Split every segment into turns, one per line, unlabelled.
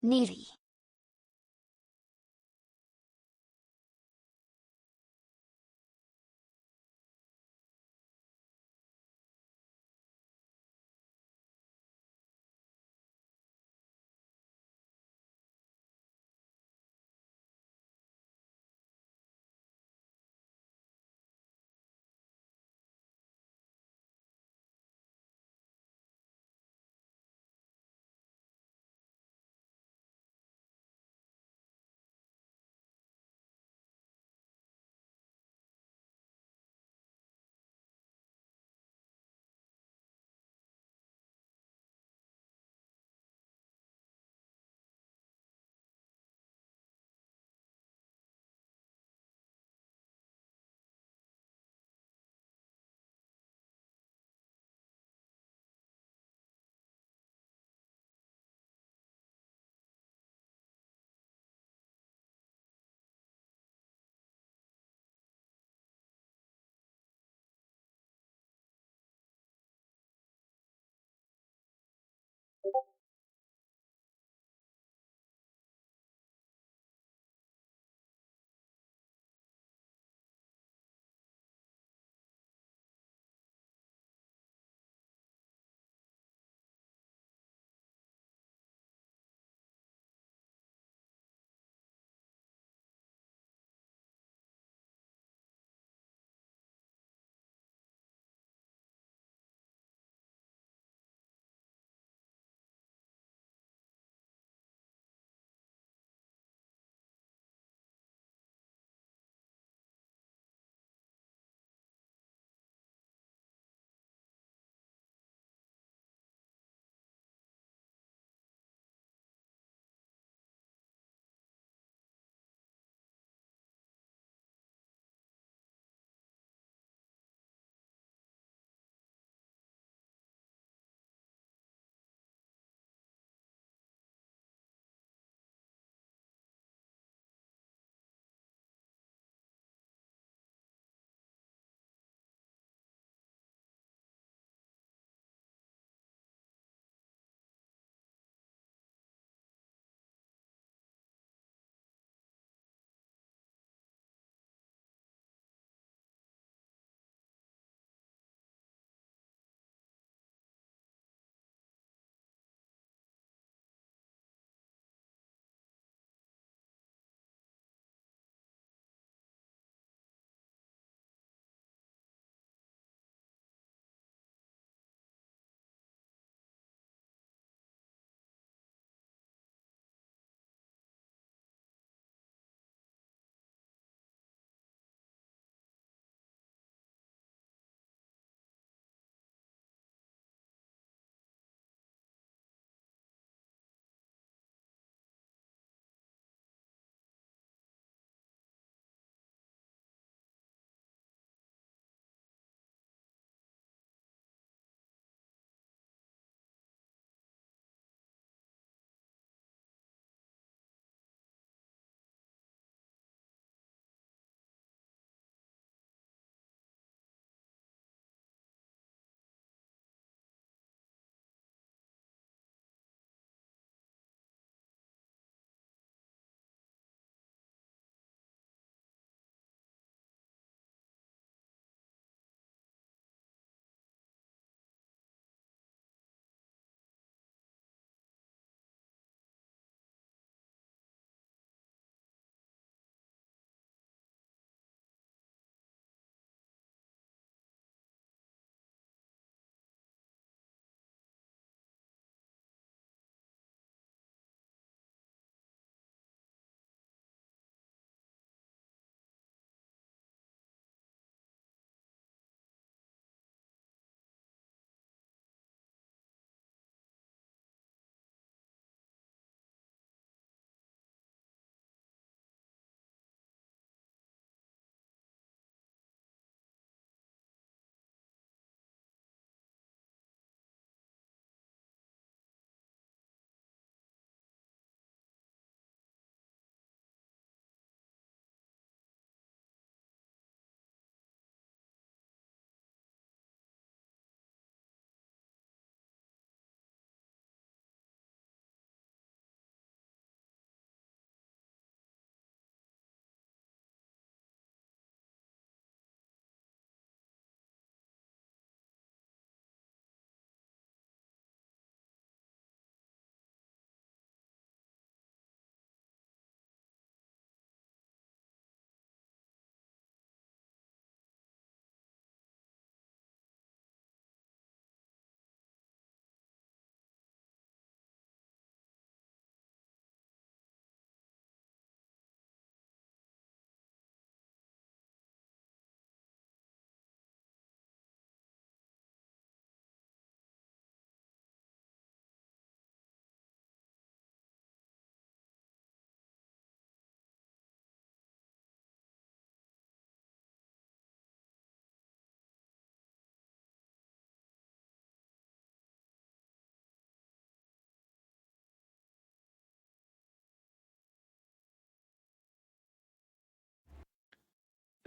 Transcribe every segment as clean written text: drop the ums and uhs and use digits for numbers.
Needy.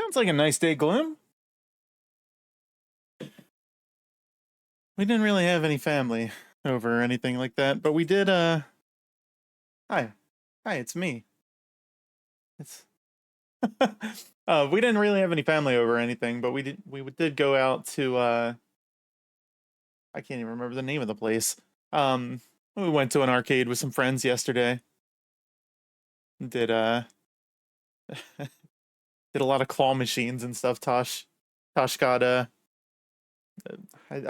Sounds like a nice day, Gloom. We didn't really have any family over or anything like that, but we did, hi. Hi, it's me. It's, we didn't really have any family over or anything, but we did go out to, I can't even remember the name of the place. We went to an arcade with some friends yesterday. Did, did a lot of claw machines and stuff. Tosh got, I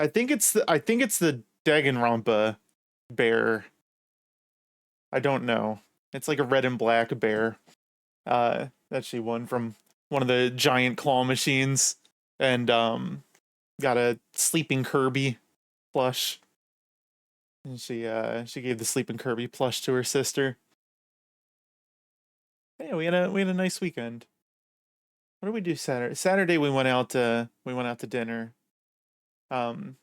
think it's the Danganronpa bear. I don't know. It's like a red and black bear. That she won from one of the giant claw machines, and got a sleeping Kirby plush. And she gave the sleeping Kirby plush to her sister. Yeah, we had a nice weekend. What did we do Saturday? Saturday we went out to dinner. Um,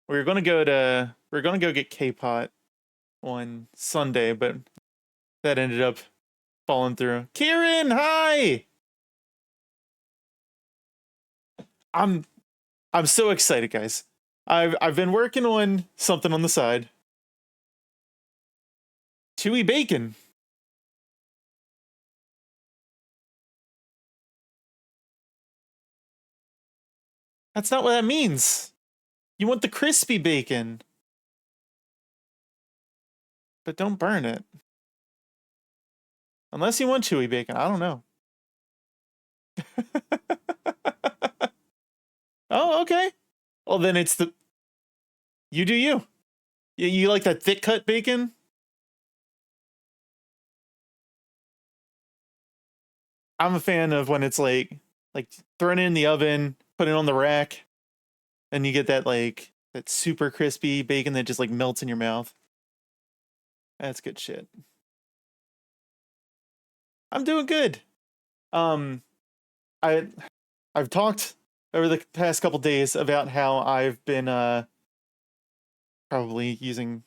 we were gonna go get K-pot on Sunday, but that ended up falling through. Kieran, hi! I'm I'm so excited, guys. I've been working on something on the side. Chewy bacon. That's not what that means. You want the crispy bacon, but don't burn it. Unless you want chewy bacon. I don't know. Oh, okay. Well, then it's the you do you. You like that thick cut bacon? I'm a fan of when it's like thrown in the oven, put it on the rack, and you get that super crispy bacon that just like melts in your mouth. That's good shit. I'm doing good. Um, I I've talked over the past couple days about how I've been probably using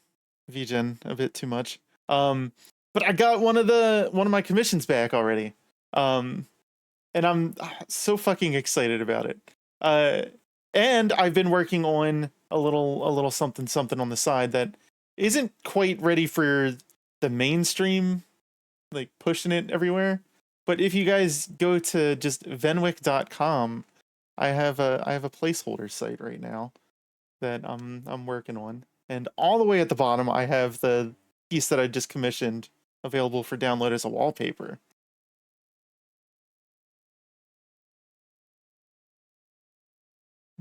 VGen a bit too much. But I got one of my commissions back already. Um, and I'm so fucking excited about it. Uh, and I've been working on a little something something on the side that isn't quite ready for the mainstream, like pushing it everywhere. But if you guys go to just venwyk.com, I have a placeholder site right now that I'm working on. And all the way at the bottom I have the piece that I just commissioned available for download as a wallpaper.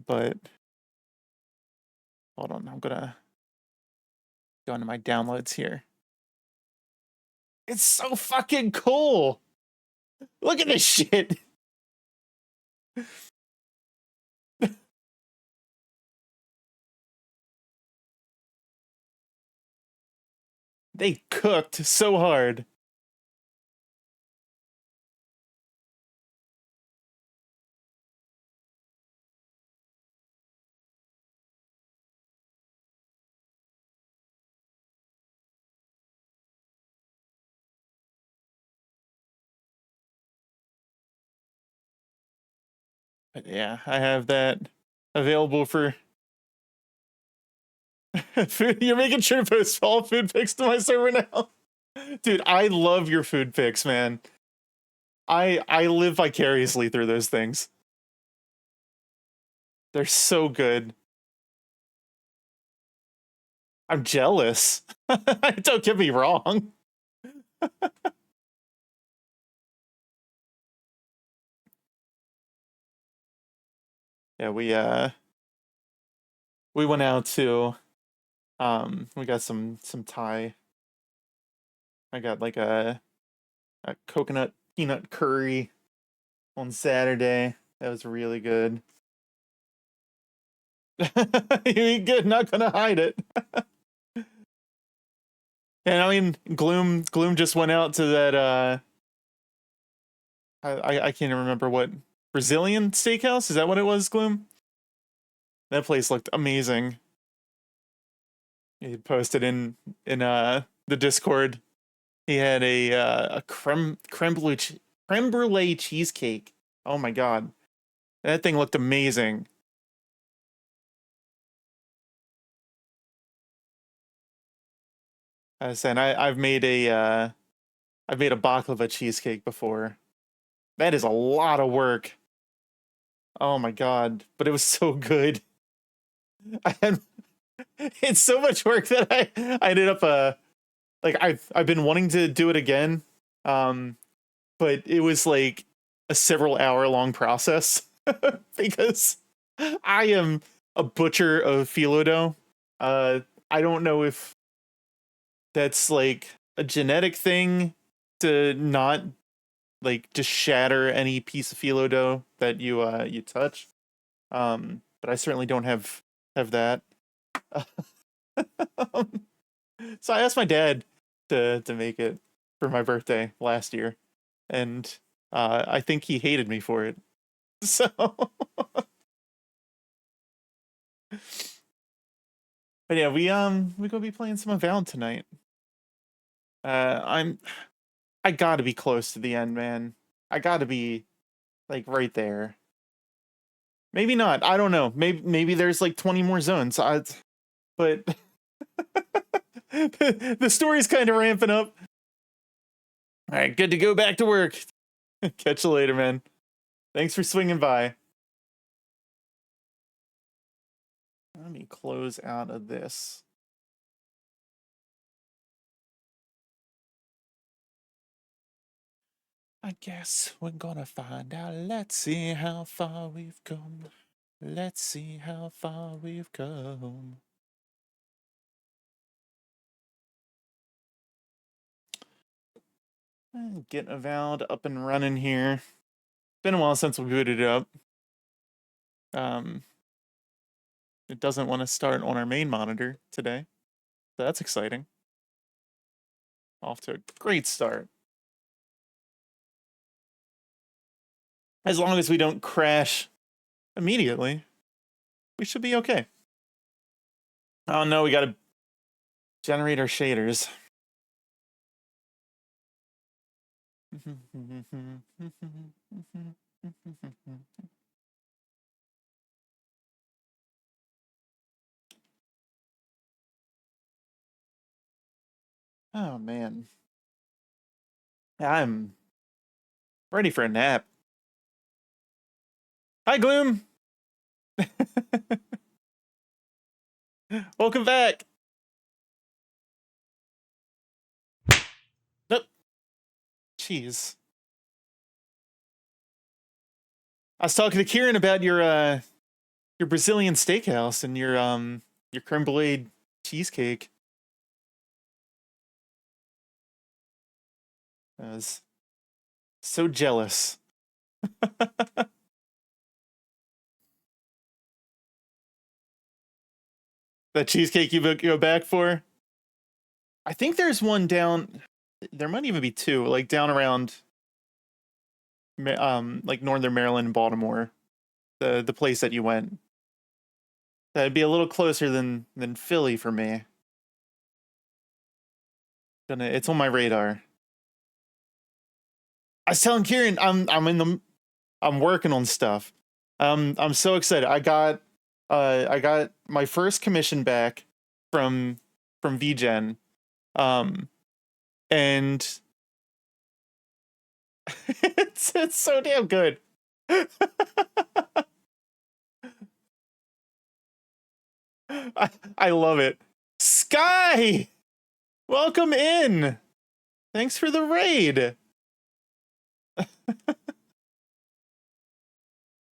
But hold on, I'm gonna go into my downloads here. It's so fucking cool. Look at this shit. They cooked so hard. But yeah, I have that available for food. You're making sure to post all food pics to my server now. Dude, I love your food pics, man. I live vicariously through those things. They're so good. I'm jealous. Don't get me wrong. Yeah, we went out to we got some Thai. I got like a coconut peanut curry on Saturday. That was really good. You eat good, not gonna hide it. And I mean, Gloom just went out to that. I can't even remember what Brazilian steakhouse is that what it was. Gloom. That place looked amazing. He posted in the Discord. He had a creme brulee cheesecake Oh my god. That thing looked amazing. I was saying I've made a baklava cheesecake before. That is a lot of work. Oh my god, but it was so good. I had, it's so much work that I ended up like I've been wanting to do it again. Um but it was like a several hour long process because I am a butcher of phyllo dough. Uh I don't know if that's like a genetic thing to not like just shatter any piece of phyllo dough that you touch. But I certainly don't have that. Um, so I asked my dad to make it for my birthday last year, and I think he hated me for it. So, but yeah, we gonna be playing some Avowed tonight. I'm I gotta be close to the end, man. I gotta be like right there. Maybe not. I don't know. Maybe there's like 20 more zones. But the story's kind of ramping up. All right, good to go back to work. Catch you later, man. Thanks for swinging by. Let me close out of this. I guess we're gonna find out. Let's see how far we've come. Let's see how far we've come. Get Avowed up and running here. Been a while since we booted it up. Um, it doesn't want to start on our main monitor today. So that's exciting. Off to a great start. As long as we don't crash immediately, we should be okay. Oh no, we gotta generate our shaders. Oh man. I'm ready for a nap. Hi, Gloom. Welcome back. Nope. Jeez. I was talking to Kieran about your Brazilian steakhouse and your creme brulee cheesecake. I was so jealous. That cheesecake you go back for? I think there's one down. There might even be two, like down around, like Northern Maryland and Baltimore. The place that you went. That'd be a little closer than Philly for me. It's on my radar. I was telling Kieran, I'm working on stuff. I'm so excited. I got my first commission back from VGen. And it's so damn good. I love it. Sky, welcome in. Thanks for the raid.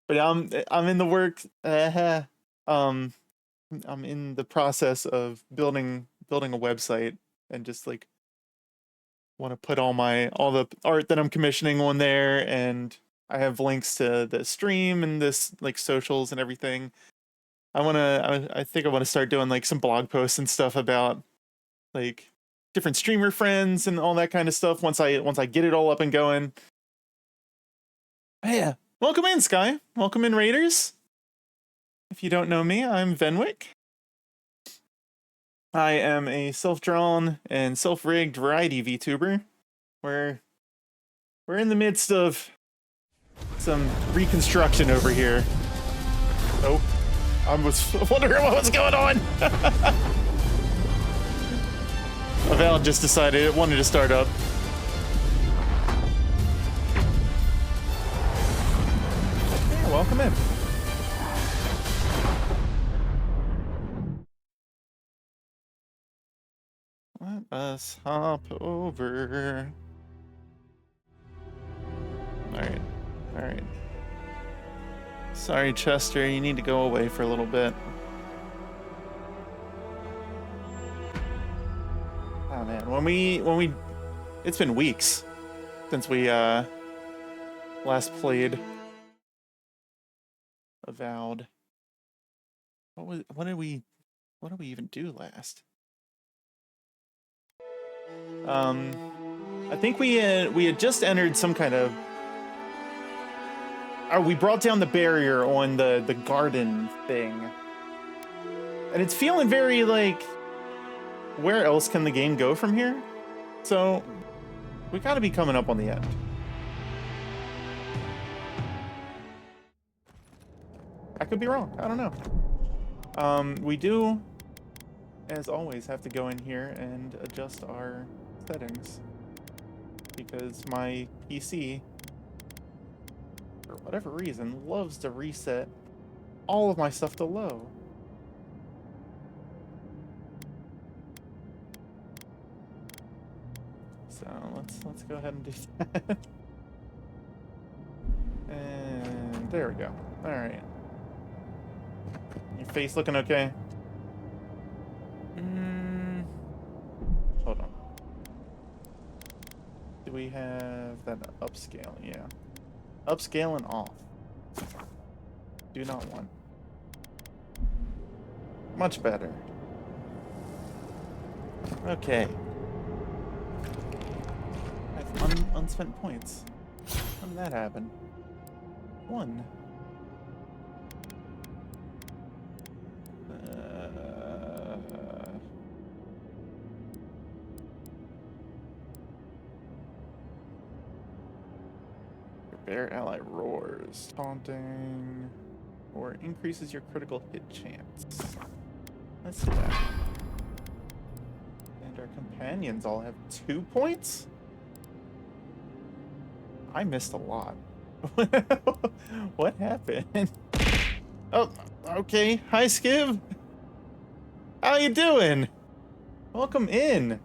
But I'm in the work. Um, I'm in the process of building a website and just like want to put all the art that I'm commissioning on there, and I have links to the stream and this like socials and everything. I think I want to start doing like some blog posts and stuff about like different streamer friends and all that kind of stuff once I get it all up and going. Yeah. Welcome in, Sky. Welcome in, Raiders. If you don't know me, I'm Venwyk. I am a self-drawn and self-rigged variety VTuber. We're in the midst of some reconstruction over here. Oh, I was wondering what was going on. Avowed just decided it wanted to start up. Hey, welcome in. Let us hop over. Alright, alright. Sorry, Chester, you need to go away for a little bit. Oh man, when we it's been weeks since we last played Avowed. What did we even do last? I think we had just entered some kind of we brought down the barrier on the garden thing. And it's feeling very like, where else can the game go from here? So we gotta be coming up on the end. I could be wrong, I don't know. We do, as always, have to go in here and adjust our settings. Because my PC, for whatever reason, loves to reset all of my stuff to low. So let's go ahead and do that. And there we go. All right. Your face looking okay? Hold on. Do we have that upscale? Yeah. Upscale and off. Do not want. Much better. Okay. I have unspent points. How did that happen? 1. Bear ally roars, taunting, or increases your critical hit chance. Let's do that. And our companions all have 2 points? I missed a lot. What happened? Oh, okay. Hi, Skiv. How you doing? Welcome in.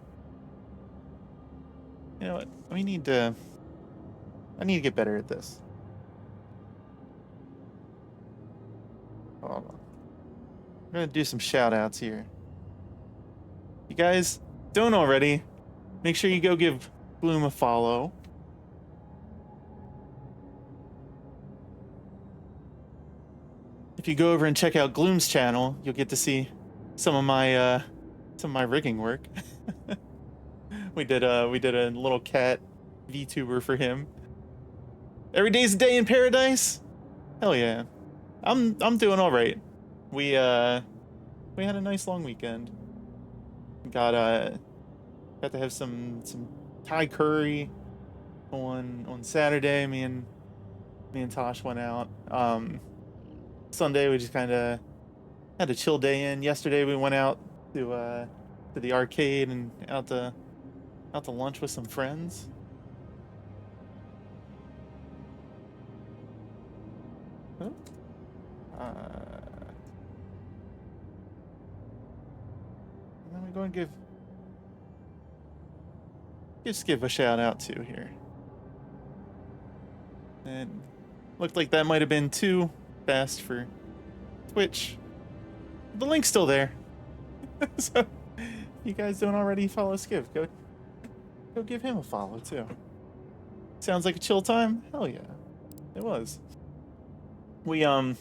You know what? I need to get better at this. Hold on. I'm gonna do some shout outs here. You guys don't already, make sure you go give Bloom a follow. If you go over and check out Gloom's channel, you'll get to see some of my rigging work. we did a little cat VTuber for him. Every day's a day in paradise. Hell yeah, I'm doing all right. We had a nice long weekend. Got to have some Thai curry on Saturday. Me and Tosh went out. Sunday we just kind of had a chill day in. Yesterday we went out to the arcade and out to lunch with some friends. Oh. And then we're going to give a shout out to here. And looked like that might have been too fast for Twitch. The link's still there. So if you guys don't already follow Skiv, go give him a follow too. Sounds like a chill time? Hell yeah. It was. We spent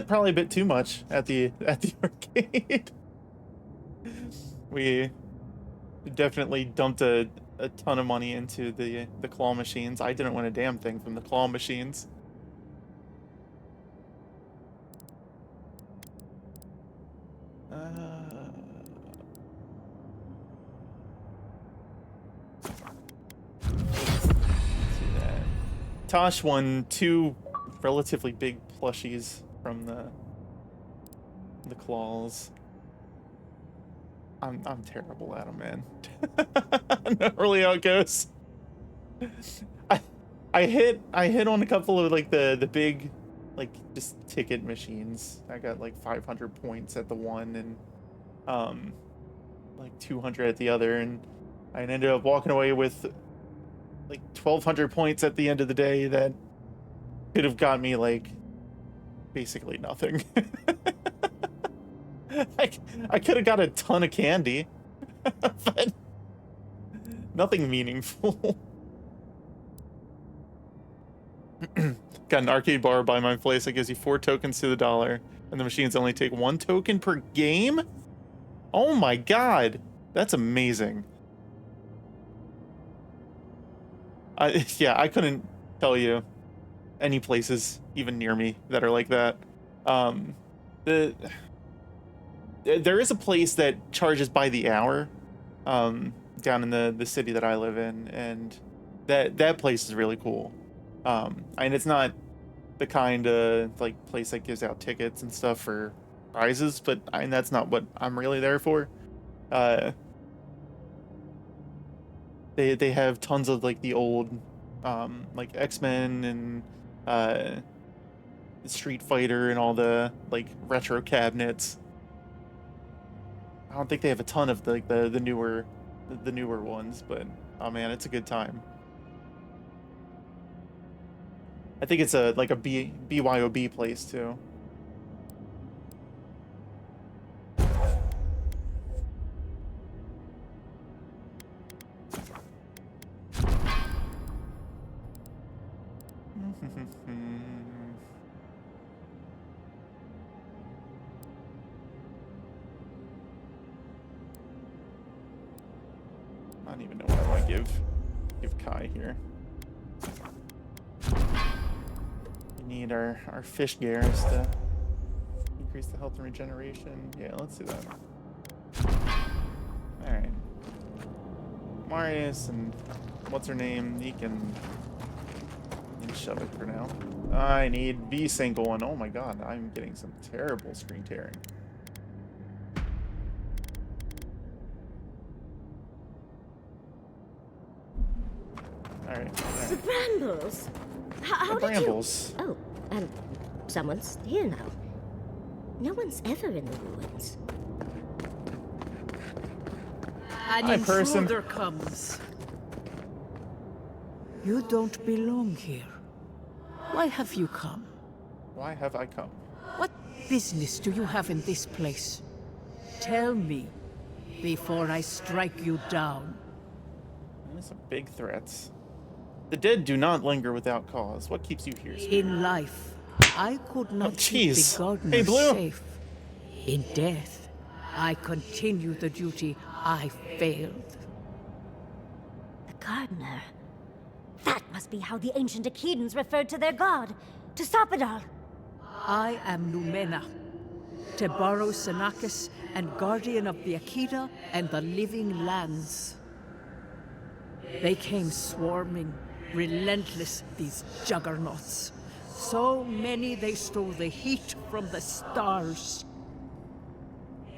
probably a bit too much at the arcade. We definitely dumped a ton of money into the claw machines. I didn't win a damn thing from the claw machines. Tosh won 2 relatively big plushies from the claws. I'm terrible at them, man. Not really how it goes. I hit on a couple of like the big like just ticket machines. I got like 500 points at the one and like 200 at the other, and I ended up walking away with like 1,200 points at the end of the day that could have got me like basically nothing. I could have got a ton of candy, but nothing meaningful. Got an arcade bar by my place that gives you 4 tokens to the dollar, and the machines only take 1 token per game? Oh my god, that's amazing. Yeah, I couldn't tell you any places even near me that are like that. There is a place that charges by the hour down in the city that I live in, and that place is really cool. And it's not the kind of like place that gives out tickets and stuff for prizes, but that's not what I'm really there for. They have tons of like the old like X-Men and Street Fighter and all the like retro cabinets. I don't think they have a ton of like the newer ones, but oh man, it's a good time. I think it's a like a BYOB place too. I don't even know what I want to give Kai here. We need our fish gears to increase the health and regeneration. Yeah, let's do that. Alright. Marius and what's her name? You can shove it for now. I need V-Sync going. Oh my god, I'm getting some terrible screen tearing. Alright.
The brambles! How
the
did
brambles.
you... Oh, and someone's here now. No one's ever in the ruins.
An intruder comes. You don't belong here. Why have you come?
Why have I come?
What business do you have in this place? Tell me, before I strike you down.
There's some big threats. The dead do not linger without cause. What keeps you here, Spirit?
In life, I could not keep the gardener
Hey, Blue.
safe. In death, I continue the duty I failed.
The gardener. That must be how the ancient Akedans referred to their god. To stop it all.
I am Numena, Tebaro Senakis, and guardian of the Akeda and the living lands. They came swarming, relentless, these juggernauts. So many they stole the heat from the stars.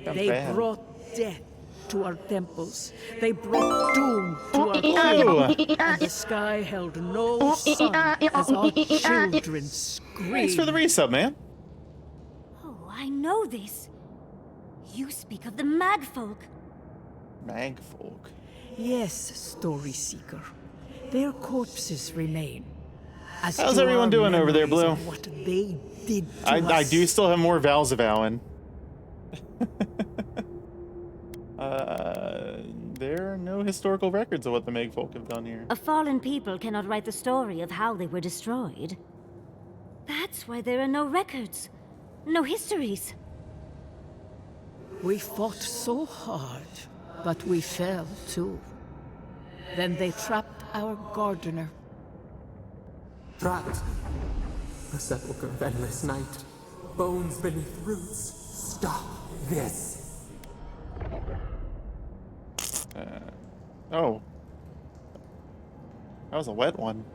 They brought death to our temples. They brought doom to our kingdom. And the sky held no sun as our children screamed.
Thanks for the resub, man.
Oh, I know this. You speak of the Magfolk.
Magfolk.
Yes, Story Seeker. Their corpses remain. As
How's
do
everyone
our
doing over there,
memories
Blue?
of what they did to
I
us.
do still have more vows of Owen. There are no historical records of what the Magfolk have done here.
A fallen people cannot write the story of how they were destroyed. That's why there are no records. No histories.
We fought so hard, but we fell too. Then they trapped our gardener.
Trapped. A sepulchre of endless night. Bones beneath roots. Stop this.
Oh. That was a wet one.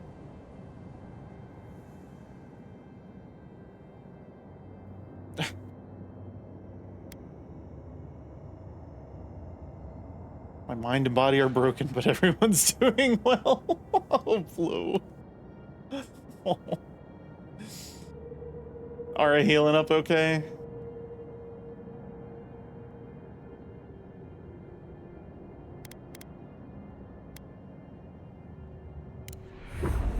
My mind and body are broken, but everyone's doing well. Oh, Blue. Alright, healing up okay?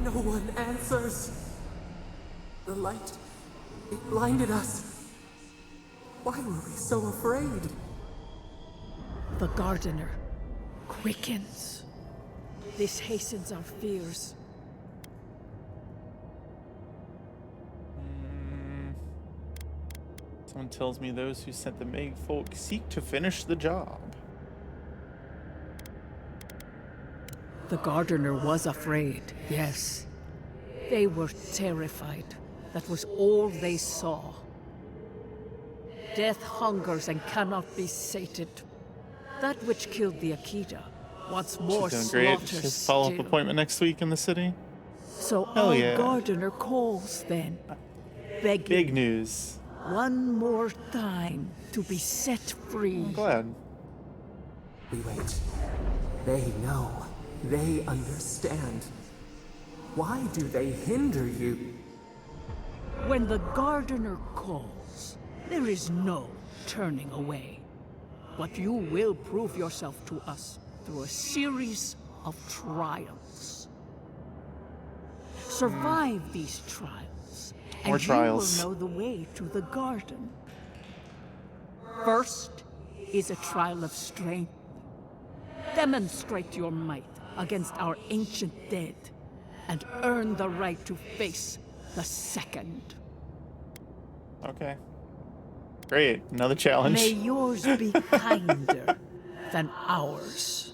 No one answers. The light, it blinded us. Why were we so afraid?
The gardener quickens. This hastens our fears.
Someone tells me those who sent the Meg folk seek to finish the job.
The gardener was afraid, yes. They were terrified. That was all they saw. Death hungers and cannot be sated. That which killed the Akita wants more
She's doing great.
slaughter
His follow-up
still.
appointment next week in the city.
So
Hell
our
yeah.
gardener calls then, begging
Big news.
one more time to be set free.
I'm glad.
We wait. They know. They understand. Why do they hinder you?
When the gardener calls, there is no turning away. But you will prove yourself to us through a series of trials. Survive these trials,
More
and
trials.
you will know the way to the garden. First is a trial of strength. Demonstrate your might against our ancient dead, and earn the right to face the second.
Okay. Great. Another challenge.
May yours be kinder than ours.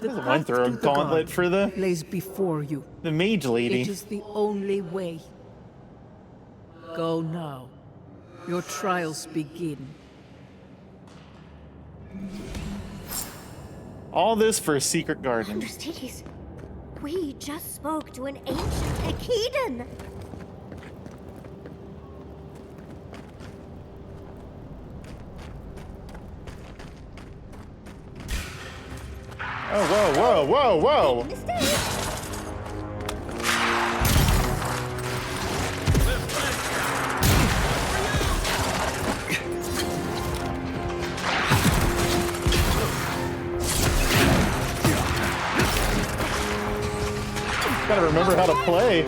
The
I want
path
to throw a
to the
gauntlet
garden
for the
lays before you.
mage lady.
It is the only way. Go now. Your trials begin.
All this for a secret garden.
Understudies, we just spoke to an ancient Akedan.
Oh, whoa, whoa, whoa, whoa!
Mistake.
Gotta remember how to play.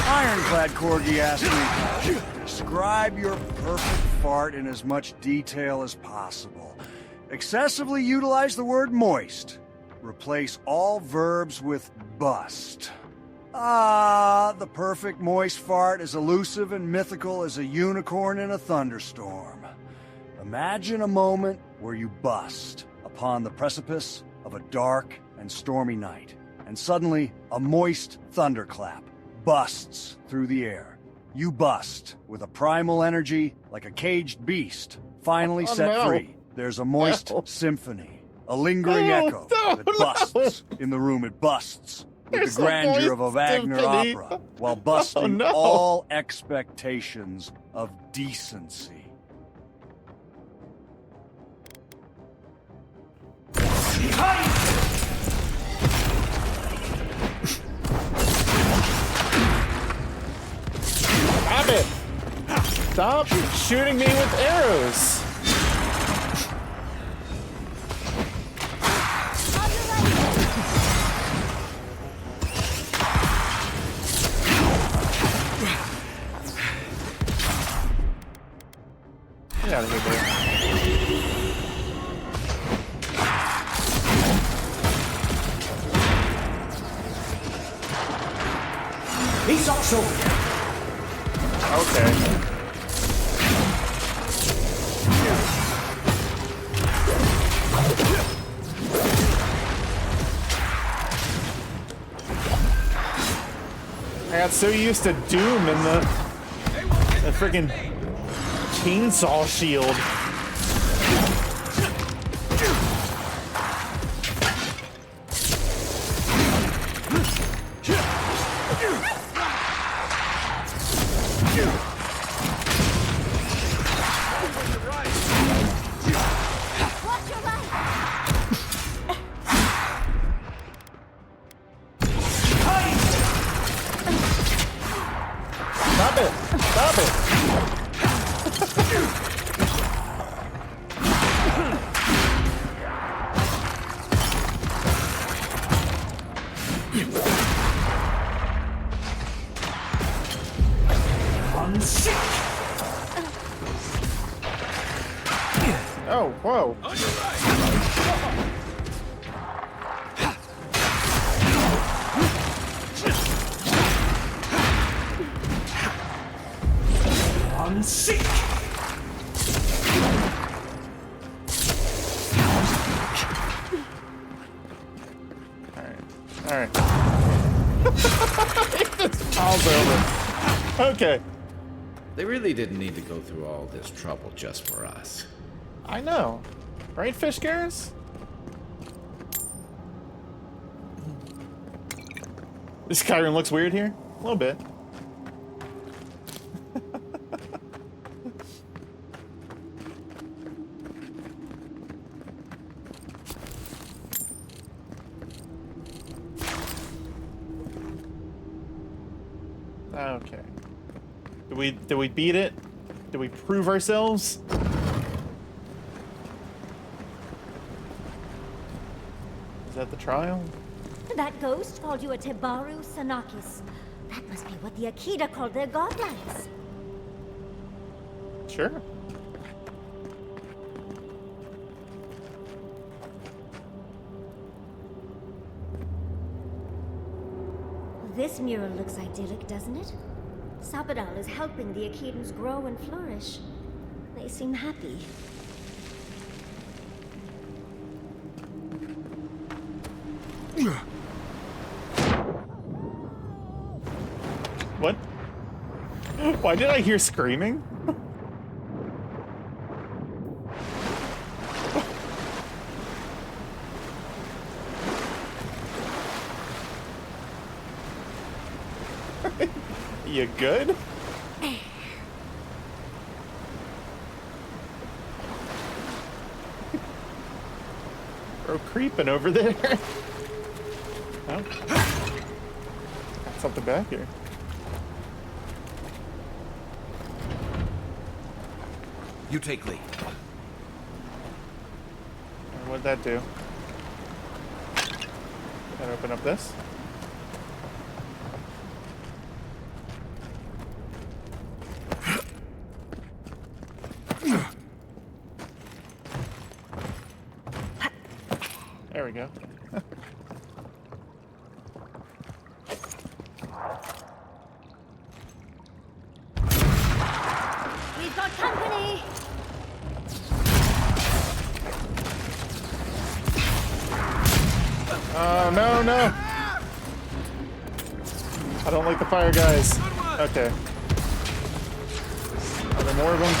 Ironclad Corgi asked me, describe your perfect fart in as much detail as possible. Excessively utilize the word moist. Replace all verbs with bust. Ah, the perfect moist fart is elusive and mythical as a unicorn in a thunderstorm. Imagine a moment where you bust upon the precipice of a dark and stormy night, and suddenly a moist thunderclap busts through the air. You bust with a primal energy like a caged beast, finally set
no.
free. There's a moist
No.
symphony, a lingering
No,
echo
no,
that busts in the room. It busts with
There's
the
a
grandeur of a
moist
Wagner
symphony.
opera, while busting
no.
all expectations of decency.
Stop it! Stop shooting me with arrows! Get out of here, boy.
He's also
Okay. I got so used to Doom and the freaking chainsaw shield. Oh, whoa.
On your right.
On seek!
Alright. It falls over. Okay.
They really didn't need to go through all this trouble just for us.
I know. Right, Fish Garrus? This Skyrim looks weird here. A little bit. Okay. Did we beat it? Did we prove ourselves? Is that the trial?
That ghost called you a Tebaru Sanakis. That must be what the Akita called their godlines.
Sure.
This mural looks idyllic, doesn't it? Sabadal is helping the Akitans grow and flourish. They seem happy.
What? Why did I hear screaming? You good? Bro, creeping over there. Oh. Got something back here.
You take lead.
What'd that do? Can I open up this? There we go.
We've got company!
Oh, no, no! I don't like the fire guys. Okay. Are there more of them?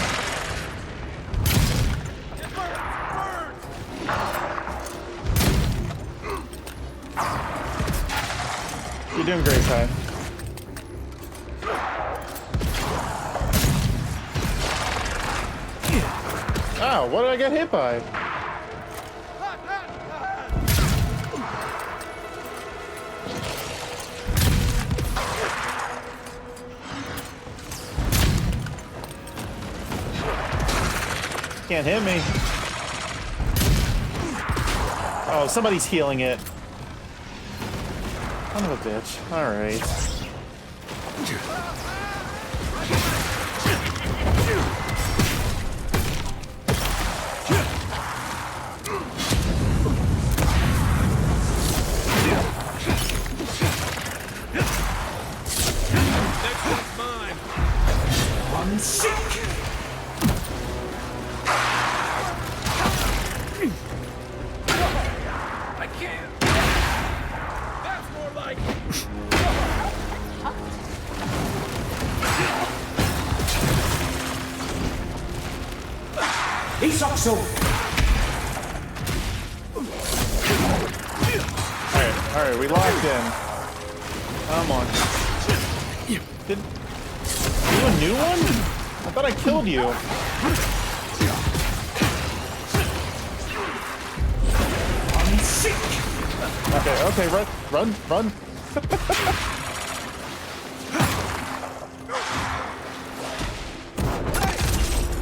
You're doing great, Ty. Oh, what did I get hit by? Can't hit me. Oh, somebody's healing it. Son of a bitch. Alright.
Next one's mine.
On seek!
I can't. That's more like it.
Isakso!
Alright, we locked in. Come on. Did you a new one? I thought I killed you.
On seek!
Okay, run.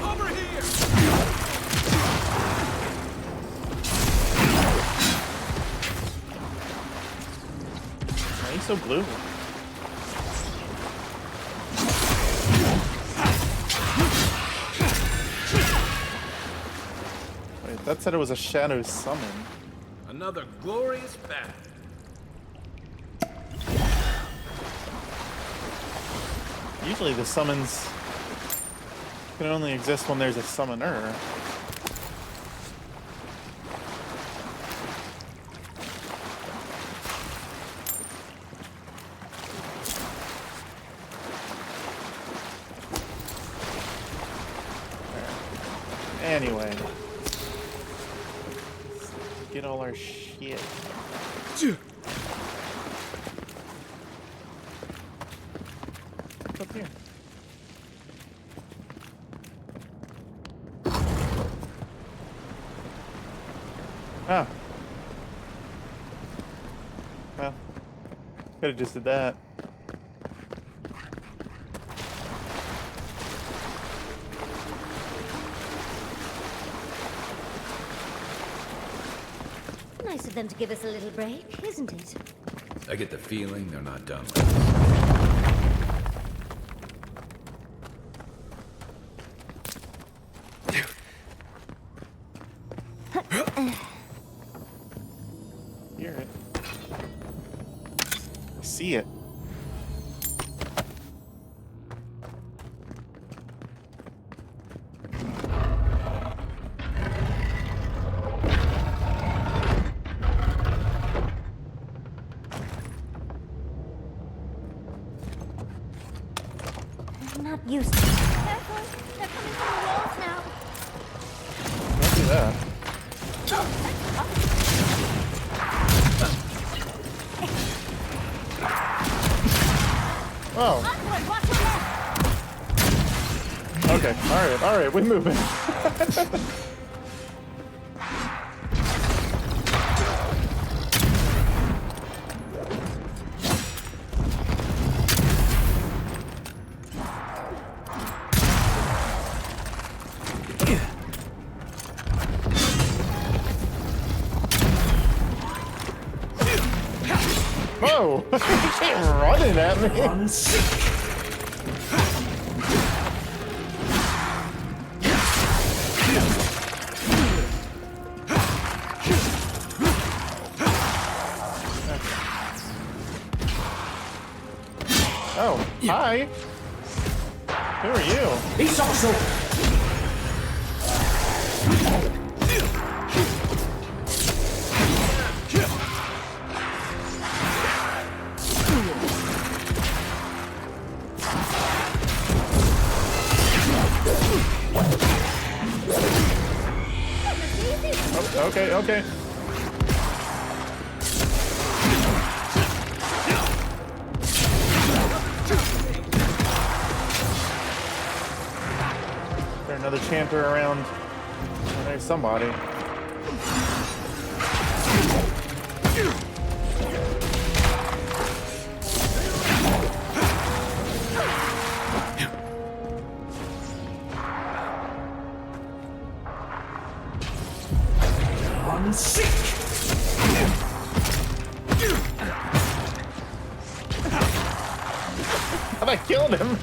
Over here.
Why are you so blue? That said it was a shadow summon.
Another glorious battle.
Usually the summons can only exist when there's a summoner. Anyway. Get all our shit. What's up here? Oh. Well, could have just did that.
Nice of them to give us a little break, isn't it?
I get the feeling they're not done with us.
Hear it. See it.
I'm not used to it. Careful! They're coming from the walls now.
Don't do that. Oh.
Onward, watch your left!
Okay. All right. We're moving. Whoa! She's running at me. Oh, hi. Who are you?
He's also.
Oh, okay. Is there another chanter around? Oh, there's somebody. I killed him.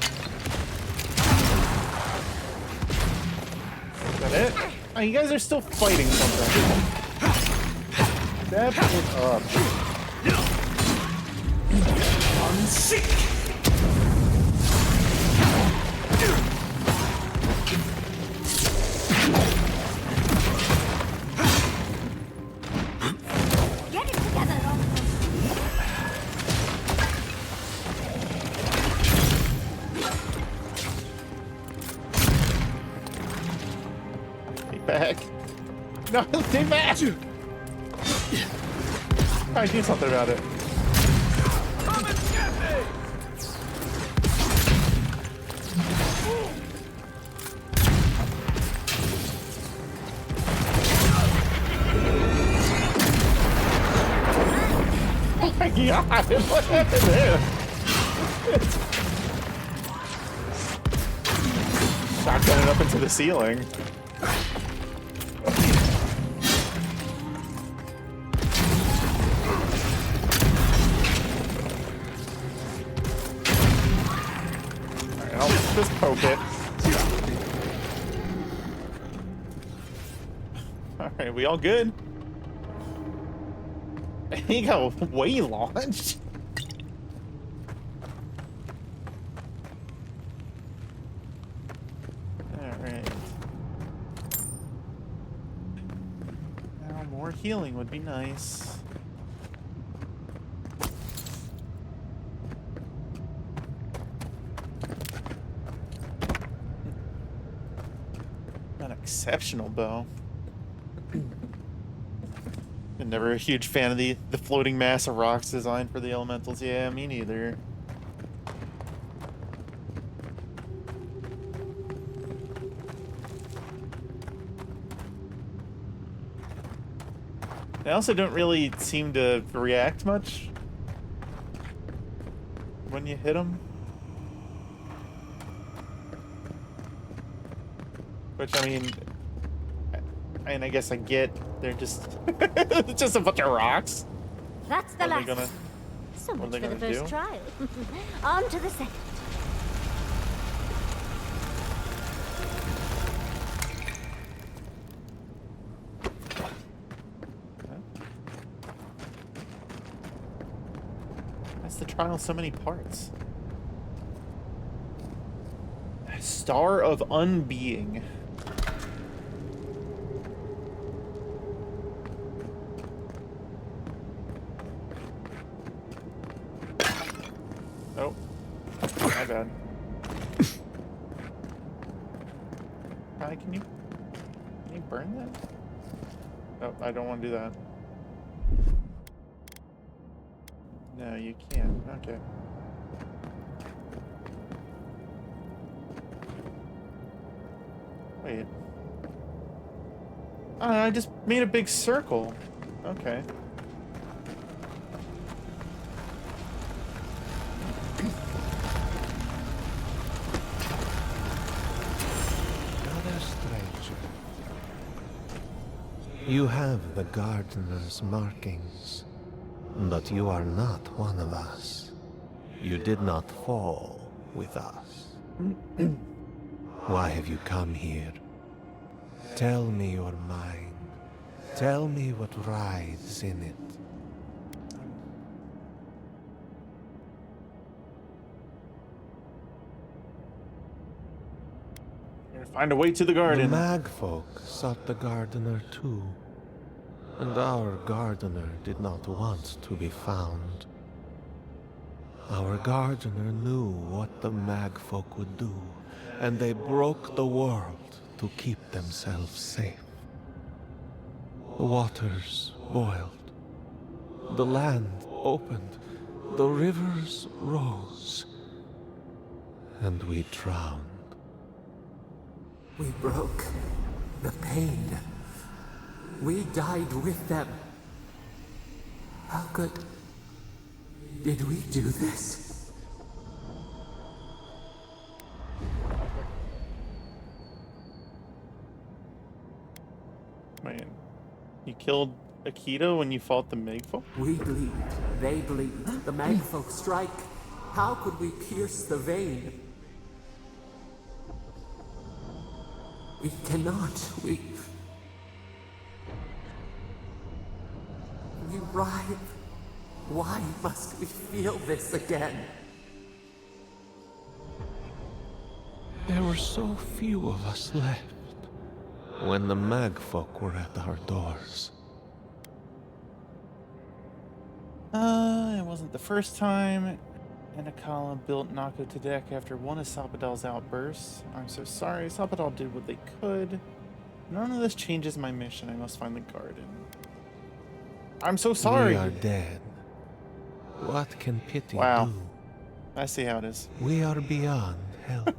Is that it? Oh, you guys are still fighting something. Step it up.
Get it together, Romulan.
Take back. No, take back. I do something about it.
Come and get me!
Oh my god, what happened there? Shotgun it up into the ceiling. Alright, I'll just poke it. Alright, we all good? He got way launched. Alright. Now more healing would be nice. An exceptional bow. Been never a huge fan of the floating mass of rocks designed for the elementals. Yeah, me neither. They also don't really seem to react much when you hit them. Which, I mean, I guess I get. They're just just a bunch of rocks.
That's the
What are they
last. So
what are
much
they
for the
gonna
first
do?
trial. On to the second.
That's the trial, so many parts. Star of Unbeing. Oh, my bad. Hi, can you burn that? Oh, I don't want to do that. No, you can't. Okay. Wait. Oh, I just made a big circle. Okay.
Another stranger. You have the gardener's markings, but you are not one of us. You did not fall with us. Why have you come here? Tell me your mind. Tell me what rides in it.
Gotta find a way to the
The
garden.
magfolk sought the gardener too, and our gardener did not want to be found. Our gardener knew what the magfolk would do, and they broke the world to keep themselves safe. The waters boiled, the land opened, the rivers rose, and we drowned.
We broke the pain. We died with them. How good did we do this?
Man, you killed Akita when you fought the Megfolk?
We bleed, they bleed, the magfolk strike. How could we pierce the vein? We cannot, we writhe. Why must we feel this again?
There were so few of us left when the magfolk were at our doors.
It wasn't the first time. Anakala built Nako to deck after one of Sapadal's outbursts. I'm so sorry. Sapadal did what they could. None of this changes my mission. I must find the garden. I'm so sorry.
We are dead. What can pity
Wow.
do?
I see how it is.
We are beyond help.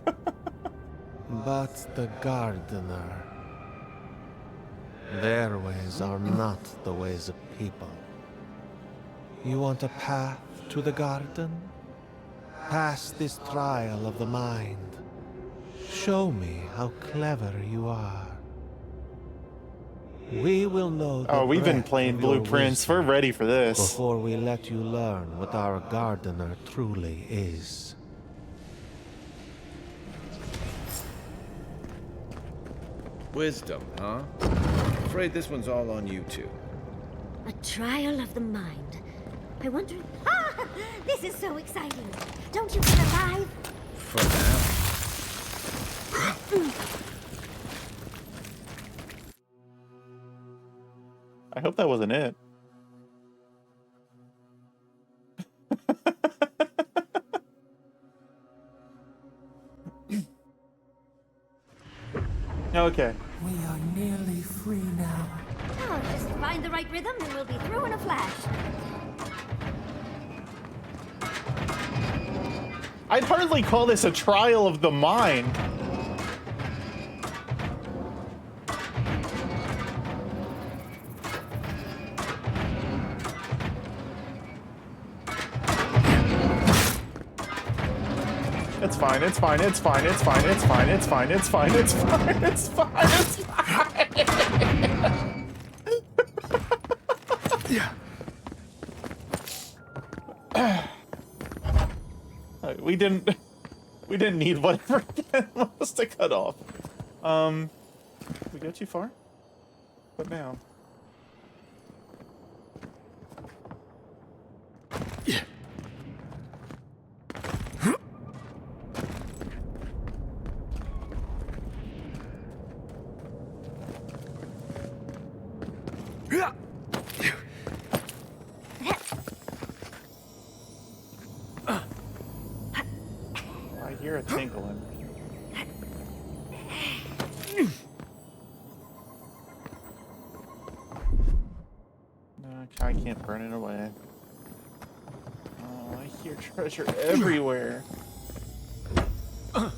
But the gardener, their ways are not the ways of people. You want a path to the garden? Pass this trial of the mind. Show me how clever you are. We will know the
Oh, we've been
breadth
playing
of your
blueprints. We're
wisdom
ready for this.
before we let you learn what our gardener truly is.
Wisdom, huh? afraid this one's all on you two.
A trial of the mind. I wonder... Ah! This is so exciting. Don't you feel alive?
For now.
I hope that wasn't it. Okay.
We are nearly free now.
Oh, just find the right rhythm and we'll be through in a flash.
I'd hardly call this a trial of the mind. It's fine, it's fine, it's fine, it's fine, it's fine, it's fine, it's fine, it's fine, it's fine, it's fine.
Yeah.
We didn't need whatever that was to cut off. We go too far? What now?
Yeah.
I hear a tinkling. No, I can't burn it away. Oh, I hear treasure everywhere. Oh.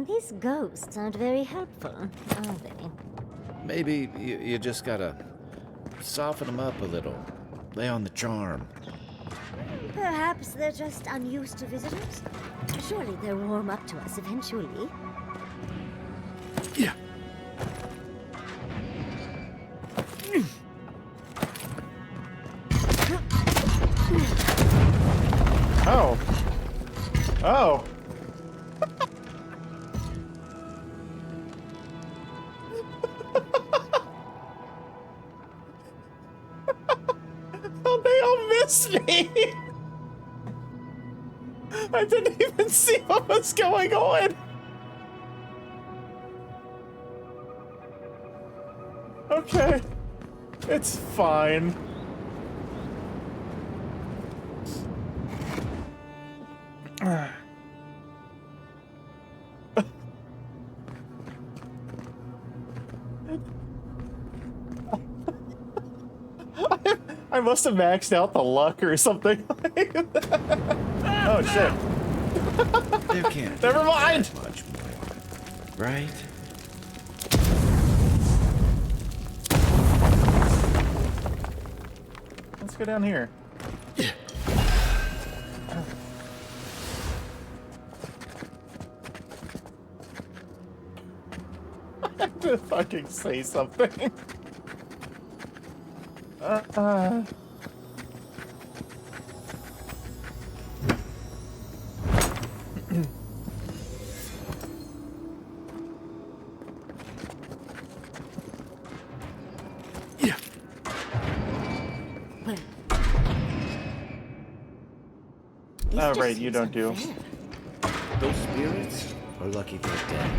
These ghosts aren't very helpful, are they?
Maybe you just gotta soften them up a little. Lay on the charm.
Perhaps they're just unused to visitors. Surely they'll warm up to us eventually.
Yeah.
Oh. Oh. Oh, they all missed me. I didn't even see what was going on. Okay. It's fine. I must have maxed out the luck or something like that. Oh shit.
There can't.
Never mind.
Be much more, right?
Let's go down here.
Yeah.
I have to fucking say something.
Yeah.
Oh, right, you don't do.
Those spirits are lucky they're dead.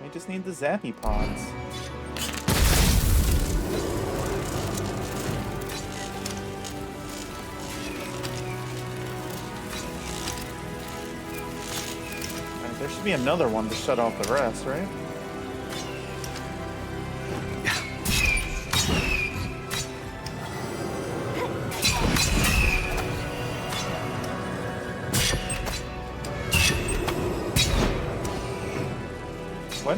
We just need the zappy pods. Alright, there should be another one to shut off the rest, right? What?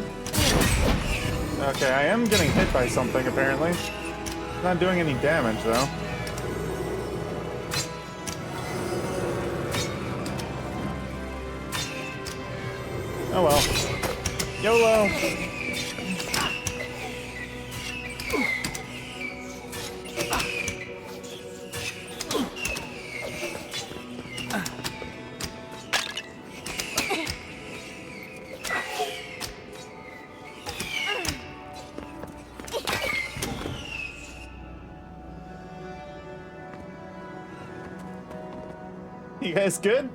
Okay, I am getting hit by something, apparently. Not doing any damage, though. Oh well. YOLO! guys good?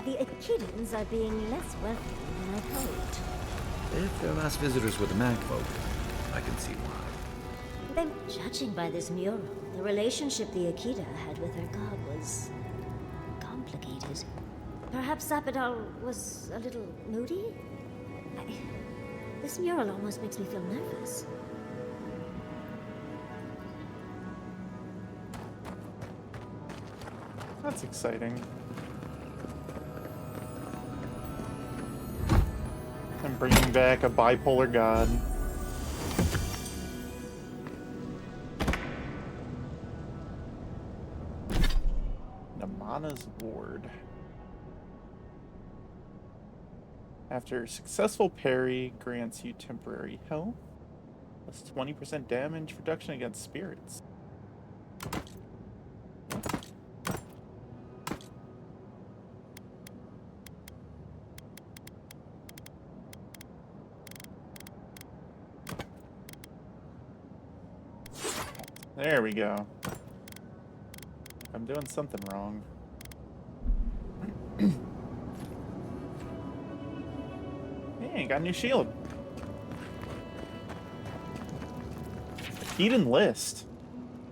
The Echidans are being less wealthy than I'd hoped.
If their last visitors were the Mac folk, I can see why.
Then, judging by this mural, the relationship the Akita had with her god was complicated. Perhaps Sapidal was a little moody? This mural almost makes me feel nervous.
That's exciting. I'm bringing back a bipolar god. Namana's Ward. After successful parry, grants you temporary health, plus 20% damage reduction against spirits. There we go. I'm doing something wrong. Hey, got a new shield. Hidden list.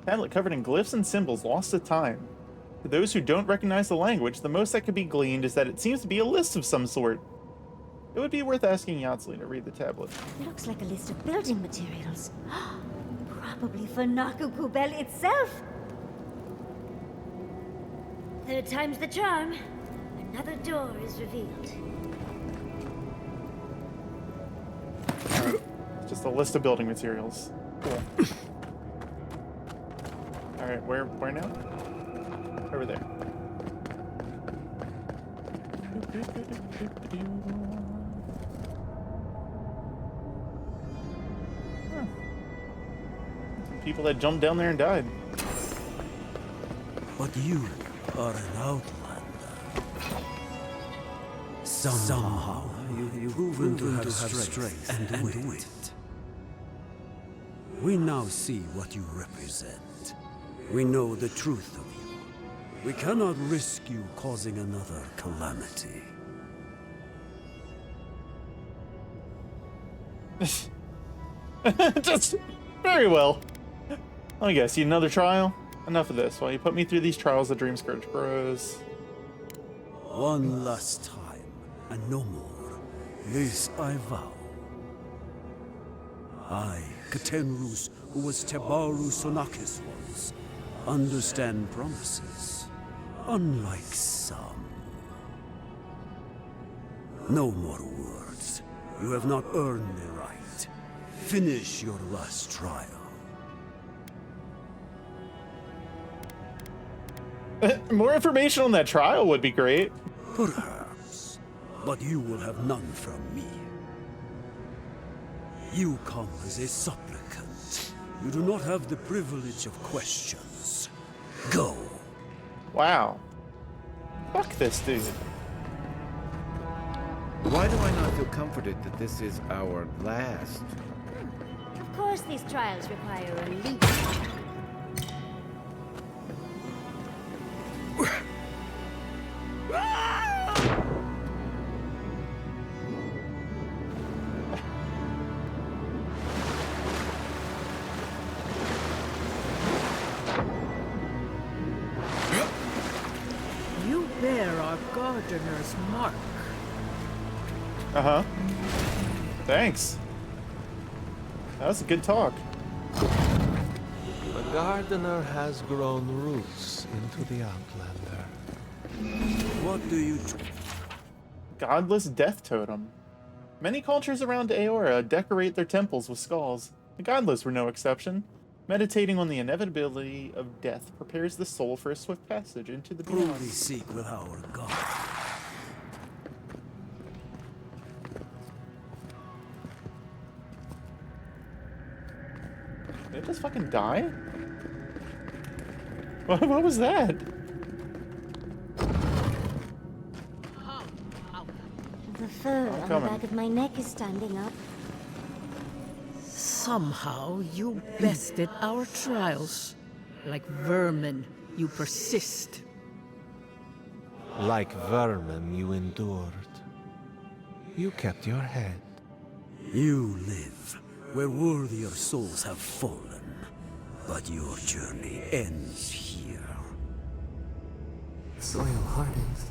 Tablet covered in glyphs and symbols lost to time. For those who don't recognize the language, the most that could be gleaned is that it seems to be a list of some sort. It would be worth asking Yatsley to read the tablet.
Looks like a list of building materials. Probably for Nakukubel itself. Third time's the charm. Another door is revealed.
Just a list of building materials. Cool. Alright, where now? Over there. Huh. People that jumped down there and died.
But you are an outlander. Somehow you've proven to have strength and wit. We now see what you represent. We know the truth of you. We cannot risk you causing another calamity.
Just very well. Let me guess, you another trial? Enough of this. While you put me through these trials, the dream scourge grows.
One last time, and no more. This I vow. I, Katenrus, who was Tebaru Sonakis once, understand promises, unlike some. No more words. You have not earned the right. Finish your last trial.
More information on that trial would be great.
Perhaps, but you will have none from me. You come as a supplicant. You do not have the privilege of questions. Go.
Wow. Fuck this dude.
Why do I not feel comforted that this is our last?
Of course these trials require a leap.
You bear our gardener's mark.
Uh-huh. Thanks. That was a good talk.
The gardener has grown roots into the Outlander.
What do you...
Godless death totem. Many cultures around Aora decorate their temples with skulls. The godless were no exception. Meditating on the inevitability of death prepares the soul for a swift passage into the beyond.
Truly seek with our God.
Did it just fucking die? What was that?
fur on the
coming.
back of my neck is standing up.
Somehow you bested our trials. Like vermin, you persist.
Like vermin, you endured. You kept your head.
You live where worthier souls have fallen, but your journey ends here.
Soil hardens.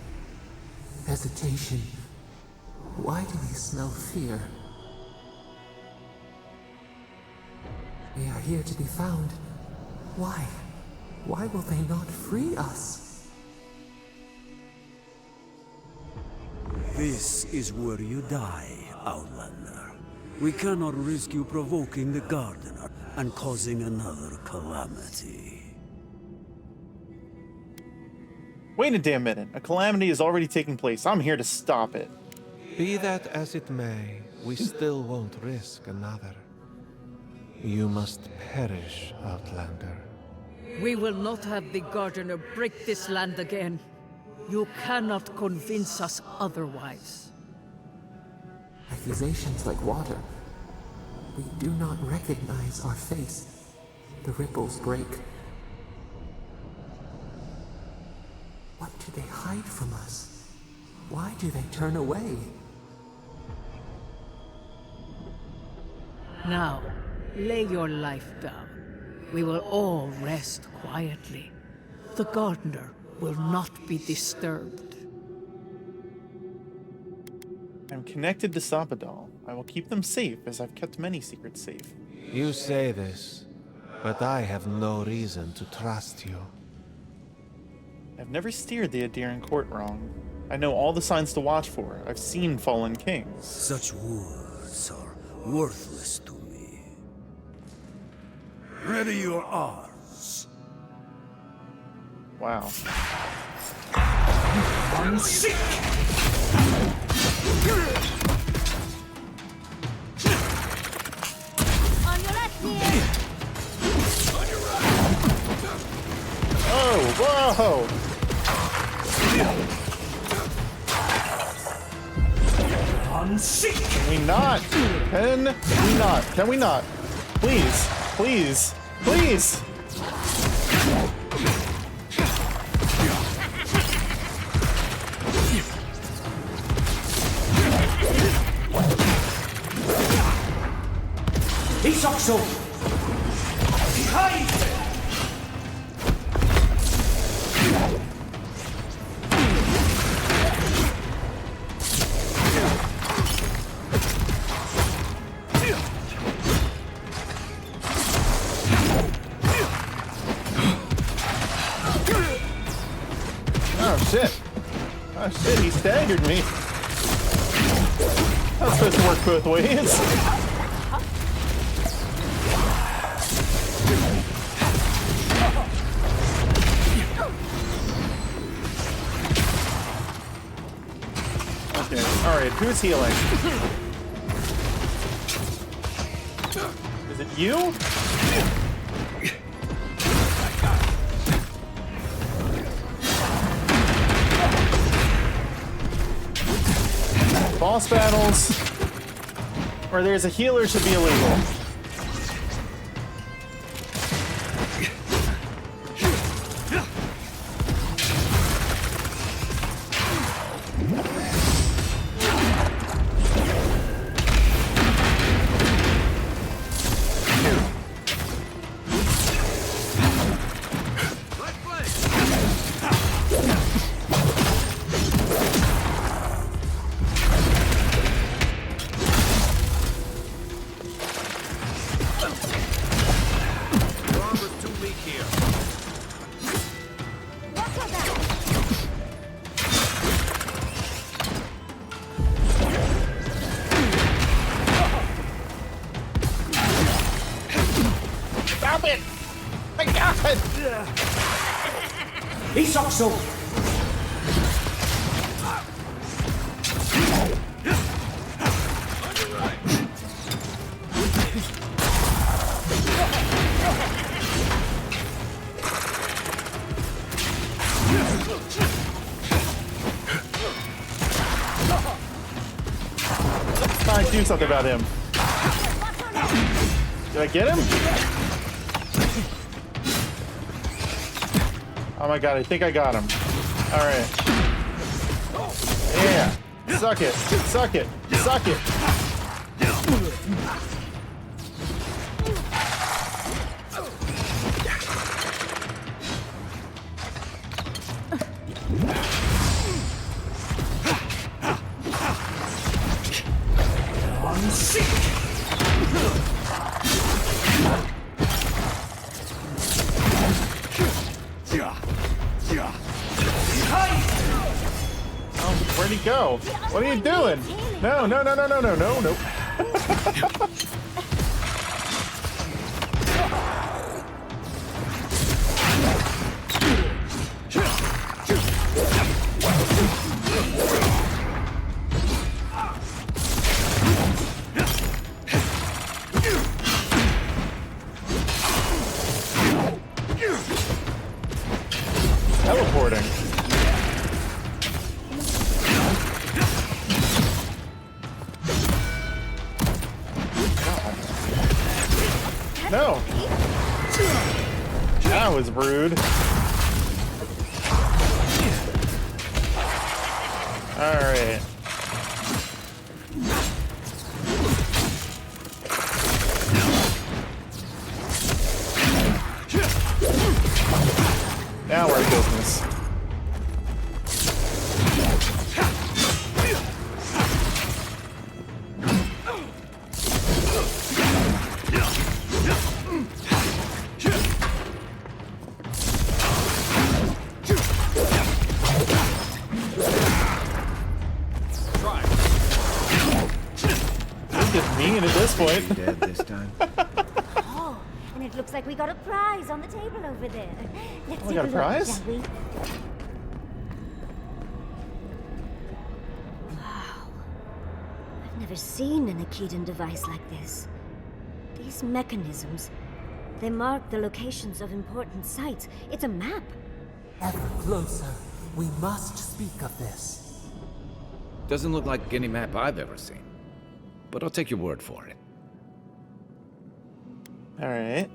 Hesitation. Why do we smell fear? We are here to be found. Why? Why will they not free us?
This is where you die, Outlander. We cannot risk you provoking the Gardener and causing another calamity.
Wait a damn minute. A calamity is already taking place. I'm here to stop it.
Be that as it may, we still won't risk another. You must perish, Outlander.
We will not have the Gardener break this land again. You cannot convince us otherwise.
Accusations like water. We do not recognize our face. The ripples break. What do they hide from us? Why do they turn away?
Now, lay your life down. We will all rest quietly. The Gardener will not be disturbed.
I'm connected to Sabadal. I will keep them safe, as I've kept many secrets safe.
You say this, but I have no reason to trust you.
I've never steered the Adiran court wrong. I know all the signs to watch for. I've seen fallen kings.
Such words are worthless to me. Ready your arms.
Wow.
On your left ear!
Oh, whoa! Can we not? Can we not? Can we not? Please, please, please!
Isokso! Behind!
Oh shit! Oh shit, he staggered me. That's supposed to work both ways. Okay, alright, who's healing? Is it you? Boss battles where there's a healer should be illegal. Stop it! I got it!
Isokso!
trying to do something about him. Did I get him? Oh my god, I think I got him. Alright. Yeah. Suck it. Suck it. Suck it. Where'd he go? What are you doing? No, no, no, no, no, no, no, no. Teleporting. No. That was rude. All right. Now we're in business. Mean at this point.
Dead this time.
Oh, and it looks like we got a prize on the table over there. Let's
We
take
got a
look,
prize?
shall we? Wow. I've never seen an Akedan device like this. These mechanisms, they mark the locations of important sites. It's a map.
Ever closer. We must speak of this.
Doesn't look like any map I've ever seen. But I'll take your word for it.
All right.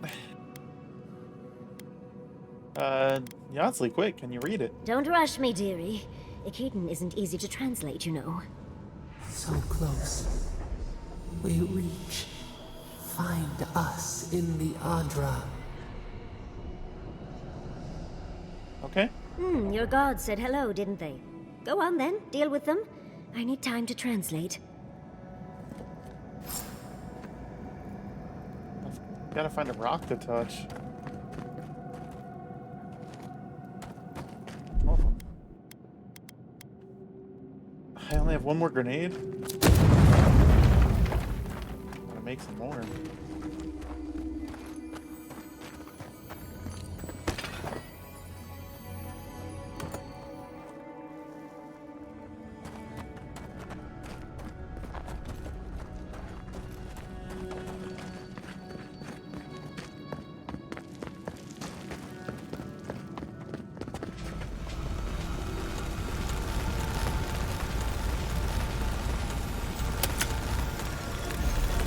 Yardsley, quick, can you read it?
Don't rush me, dearie. Akedan isn't easy to translate, you know.
So close. We reach. Find us in the Adra.
Okay.
Your gods said hello, didn't they? Go on then, deal with them. I need time to translate.
Gotta find a rock to touch. Hold on. I only have one more grenade. Gotta make some more.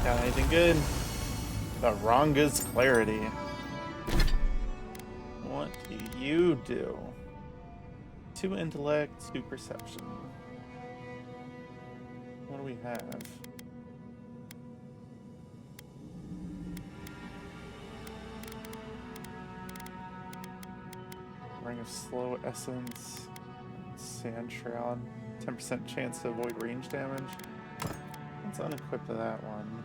Got anything good? The Ranga's clarity. What do you do? 2 intellect, 2 perception. What do we have? Ring of slow essence, sand shroud, 10% chance to avoid range damage. Let's unequip that one.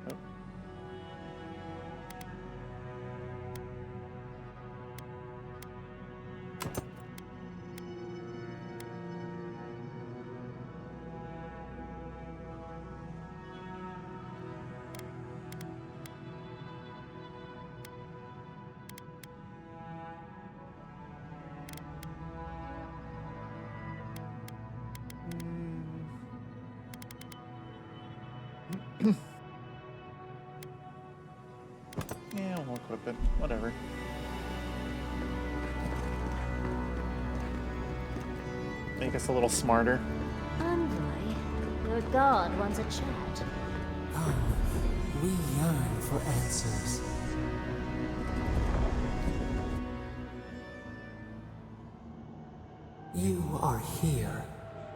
Nope. Yeah, we'll equip it. Whatever. Make us a little smarter.
Envoy, your Your god wants a chat.
Come, we yearn for answers. You are here.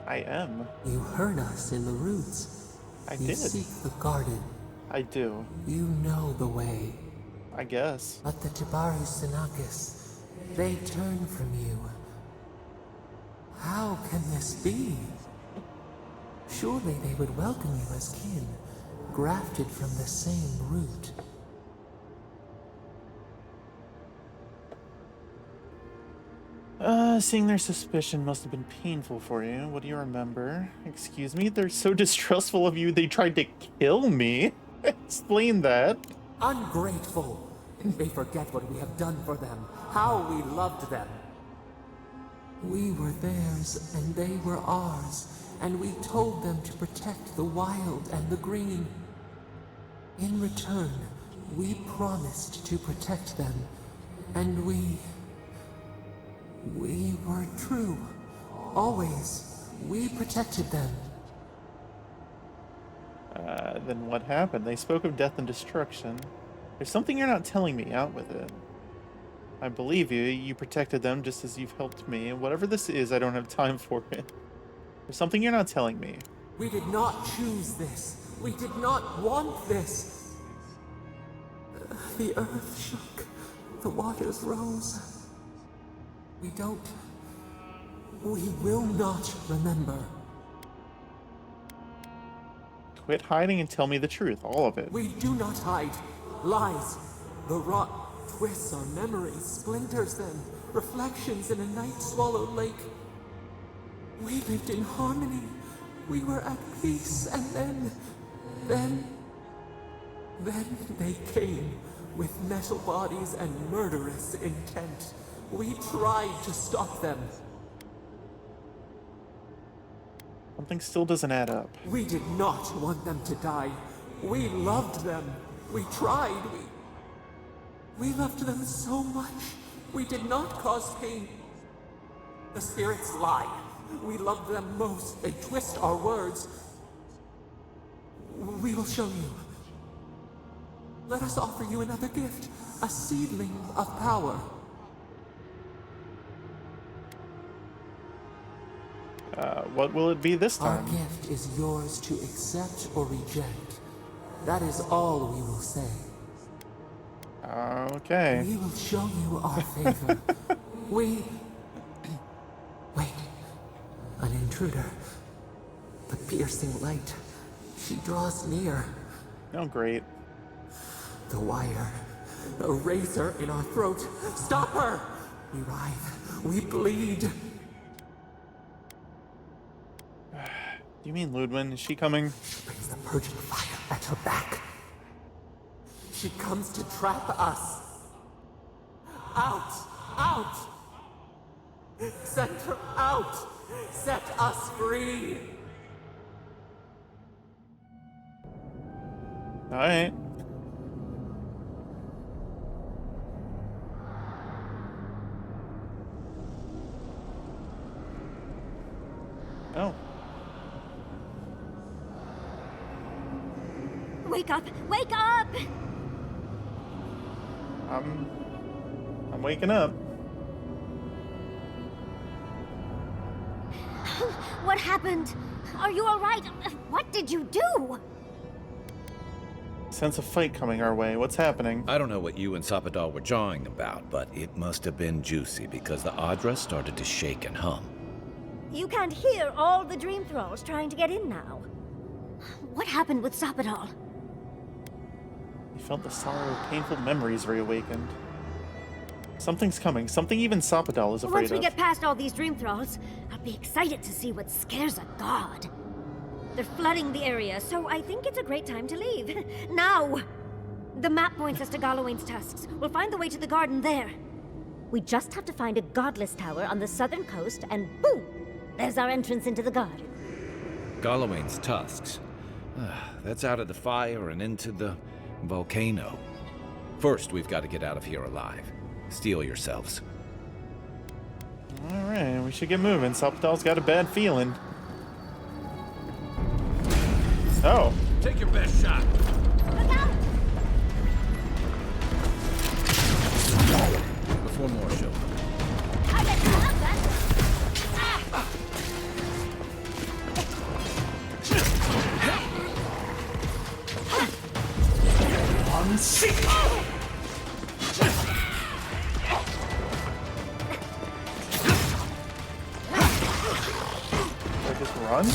I am.
You heard us in the roots.
I
You
did.
seek the garden.
I do.
You know the way.
I guess.
But the Tabaru Sinakis, they turn from you. How can this be? Surely they would welcome you as kin, grafted from the same root.
Seeing their suspicion must have been painful for you. What do you remember? Excuse me? They're so distrustful of you, they tried to kill me? Explain that.
Ungrateful! They forget what we have done for them, how we loved them. We were theirs, and they were ours, and we told them to protect the wild and the green. In return, we promised to protect them, and we were true. Always. We protected them.
Then what happened? They spoke of death and destruction. There's something you're not telling me. Out with it. I believe you. You protected them just as you've helped me. And whatever this is, I don't have time for it. There's something you're not telling me.
We did not choose this. We did not want this. The earth shook. The waters rose. We will not remember.
Quit hiding and tell me the truth. All of it.
We do not hide. Lies. The rot twists our memories, splinters them, reflections in a night-swallowed lake. We lived in harmony. We were at peace, and then they came with metal bodies and murderous intent. We tried to stop them.
Something still doesn't add up.
We did not want them to die. We loved them. We tried. We loved them so much. We did not cause pain. The spirits lie. We loved them most. They twist our words. We will show you. Let us offer you another gift. A seedling of power.
What will it be this
Our
time?
gift is yours to accept or reject. That is all we will say.
Okay.
We will show you our favor. Wait. An intruder. The piercing light. She draws near.
Oh, great.
The wire. A razor in our throat. Stop her! We writhe. We bleed.
Do you mean Ludwin? Is she coming?
She brings the purging fire at her back. She comes to trap us. Out! Out! Set her out! Set us free!
Alright. Oh.
Wake up! Wake up!
I'm waking up.
What happened? Are you alright? What did you do?
Sense a fight coming our way. What's happening?
I don't know what you and Sapadal were jawing about, but it must have been juicy because the Adra started to shake and hum.
You can't hear all the dream thralls trying to get in now. What happened with Sapadal?
He felt the sorrow of painful memories reawakened. Something's coming. Something even Sapadal is afraid
Once we
of.
get past all these dream thralls, I'll be excited to see what scares a god. They're flooding the area, so I think it's a great time to leave. Now! The map points us to Galawain's tusks. We'll find the way to the garden there. We just have to find a godless tower on the southern coast, and boom! There's our entrance into the garden.
Galawain's tusks. That's out of the fire and into the volcano. First, we've got to get out of here alive. Steel yourselves.
Alright, we should get moving. Sapadal's got a bad feeling. Oh.
Take your best shot.
Look out!
Before more show up.
I bet you love that.
I just run?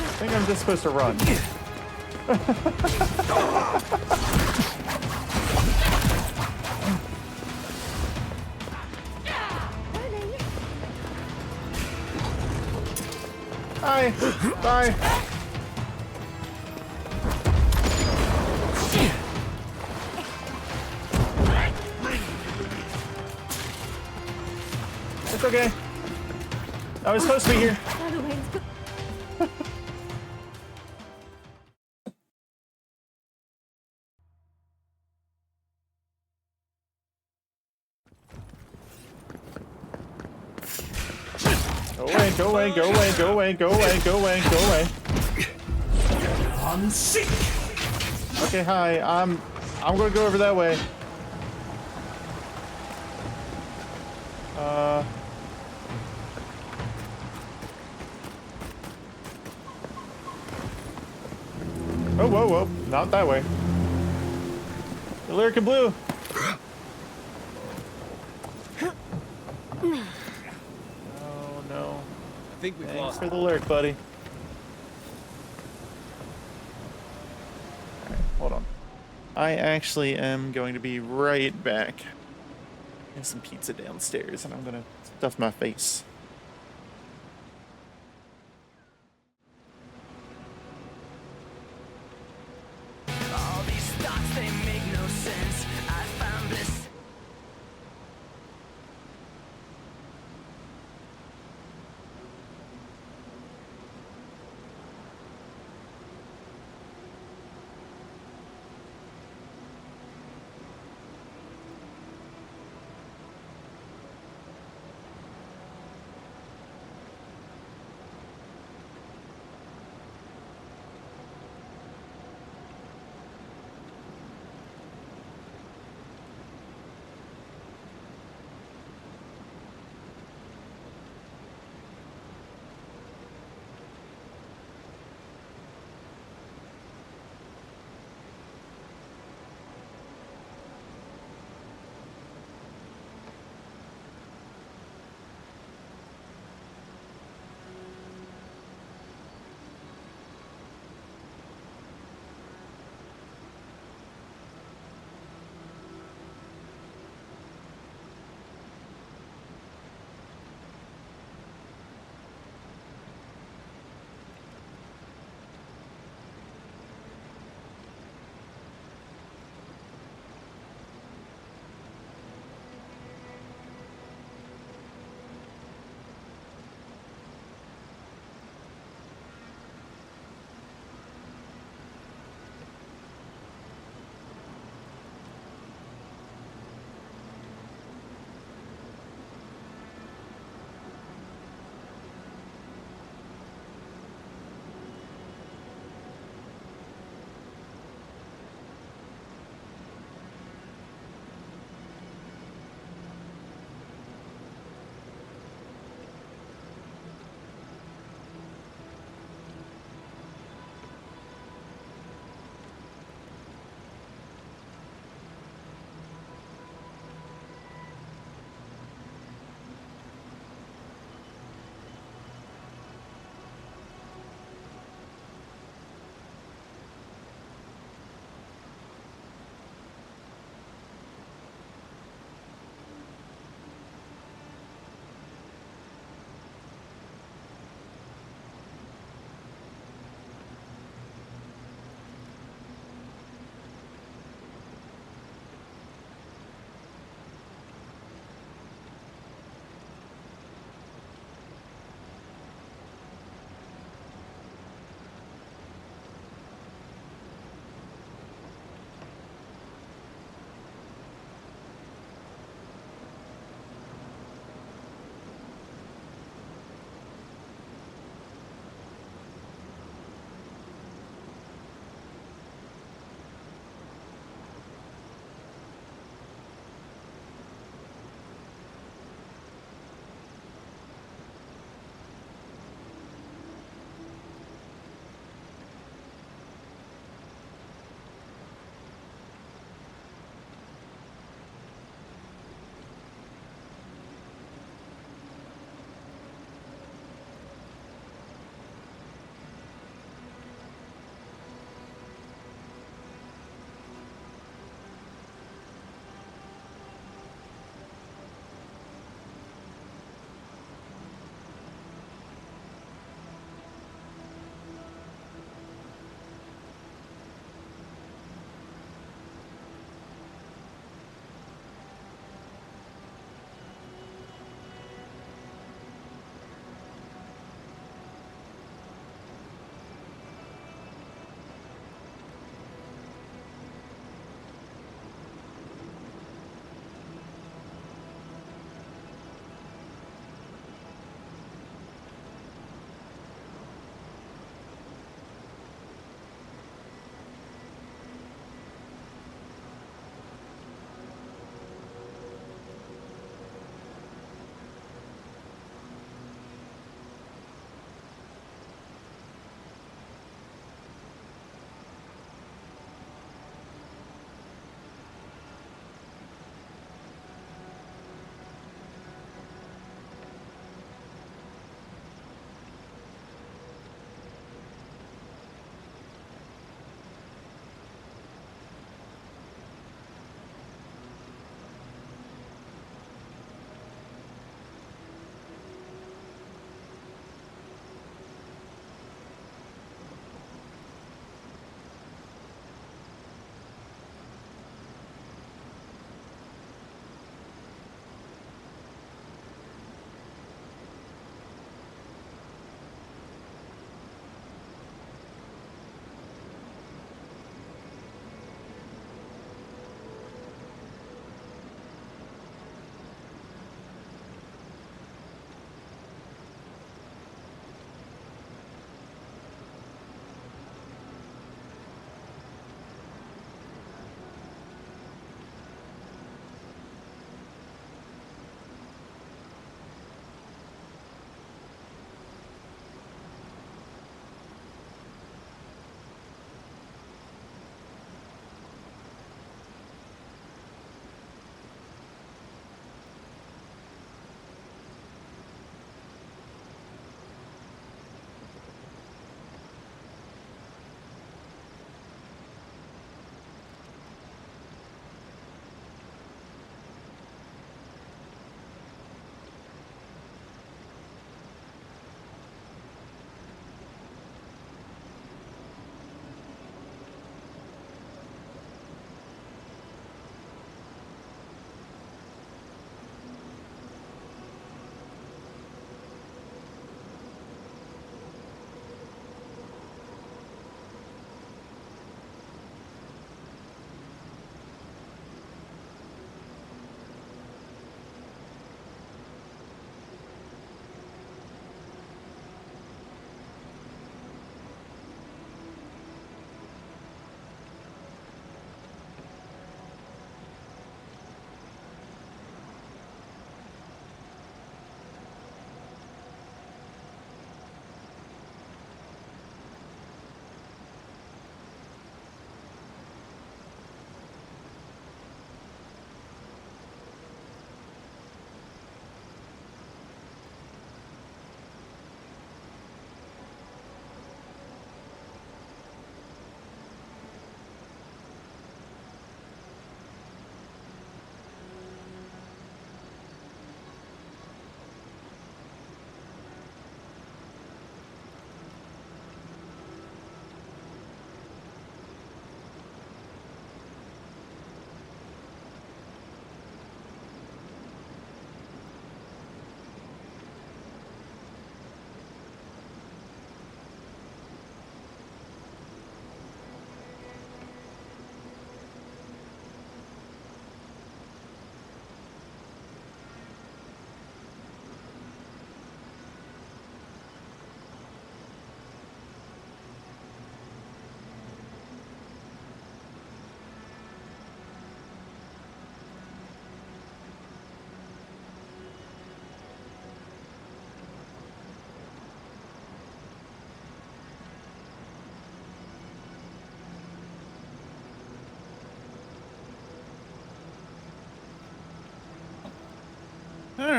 I think I'm just supposed to run. Bye. Bye. It's okay. I was supposed to be here. Go away, go away, go away, go away, go away, go away, go away. Okay, hi. I'm gonna go over that way. Oh, whoa, whoa. Not that way. The lyric in blue. Oh, no.
I think we've
Thanks
lost.
for the lyric, buddy. Alright, hold on. I actually am going to be right back. There's some pizza downstairs, and I'm gonna stuff my face.
All these thoughts, they make no sense. I found this.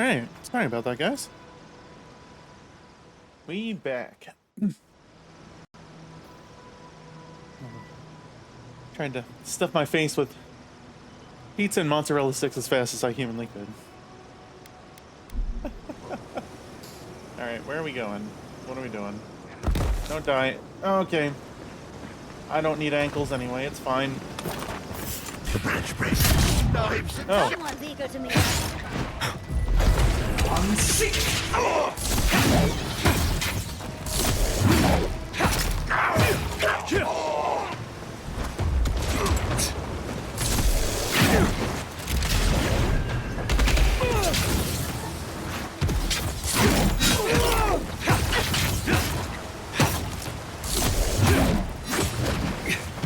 Alright, sorry about that, guys. We back. Trying to stuff my face with pizza and mozzarella sticks as fast as I humanly could. Alright, where are we going? What are we doing? Don't die. Okay. I don't need ankles anyway, it's fine.
The branch breaks. Knives.
Oh.
Someone's eager to meet.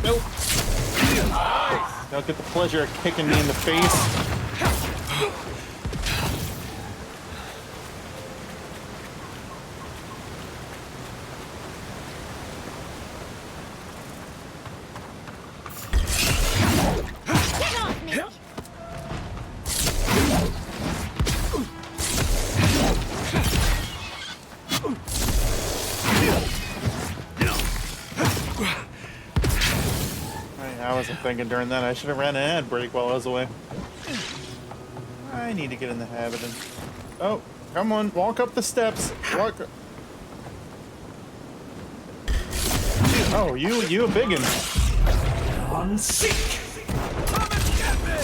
Nope. Don't get the pleasure of kicking me in the face.
Get off me!
I wasn't thinking during that. I should have ran an ad break while I was away. I need to get in the habit of... Oh, come on, walk up the steps. Walk. Oh, you a biggin.
On seek! Come and get me!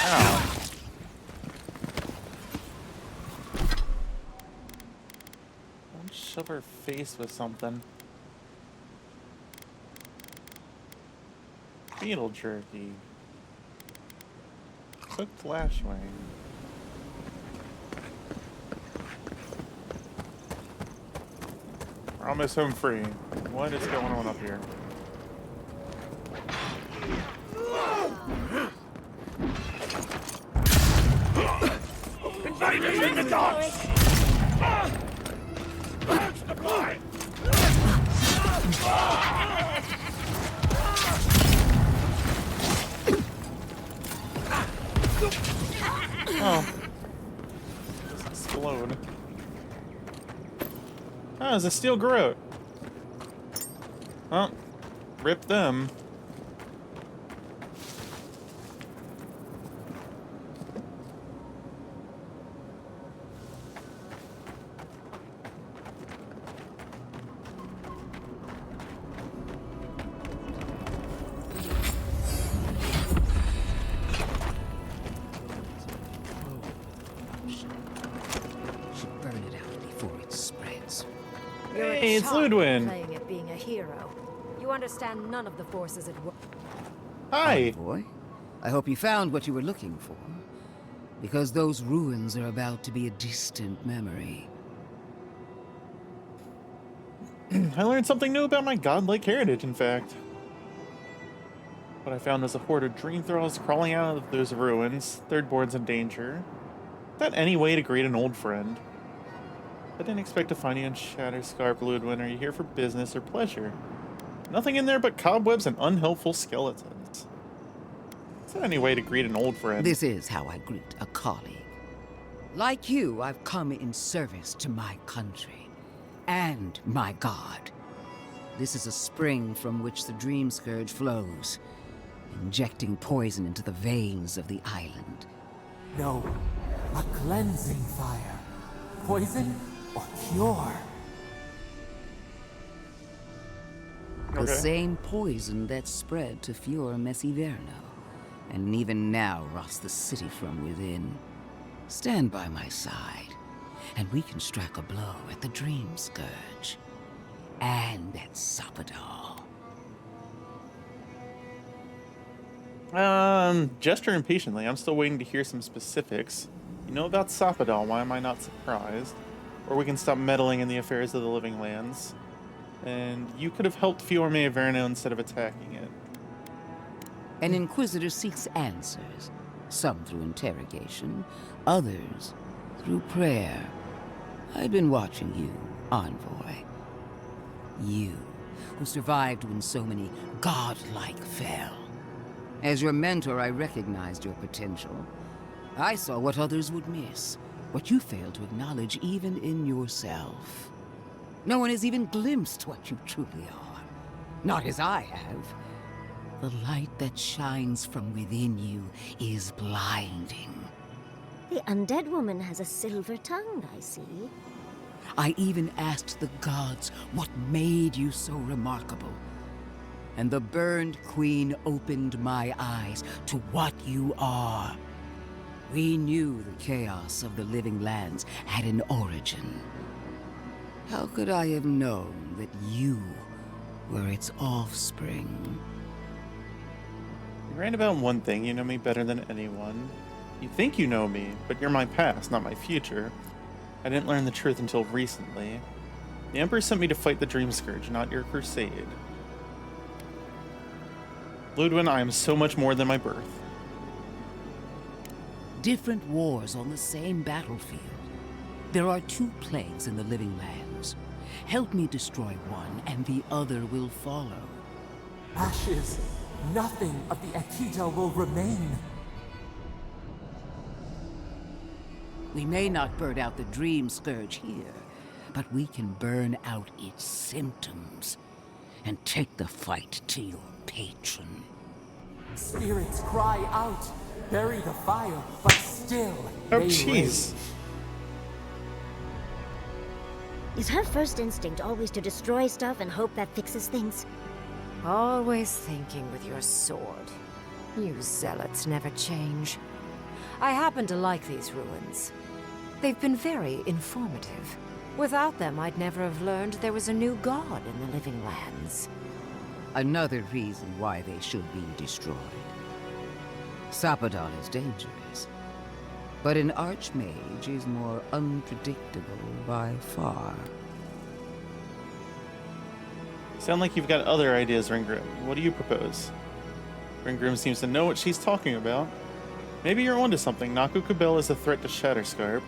Ow. Don't shove her face with something. Beetle jerky. Cooked lashwing. We're almost home free. What is going on up here?
Invaders in the docks! That's the boy!
Oh. Just explode. Oh, it's a steel garrote. Well, rip them.
Should burn it out before it spreads.
You're a
Hey, it's
child
Ludwin.
playing at being a hero. You understand none of the forces at work.
Hi.
Boy, I hope you found what you were looking for. Because those ruins are about to be a distant memory.
I learned something new about my godlike heritage, in fact. What I found was a horde of dream thralls crawling out of those ruins. Third board's in danger. Without any way to greet an old friend. I didn't expect to find you in Shatterscarp, Ludwin. Are you here for business or pleasure? Nothing in there but cobwebs and unhelpful skeletons. Is there any way to greet an old friend?
This is how I greet a colleague. Like you, I've come in service to my country. And my god. This is a spring from which the Dream Scourge flows, injecting poison into the veins of the island.
No, a cleansing fire. Poison or cure?
The
Okay.
same poison that spread to Fior Messiverno, and even now rots the city from within. Stand by my side, and we can strike a blow at the Dream Scourge. And at Sapadal.
Gesture impatiently. I'm still waiting to hear some specifics. You know about Sapadal, why am I not surprised? Or we can stop meddling in the affairs of the living lands. And you could have helped Fiorme Averno instead of attacking it.
An Inquisitor seeks answers, some through interrogation, others through prayer. I've been watching you, Envoy. You, who survived when so many godlike fell. As your mentor, I recognized your potential. I saw what others would miss, what you failed to acknowledge even in yourself. No one has even glimpsed what you truly are. Not as I have. The light that shines from within you is blinding.
The undead woman has a silver tongue, I see.
I even asked the gods what made you so remarkable. And the burned queen opened my eyes to what you are. We knew the chaos of the living lands had an origin. How could I have known that you were its offspring?
You're right about one thing, you know me better than anyone. You think you know me, but you're my past, not my future. I didn't learn the truth until recently. The Emperor sent me to fight the Dream Scourge, not your crusade. Ludwin, I am so much more than my birth.
Different wars on the same battlefield. There are 2 plagues in the living lands. Help me destroy one, and the other will follow.
Ashes! Nothing of the Akita will remain.
We may not burn out the Dream Scourge here, but we can burn out its symptoms and take the fight to your patron.
Spirits cry out, bury the fire, but still
Oh,
they
jeez.
rage.
Is her first instinct always to destroy stuff and hope that fixes things?
Always thinking with your sword. You zealots never change. I happen to like these ruins. They've been very informative. Without them, I'd never have learned there was a new god in the living lands.
Another reason why they should be destroyed. Sapadon is dangerous, but an archmage is more unpredictable by far.
Sound like you've got other ideas, Ringgrim. What do you propose? Ringgrim seems to know what she's talking about. Maybe you're onto something. Naku Kabel is a threat to Shatterscarp.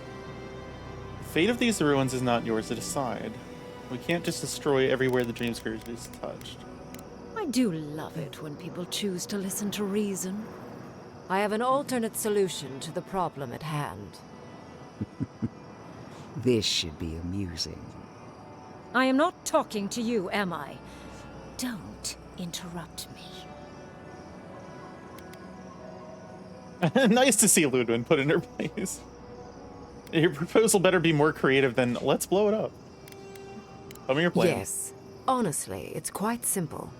The fate of these ruins is not yours to decide. We can't just destroy everywhere the Dream Scourge is touched.
I do love it when people choose to listen to reason. I have an alternate solution to the problem at hand.
This should be amusing.
I am not talking to you, am I? Don't interrupt me.
Nice to see Ludwin put in her place. Your proposal better be more creative than let's blow it up. Tell me your plan.
Yes. Honestly, it's quite simple.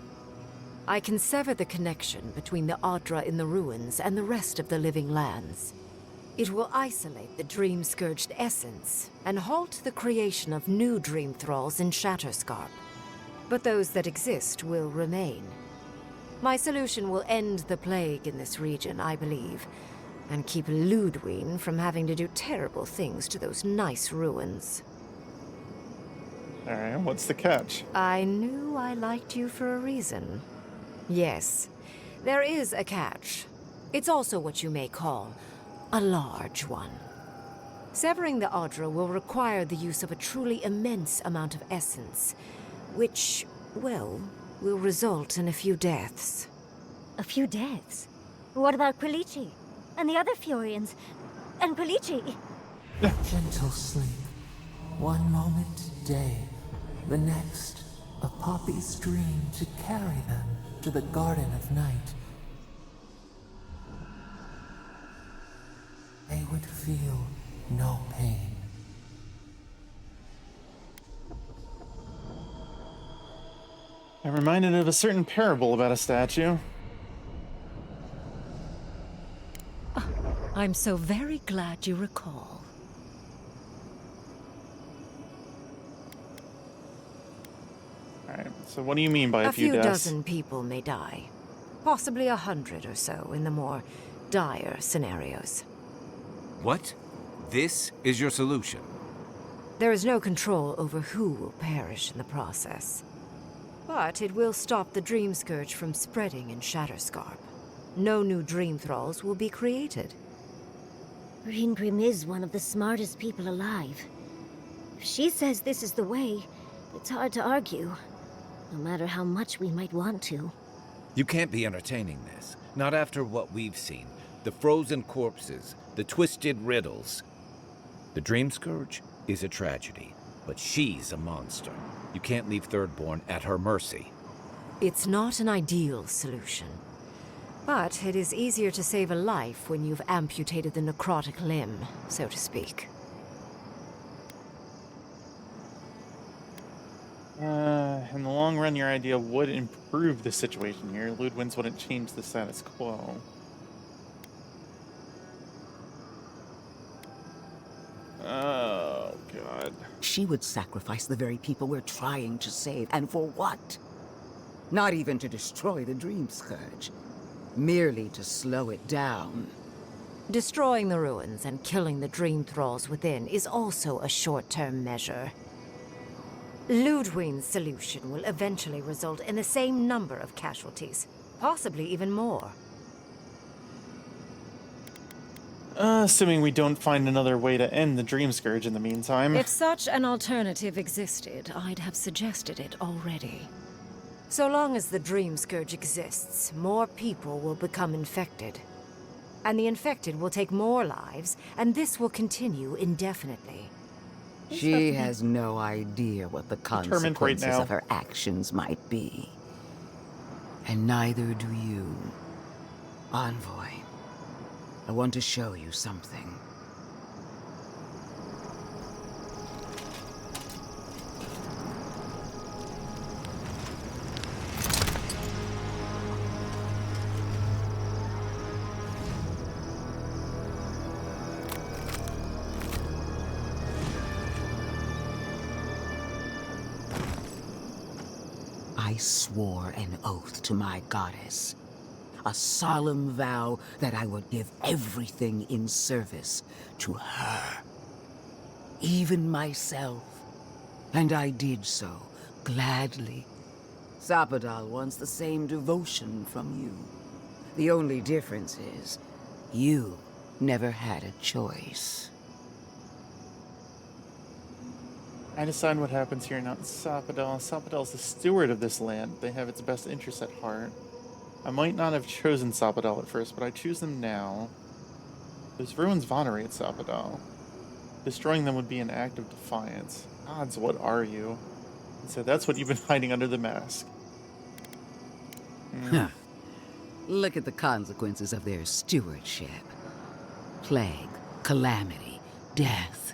I can sever the connection between the Adra in the ruins and the rest of the living lands. It will isolate the dream-scourged essence and halt the creation of new dream thralls in Shatterscarp. But those that exist will remain. My solution will end the plague in this region, I believe, and keep Ludwin from having to do terrible things to those nice ruins.
Alright, what's the catch?
I knew I liked you for a reason. Yes, there is a catch. It's also what you may call a large one. Severing the Adra will require the use of a truly immense amount of essence, which, well, will result in a few deaths.
A few deaths? What about Quilichi? And the other Furians? And Quilichi?
Gentle sleep. One moment day, the next, a poppy's dream to carry them to the Garden of Night. They would feel no pain.
I'm reminded of a certain parable about a statue.
I'm so very glad you recall.
Alright, so what do you mean by
A
a few
few
deaths?
dozen people may die. Possibly 100 or so in the more dire scenarios.
What? This is your solution?
There is no control over who will perish in the process. But it will stop the Dream Scourge from spreading in Shatterscarp. no new dream thralls will be created.
Green is one of the smartest people alive. If she says this is the way, it's hard to argue, no matter how much we might want to.
You can't be entertaining this. Not after what we've seen. The frozen corpses, the twisted riddles. The Dream Scourge is a tragedy, but she's a monster. You can't leave Thirdborn at her mercy.
It's not an ideal solution. But it is easier to save a life when you've amputated the necrotic limb, so to speak.
In the long run, your idea would improve the situation here. Ludwin's wouldn't change the status quo. Oh, God.
She would sacrifice the very people we're trying to save, and for what? Not even to destroy the Dream Scourge. Merely to slow it down.
Destroying the ruins and killing the dream thralls within is also a short-term measure. Ludwig's solution will eventually result in the same number of casualties, possibly even more.
Assuming we don't find another way to end the Dream Scourge in the meantime.
If such an alternative existed, I'd have suggested it already. So long as the Dream Scourge exists, more people will become infected. And the infected will take more lives, and this will continue indefinitely.
She has no idea what the consequences
now.
of her actions might be. And neither do you. Envoy, I want to show you something. I swore an oath to my goddess. A solemn vow that I would give everything in service to her. Even myself. And I did so, gladly. Sapadal wants the same devotion from you. The only difference is, you never had a choice.
I decide what happens here, not Sapadal. Sapadal's the steward of this land. They have its best interests at heart. I might not have chosen Sapadal at first, but I choose them now. Those ruins venerate Sapadal. Destroying them would be an act of defiance. Gods, what are you? And so that's what you've been hiding under the mask.
Huh. Look at the consequences of their stewardship. Plague, calamity, death.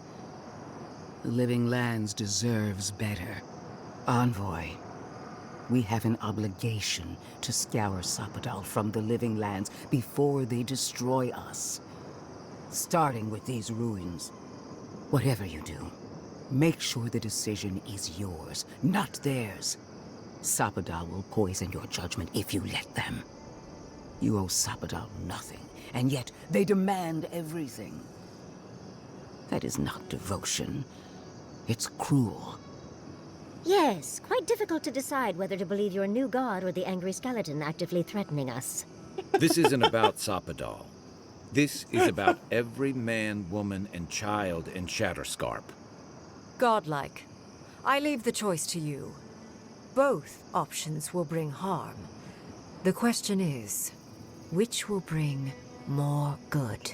The Living Lands deserves better. Envoy, we have an obligation to scour Sapadal from the Living Lands before they destroy us. Starting with these ruins. Whatever you do, make sure the decision is yours, not theirs. Sapadal will poison your judgment if you let them. You owe Sapadal nothing, and yet they demand everything. That is not devotion. It's cruel.
Yes, quite difficult to decide whether to believe your new god or the angry skeleton actively threatening us.
This isn't about Sapadal. This is about every man, woman, and child in Shatterscarp.
Godlike. I leave the choice to you. Both options will bring harm. The question is, which will bring more good?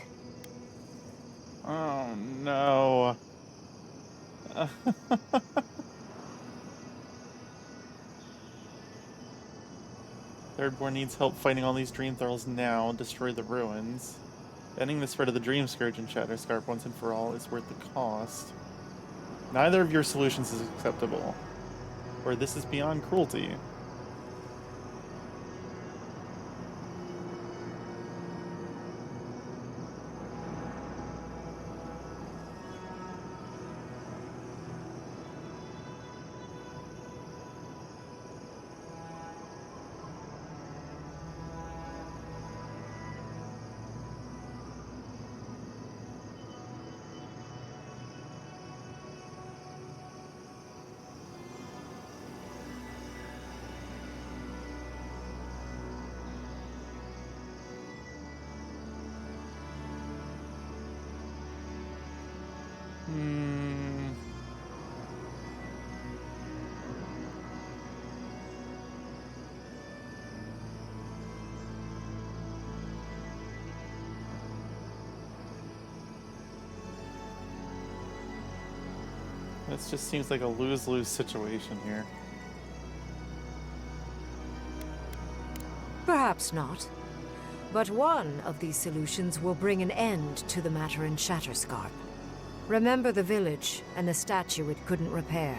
Oh, no. Thirdborn needs help fighting all these Dream Thralls now. Destroy the ruins. Ending the spread of the Dream Scourge in Shatterscarp once and for all is worth the cost. Neither of your solutions is acceptable, or this is beyond cruelty. This just seems like a lose-lose situation here.
Perhaps not. But one of these solutions will bring an end to the matter in Shatterscarp. Remember the village and the statue it couldn't repair.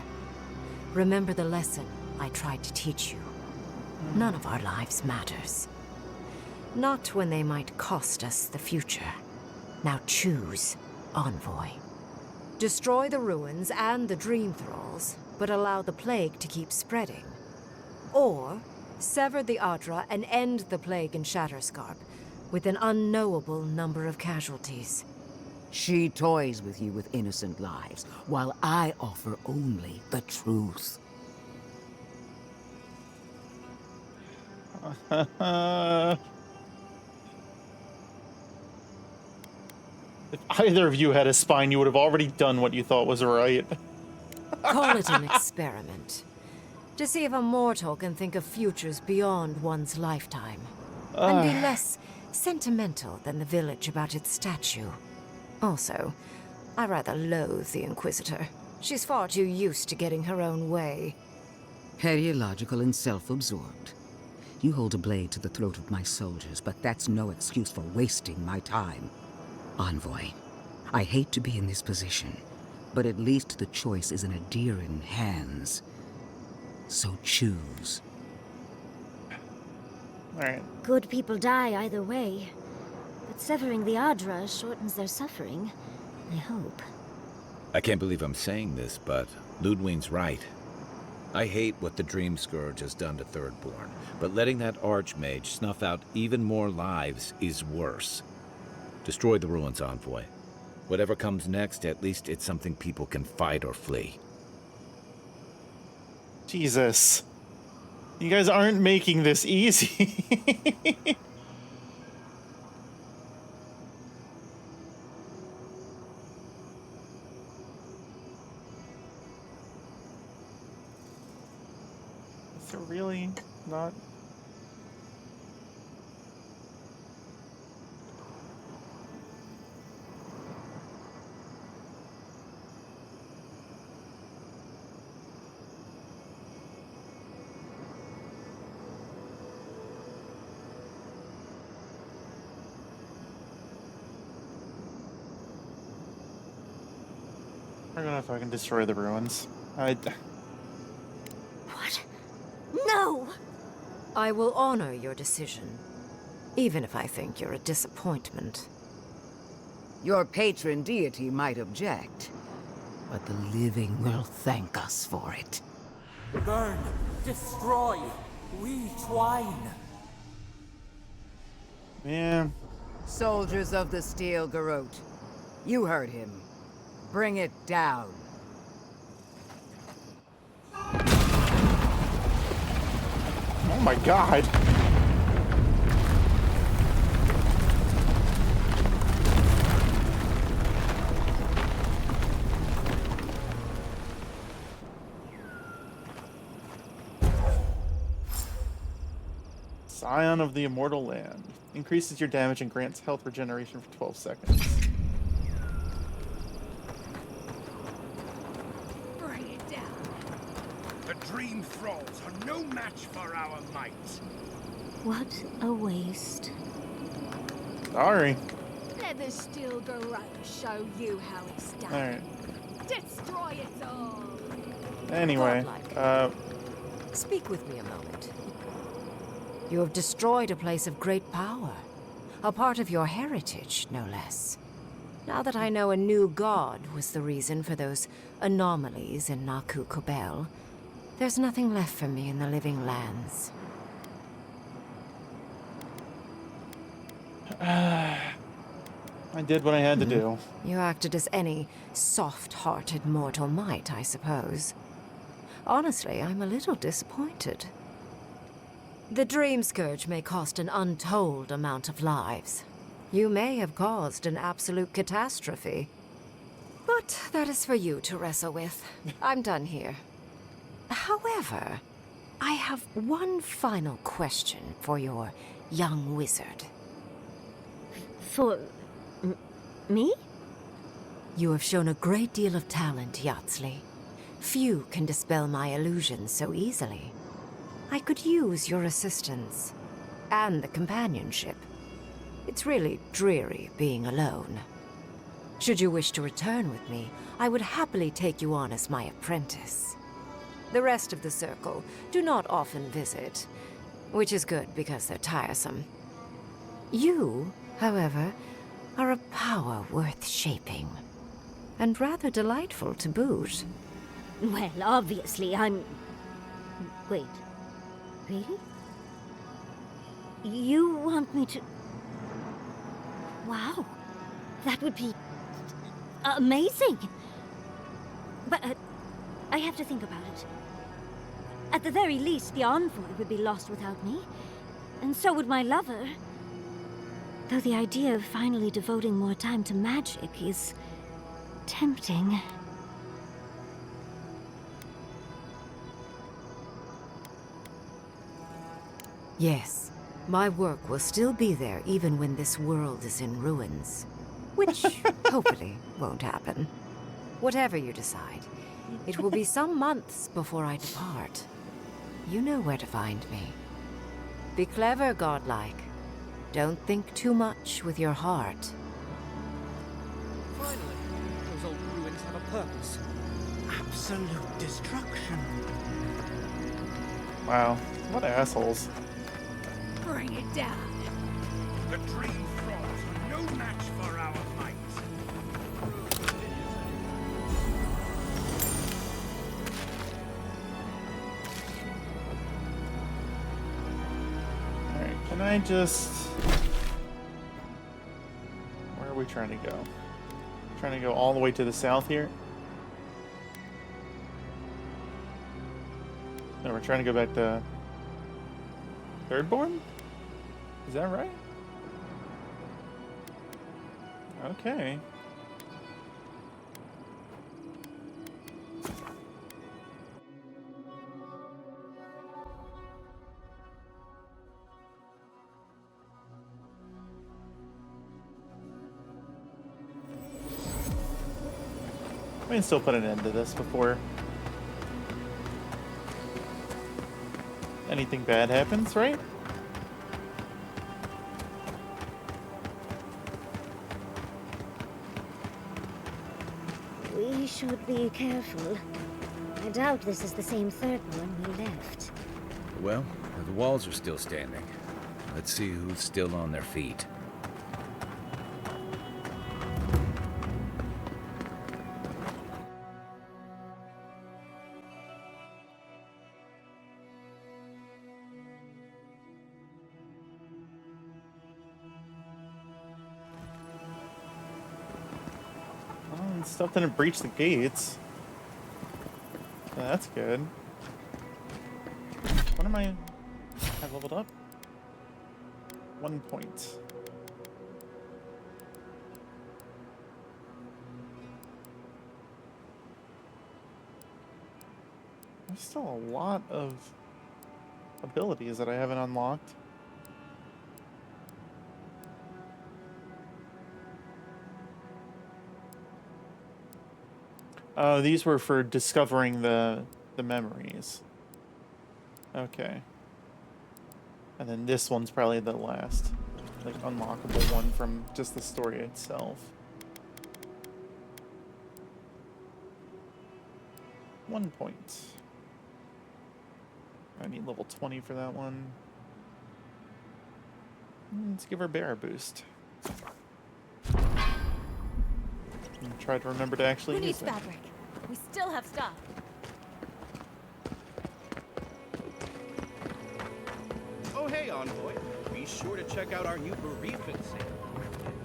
Remember the lesson I tried to teach you. None of our lives matters. Not when they might cost us the future. Now choose, Envoy. Destroy the ruins and the Dream Thralls, but allow the plague to keep spreading. Or sever the Adra and end the plague in Shatterscarp with an unknowable number of casualties.
She toys with you with innocent lives, while I offer only the truth.
If either of you had a spine, you would have already done what you thought was right.
Call it an experiment. To see if a mortal can think of futures beyond one's lifetime. And be less sentimental than the village about its statue. Also, I rather loathe the Inquisitor. She's far too used to getting her own way.
Ideological and self-absorbed. You hold a blade to the throat of my soldiers, but that's no excuse for wasting my time. Envoy, I hate to be in this position, but at least the choice is in Adiran hands. So choose.
Alright.
Good people die either way. But severing the Adra shortens their suffering, I hope.
I can't believe I'm saying this, but Ludwig's right. I hate what the Dream Scourge has done to Thirdborn, but letting that Archmage snuff out even more lives is worse. Destroy the ruins, Envoy. Whatever comes next, at least it's something people can fight or flee.
Jesus. You guys aren't making this easy. Is it really not? I don't know if I can destroy the ruins.
What? No!
I will honor your decision, even if I think you're a disappointment.
Your patron deity might object, but the living will thank us for it.
Burn, destroy, we twine.
Man.
Soldiers of the Steel Garrote, you heard him. Bring it down.
Oh my god. Scion of the Immortal Land. Increases your damage and grants health regeneration for 12 seconds.
Bring it down.
The Dream Thralls are no match for our might.
What a waste.
Sorry.
Let the Steel Garrote show you how it's done.
Alright.
Destroy it all.
Anyway,
Speak with me a moment. You have destroyed a place of great power. A part of your heritage, no less. Now that I know a new god was the reason for those anomalies in Naku Kobel, there's nothing left for me in the living lands.
I did what I had to do.
You acted as any soft-hearted mortal might, I suppose. Honestly, I'm a little disappointed. The Dream Scourge may cost an untold amount of lives. You may have caused an absolute catastrophe. But that is for you to wrestle with. I'm done here. However, I have one final question for your young wizard.
For... me?
You have shown a great deal of talent, Yatsley. Few can dispel my illusions so easily. I could use your assistance and the companionship. It's really dreary being alone. Should you wish to return with me, I would happily take you on as my apprentice. The rest of the circle do not often visit, which is good because they're tiresome. You, however, are a power worth shaping, and rather delightful to boot.
Well, obviously, I'm... Wait. Really? You want me to... Wow. That would be... amazing! But I have to think about it. At the very least, the envoy would be lost without me. And so would my lover. Though the idea of finally devoting more time to magic is... tempting.
Yes, my work will still be there even when this world is in ruins. Which, hopefully, won't happen. Whatever you decide, it will be some months before I depart. You know where to find me. Be clever, godlike. Don't think too much with your heart.
Finally, those old ruins have a purpose. Absolute destruction.
Wow, what assholes.
Bring it down.
The dream thralls are no match for our might.
Alright, can I just... Where are we trying to go? Trying to go all the way to the south here? No, we're trying to go back to... Thirdborn? Is that right? Okay. We can still put an end to this before anything bad happens, right?
We should be careful. I doubt this is the same Thirdborn we left.
Well, the walls are still standing. Let's see who's still on their feet.
Stuff didn't breach the gates. So that's good. What am I leveled up? 1 point. There's still a lot of abilities that I haven't unlocked. Oh, these were for discovering the memories. Okay. And then this one's probably the last, like, unlockable one from just the story itself. 1 point. I need level 20 for that one. Let's give her bear a boost. And try to remember to actually
Who
use
needs
it.
fabric? We still have stuff.
Oh hey, Envoy. Be sure to check out our new bereavement sale.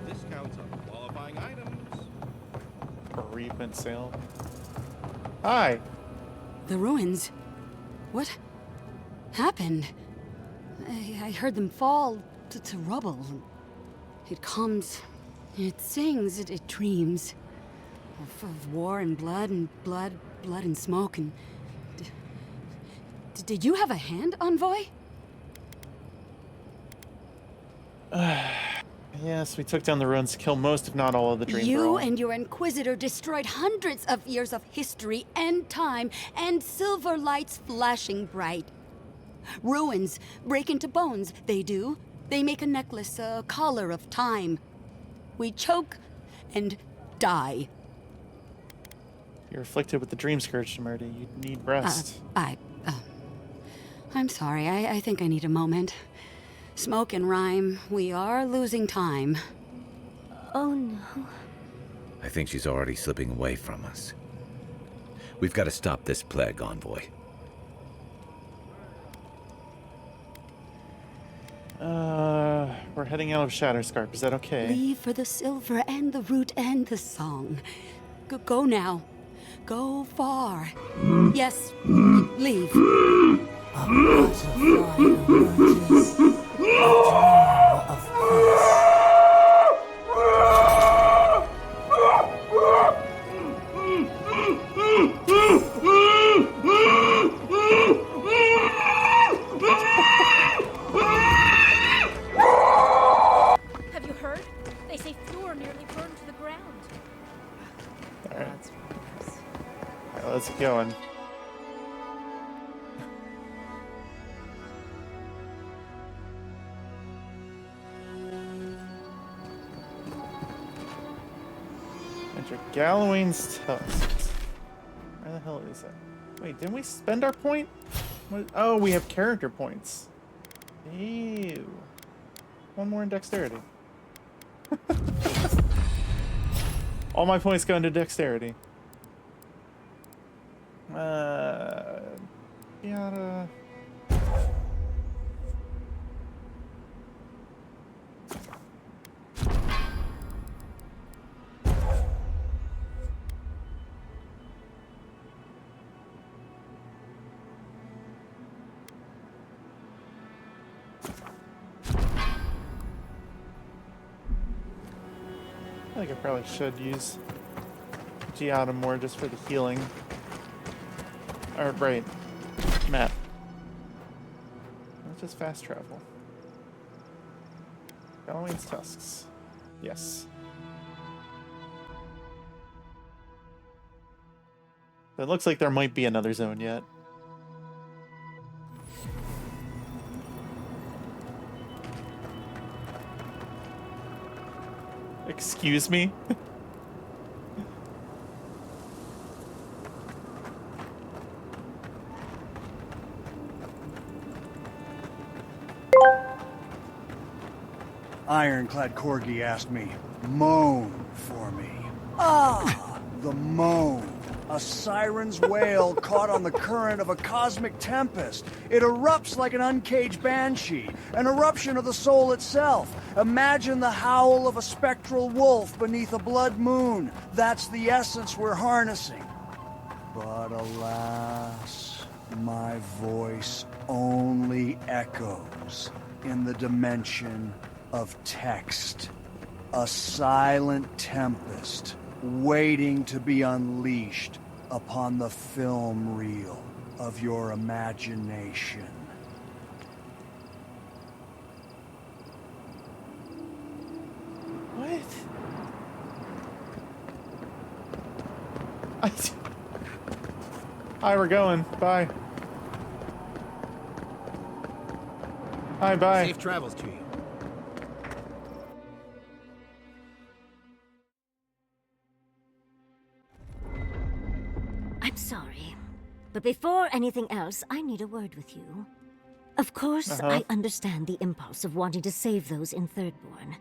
Discounts on qualifying items.
Bereavement sale. Hi.
The ruins? What happened? I heard them fall to rubble. It comes, it sings, it dreams. Of war and blood and smoke and... Did you have a hand, Envoy?
Yes, we took down the ruins to kill most, if not all, of the Dream
You
Girl.
and your Inquisitor destroyed hundreds of years of history and time, and silver lights flashing bright. Ruins break into bones, they do. They make a necklace, a collar of time. We choke and die.
You're afflicted with the Dream Scourge, Demerta. You need rest.
I'm sorry. I think I need a moment. Smoke and rhyme. We are losing time.
Oh no.
I think she's already slipping away from us. We've got to stop this plague, Envoy.
We're heading out of Shatterscarp. Is that okay?
Leave for the silver and the root and the song. Go now. Go far. Yes, leave.
A butterfly emerges. A dream of peace.
Have you heard? They say Fleur nearly burned to the ground.
Alright. Alright, let's get going. Enter Galloway's tusks. Where the hell is that? Wait, didn't we spend our point? What? Oh, we have character points. Ew. One more in dexterity. All my points go into dexterity. Yada. I think I probably should use Giada more just for the healing. Or, right. Map. Let's just fast travel. Galloway's tusks. Yes. It looks like there might be another zone yet. Excuse me?
Ironclad Corgi asked me, moan for me. Ah, the moan. A siren's wail caught on the current of a cosmic tempest. It erupts like an uncaged banshee, an eruption of the soul itself. Imagine the howl of a spectral wolf beneath a blood moon. That's the essence we're harnessing. But alas, my voice only echoes in the dimension of text. A silent tempest waiting to be unleashed upon the film reel of your imagination.
What? Hi, we're going. Bye. Hi, bye.
Safe travels to you.
I'm sorry, but before anything else, I need a word with you. Of course, I understand the impulse of wanting to save those in Thirdborn.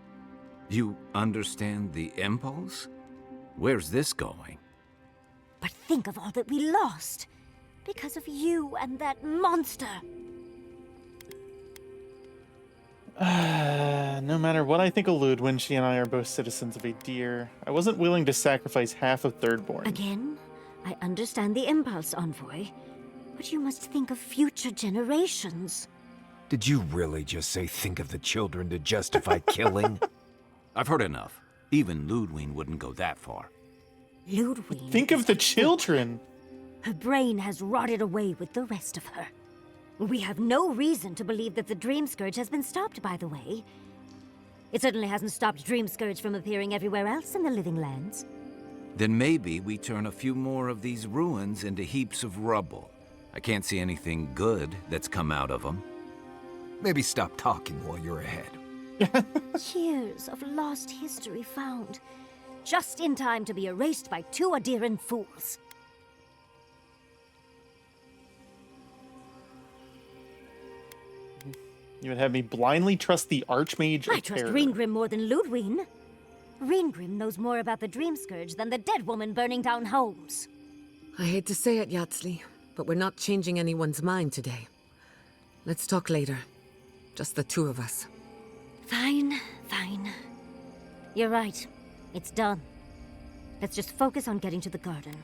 You understand the impulse? Where's this going?
But think of all that we lost because of you and that monster.
No matter what I think of Ludwig, she and I are both citizens of a deer. I wasn't willing to sacrifice half of Thirdborn.
Again, I understand the impulse, Envoy, but you must think of future generations.
Did you really just say think of the children to justify killing?
I've heard enough. Even Ludwig wouldn't go that far.
Ludwig.
Think of the children.
Her brain has rotted away with the rest of her. We have no reason to believe that the Dream Scourge has been stopped, by the way. It certainly hasn't stopped Dream Scourge from appearing everywhere else in the Living Lands.
Then maybe we turn a few more of these ruins into heaps of rubble. I can't see anything good that's come out of them.
Maybe stop talking while you're ahead.
Years of lost history found, just in time to be erased by two Adiran fools.
You would have me blindly trust the Archmage
I
of
trust
Terror.
Reengrim more than Ludwig. Reengrim knows more about the Dream Scourge than the dead woman burning down homes.
I hate to say it, Yatsley, but we're not changing anyone's mind today. Let's talk later. Just the two of us.
Fine, fine. You're right. It's done. Let's just focus on getting to the garden.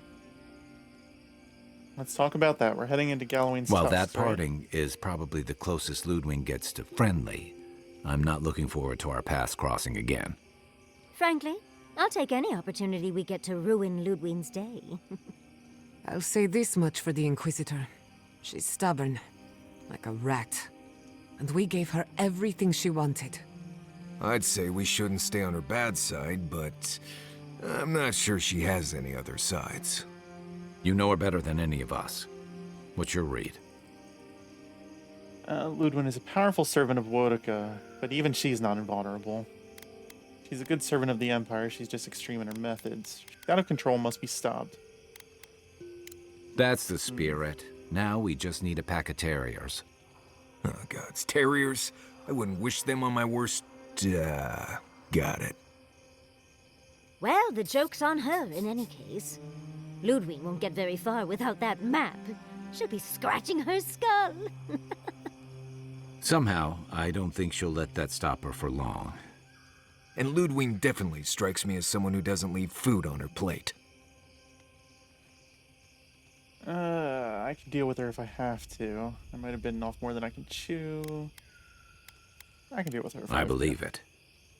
Let's talk about that. We're heading into Galloween's
Well,
Tusks,
that parting is probably the closest Ludwig gets to friendly. I'm not looking forward to our paths crossing again.
Frankly, I'll take any opportunity we get to ruin Ludwig's day.
I'll say this much for the Inquisitor. She's stubborn, like a rat. And we gave her everything she wanted.
I'd say we shouldn't stay on her bad side, but I'm not sure she has any other sides.
You know her better than any of us. What's your read?
Ludwig is a powerful servant of Woedica, but even she's not invulnerable. She's a good servant of the Empire, she's just extreme in her methods. She's out of control, must be stopped.
That's the spirit. Now we just need a pack of terriers.
Oh, gods, terriers? I wouldn't wish them on my worst... got it.
Well, the joke's on her in any case. Ludwig won't get very far without that map. She'll be scratching her skull.
Somehow, I don't think she'll let that stop her for long.
And Ludwig definitely strikes me as someone who doesn't leave food on her plate.
I can deal with her if I have to. I might have bitten off more than I can chew. I can deal with her if I
I
have to.
believe it.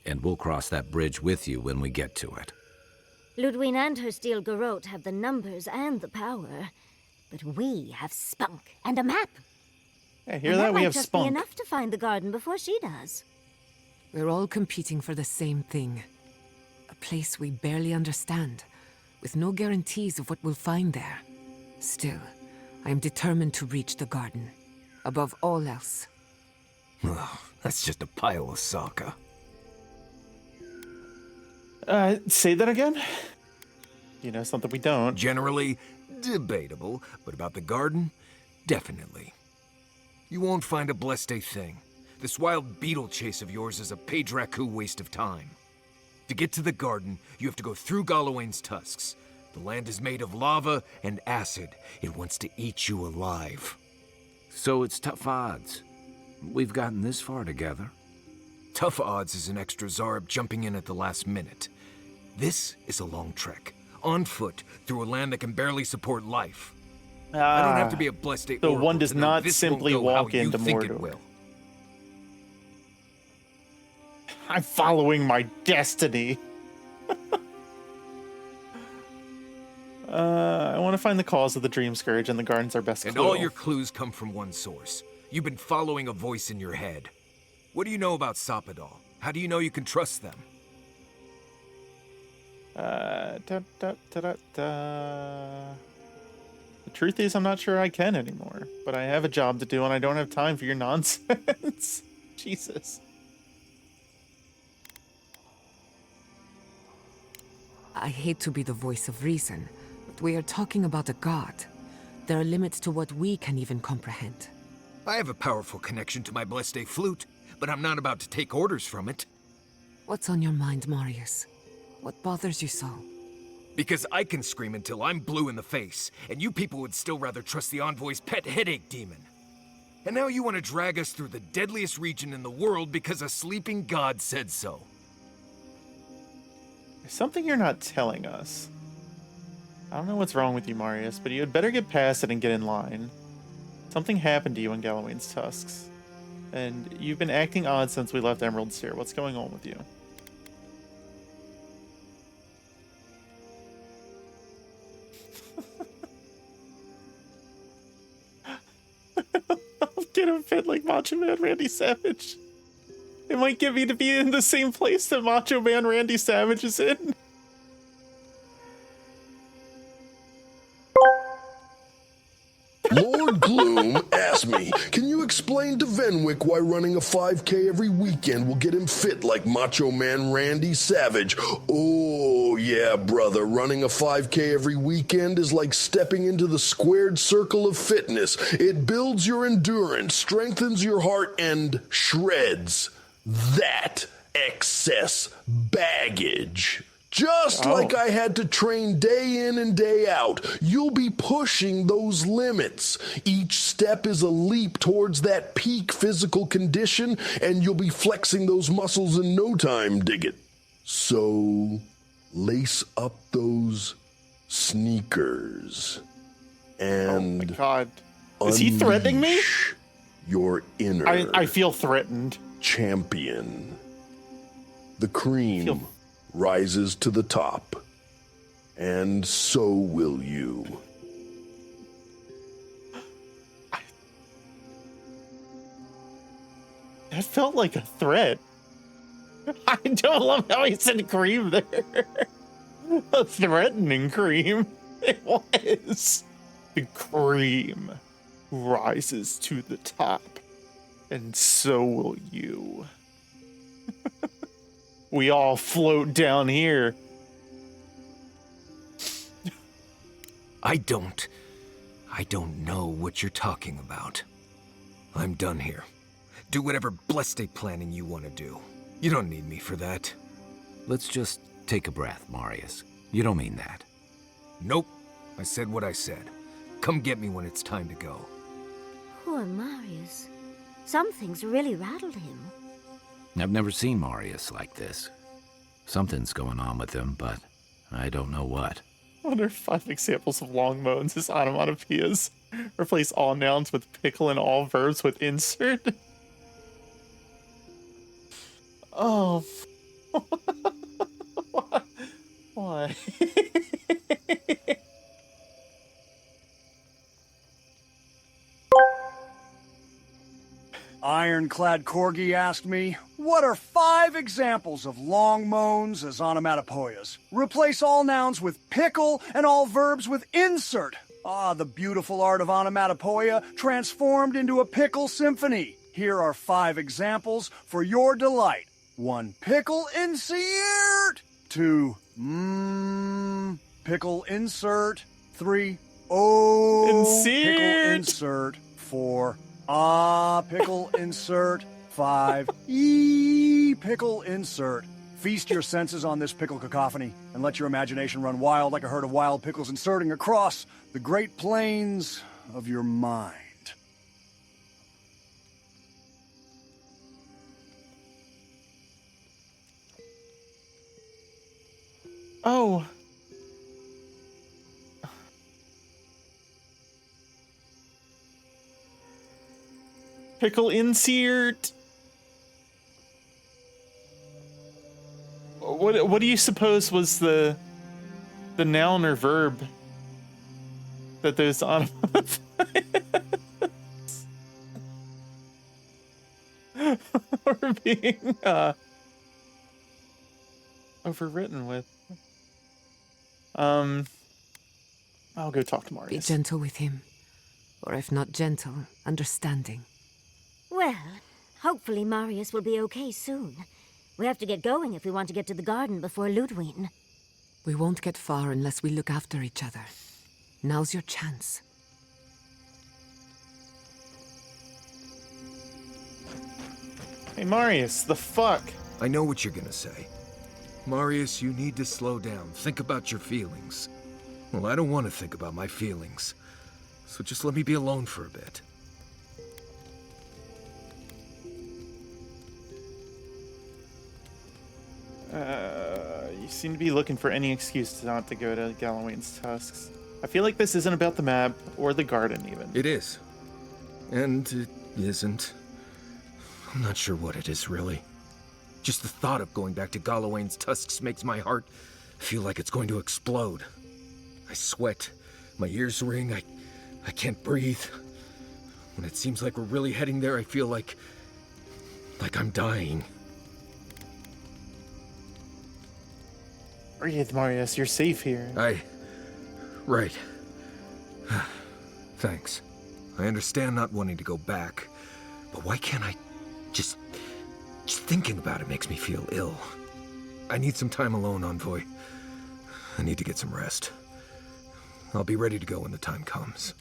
And we'll cross that bridge with you when we get to it.
Ludwig and her steel garrote have the numbers and the power, but we have spunk and a map.
Yeah, hear
And
that? We
might
have
just
spunk.
be enough to find the garden before she does.
We're all competing for the same thing. A place we barely understand, with no guarantees of what we'll find there. Still, I am determined to reach the garden, above all else.
Ugh, that's just a pile of Sokka.
Say that again? You know, something we don't.
Generally, debatable, but about the garden, definitely. You won't find a blessed thing. This wild beetle chase of yours is a Page-Raku waste of time. To get to the garden, you have to go through Galloween's tusks. The land is made of lava and acid. It wants to eat you alive.
So it's tough odds. We've gotten this far together.
Tough odds is an extra Zarb jumping in at the last minute. This is a long trek, on foot, through a land that can barely support life. I don't have to be a blessed
So
oracle
one does
to know
not
this
simply
won't go
walk
how you
into
think it
Mordor.
will.
I'm following my destiny. I want to find the cause of the Dream Scourge, and the garden's our best
And
clue.
all your clues come from one source. You've been following a voice in your head. What do you know about Soppadal? How do you know you can trust them?
The truth is, I'm not sure I can anymore. But I have a job to do, and I don't have time for your nonsense. Jesus.
I hate to be the voice of reason, but we are talking about a god. There are limits to what we can even comprehend.
I have a powerful connection to my blessed flute, but I'm not about to take orders from it.
What's on your mind, Marius? What bothers you so?
Because I can scream until I'm blue in the face, and you people would still rather trust the Envoy's pet headache demon. And now you want to drag us through the deadliest region in the world because a sleeping god said so.
There's something you're not telling us. I don't know what's wrong with you, Marius, but you had better get past it and get in line. Something happened to you in Galloween's tusks. And you've been acting odd since we left Emerald Seer. What's going on with you? Get him fit like Macho Man Randy Savage. It might get me to be in the same place that Macho Man Randy Savage is in.
Lord Gloom asked me, can you explain to Venwyk why running a 5K every weekend will get him fit like Macho Man Randy Savage? Oh, yeah, brother. Running a 5K every weekend is like stepping into the squared circle of fitness. It builds your endurance, strengthens your heart, and shreds that excess baggage. Just like I had to train day in and day out, you'll be pushing those limits. Each step is a leap towards that peak physical condition, and you'll be flexing those muscles in no time, dig it. So, lace up those sneakers and...
Oh my god. Is he threatening me?
Your inner...
I feel threatened.
Champion. The cream rises to the top, and so will you.
That felt like a threat. I don't love how he said cream there. A threatening cream. It was. The cream rises to the top, and so will you. We all float down here.
I don't know what you're talking about. I'm done here. Do whatever blessed planning you want to do. You don't need me for that.
Let's just take a breath, Marius. You don't mean that.
Nope. I said what I said. Come get me when it's time to go.
Poor Marius. Some things really rattled him.
I've never seen Marius like this. Something's going on with him, but I don't know what.
I wonder if 5 examples of long moans is onomatopoeias. Replace all nouns with pickle and all verbs with insert. Oh. Why?
Ironclad Corgi asked me, what are 5 examples of long moans as onomatopoeias? Replace all nouns with pickle and all verbs with insert. Ah, the beautiful art of onomatopoeia transformed into a pickle symphony. Here are 5 examples for your delight. 1. Pickle insert. 2. Pickle insert. 3. Oh, pickle insert. 4. Pickle insert. 5. Pickle insert. Feast your senses on this pickle cacophony and let your imagination run wild like a herd of wild pickles inserting across the great plains of your mind.
Oh. Pickle insert. What do you suppose was the noun or verb that those onomatopoeias were being overwritten with? I'll go talk to Marius.
Be gentle with him. Or if not gentle, understanding.
Well, hopefully Marius will be okay soon. We have to get going if we want to get to the garden before Ludwig.
We won't get far unless we look after each other. Now's your chance.
Hey, Marius, the fuck?
I know what you're gonna say. Marius, you need to slow down. Think about your feelings. Well, I don't want to think about my feelings. So just let me be alone for a bit.
You seem to be looking for any excuse not to go to Gallowayne's Tusks. I feel like this isn't about the map or the garden, even.
It is. And it isn't. I'm not sure what it is, really. Just the thought of going back to Gallowayne's Tusks makes my heart feel like it's going to explode. I sweat. My ears ring. I can't breathe. When it seems like we're really heading there, I feel like I'm dying.
Breathe, Marius. You're safe here.
Right. Thanks. I understand not wanting to go back, but why can't I just thinking about it makes me feel ill. I need some time alone, Envoy. I need to get some rest. I'll be ready to go when the time comes.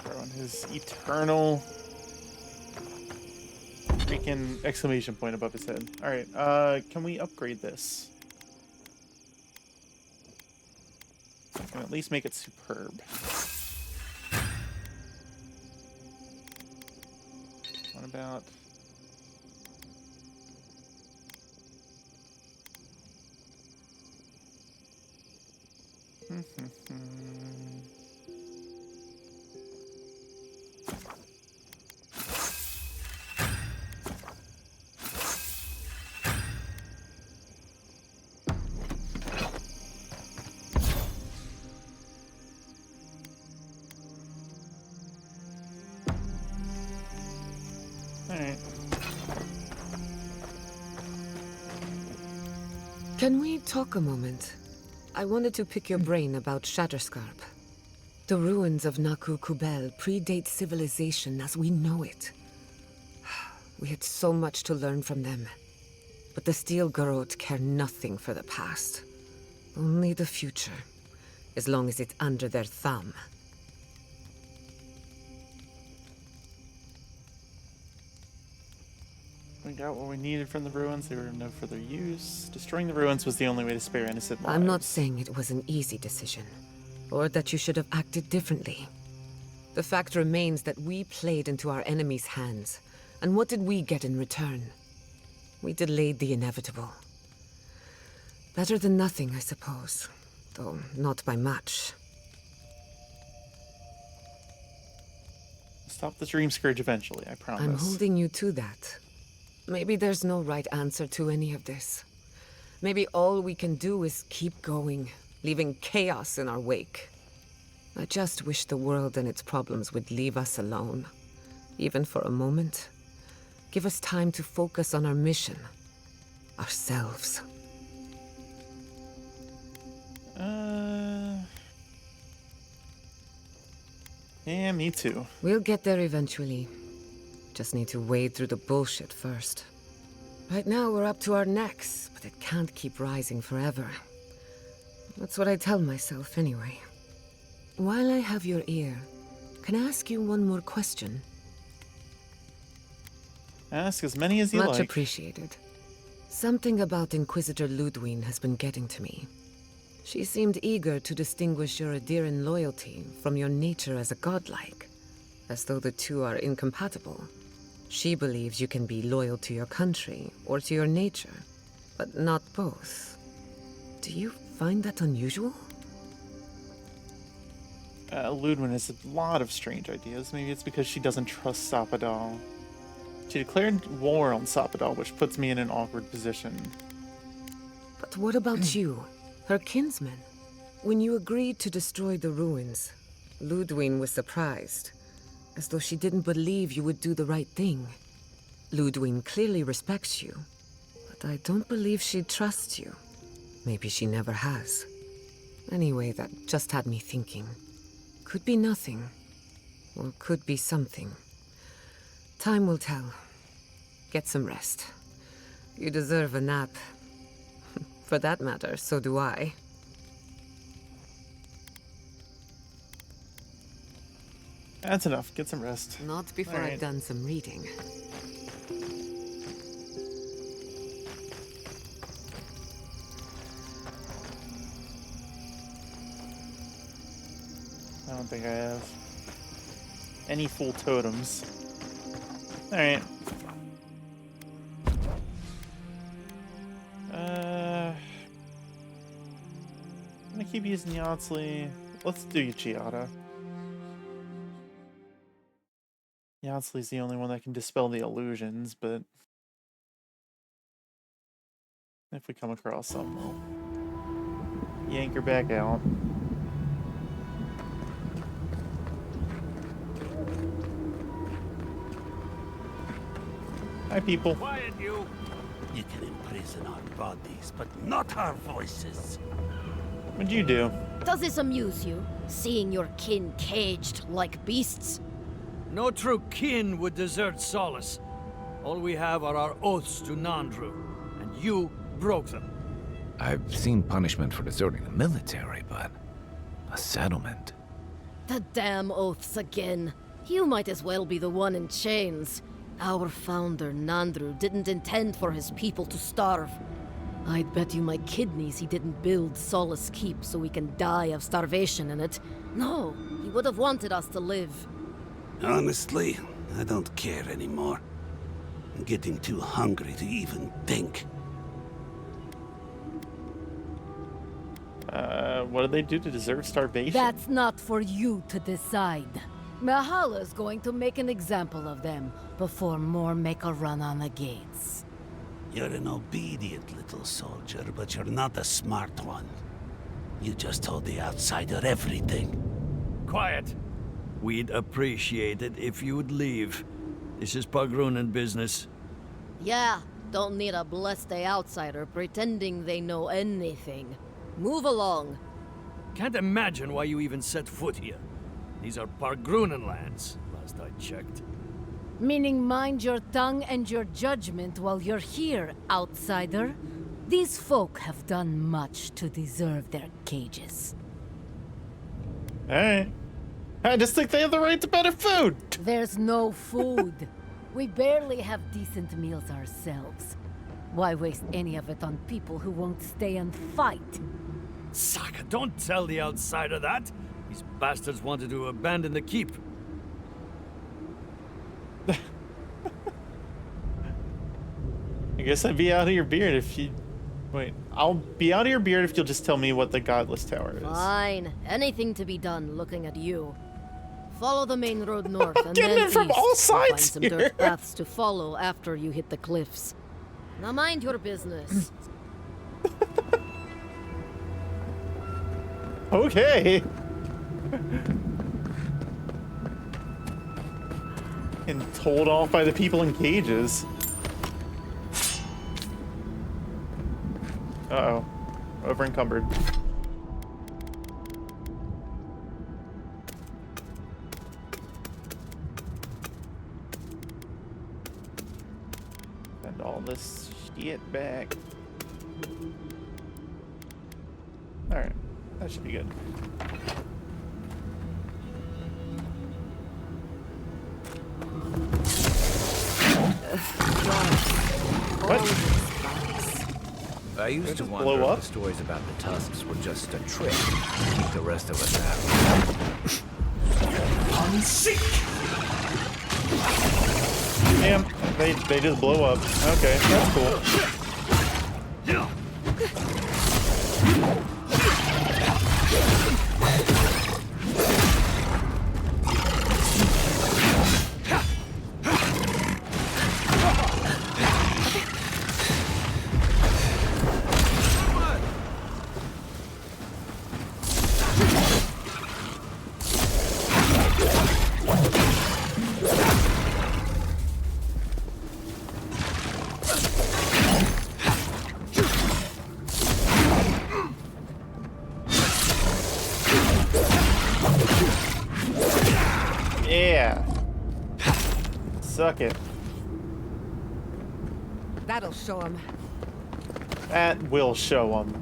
Throwing his eternal freaking exclamation point above his head. Alright, can we upgrade this? Can at least make it superb. What about... Alright.
Can we talk a moment? I wanted to pick your brain about Shatterscarp. The ruins of Naku Kubel predate civilization as we know it. We had so much to learn from them. But the Steel Garrote care nothing for the past. Only the future, as long as it's under their thumb.
We got what we needed from the ruins. They were of no further use. Destroying the ruins was the only way to spare innocent lives.
I'm not saying it was an easy decision, or that you should have acted differently. The fact remains that we played into our enemy's hands, and what did we get in return? We delayed the inevitable. Better than nothing, I suppose, though not by much.
Stop the Dream Scourge eventually, I promise.
I'm holding you to that. Maybe there's no right answer to any of this. Maybe all we can do is keep going, leaving chaos in our wake. I just wish the world and its problems would leave us alone. Even for a moment. Give us time to focus on our mission. Ourselves.
Yeah, me too.
We'll get there eventually. Just need to wade through the bullshit first. Right now we're up to our necks, but it can't keep rising forever. That's what I tell myself anyway. While I have your ear, can I ask you one more question?
Ask as many as you
Much
like.
appreciated. Something about Inquisitor Ludwig has been getting to me. She seemed eager to distinguish your Adiran loyalty from your nature as a godlike, as though the two are incompatible. She believes you can be loyal to your country or to your nature, but not both. Do you find that unusual?
Ludwig has a lot of strange ideas. Maybe it's because she doesn't trust Sapadal. She declared war on Sapadal, which puts me in an awkward position.
But what about you, her kinsman? When you agreed to destroy the ruins, Ludwig was surprised, as though she didn't believe you would do the right thing. Ludwig clearly respects you, but I don't believe she trusts you. Maybe she never has. Anyway, that just had me thinking. Could be nothing, or could be something. Time will tell. Get some rest. You deserve a nap. For that matter, so do I.
That's enough. Get some rest.
Not before
All right.
I've done some reading.
I don't think I have any full totems. Alright. I'm gonna keep using Yardsley. Let's do Giada. Yardsley's the only one that can dispel the illusions, but if we come across some, we'll yank her back out. Hi, people.
Quiet, you.
You can imprison our bodies, but not our voices.
What'd you do?
Does this amuse you, seeing your kin caged like beasts?
No true kin would desert Solace. All we have are our oaths to Nandru, and you broke them.
I've seen punishment for deserting the military, but a settlement.
The damn oaths again. You might as well be the one in chains. Our founder, Nandru, didn't intend for his people to starve. I'd bet you my kidneys he didn't build Solace Keep so we can die of starvation in it. No, he would have wanted us to live.
Honestly, I don't care anymore. I'm getting too hungry to even think.
What did they do to deserve starvation?
That's not for you to decide. Mahala's going to make an example of them before more make a run on the gates.
You're an obedient little soldier, but you're not a smart one. You just told the outsider everything.
Quiet. We'd appreciate it if you would leave. This is Pagrunan business.
Yeah, don't need a blessed outsider pretending they know anything. Move along.
Can't imagine why you even set foot here. These are Pagrunan lands, last I checked.
Meaning mind your tongue and your judgment while you're here, outsider. These folk have done much to deserve their cages.
Alright. I just think they have the right to better food.
There's no food. We barely have decent meals ourselves. Why waste any of it on people who won't stay and fight?
Saka, don't tell the outsider that. These bastards wanted to abandon the keep.
I guess I'd be out of your beard if you... Wait, I'll be out of your beard if you'll just tell me what the Godless Tower is.
Fine. Anything to be done looking at you. Follow the main road north and
Getting
then
it from
east.
all
You'll
sides
find some
here.
dirt paths to follow after you hit the cliffs. Now mind your business.
Okay. And told off by the people in cages. Uh-oh. Over encumbered. Send all this shit back. Alright. That should be good.
I used to
blow
wonder
up?
if the stories about the tusks were just a trick to keep the rest of us out.
Damn, they just blow up. Okay, that's cool. Yeah. Suck it.
That'll show him.
That will show them.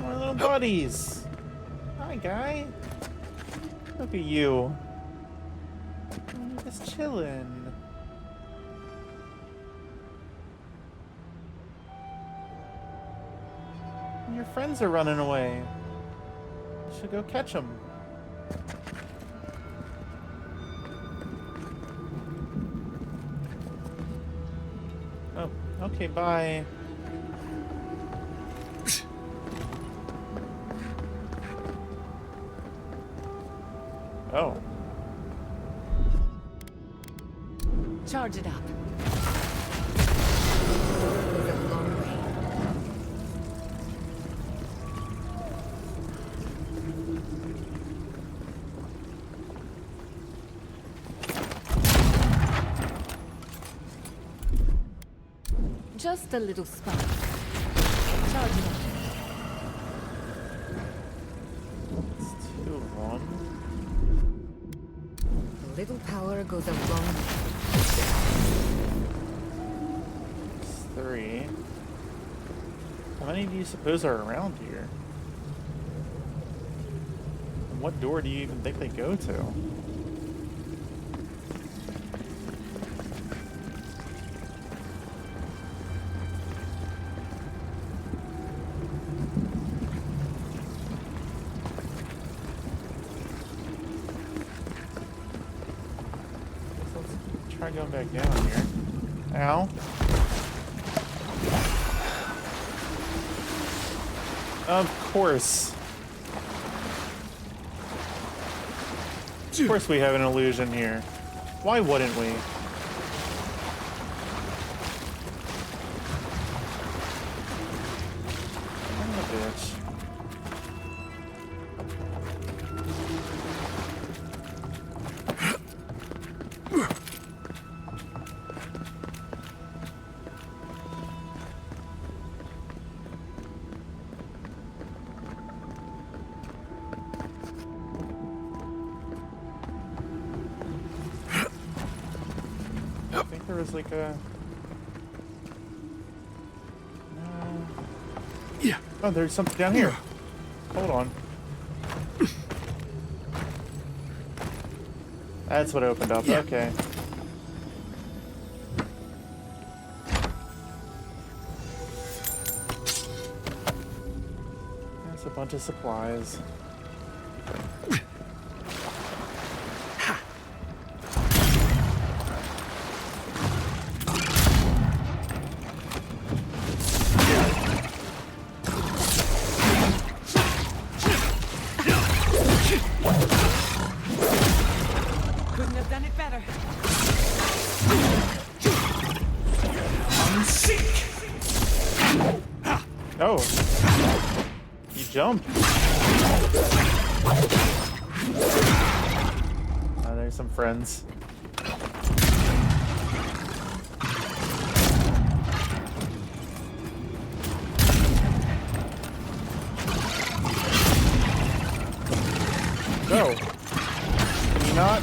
My little buddies. Hi, guy. Look at you. I'm just chilling. And your friends are running away. Should go catch him. Oh, okay, bye. Oh.
Charge it up. Just a little spark. Charge it up.
It's 2 of them.
A little power goes a long way.
It's 3. How many do you suppose are around here? And what door do you even think they go to? Try going back down here. Ow. Of course. Of course we have an illusion here. Why wouldn't we? Son of a bitch. There was like a... Yeah. Oh, there's something down here. Hold on. That's what opened up. Okay. That's a bunch of supplies.
Couldn't have done it better.
Oh. You jumped. Oh, there's some friends. Go. Can you not?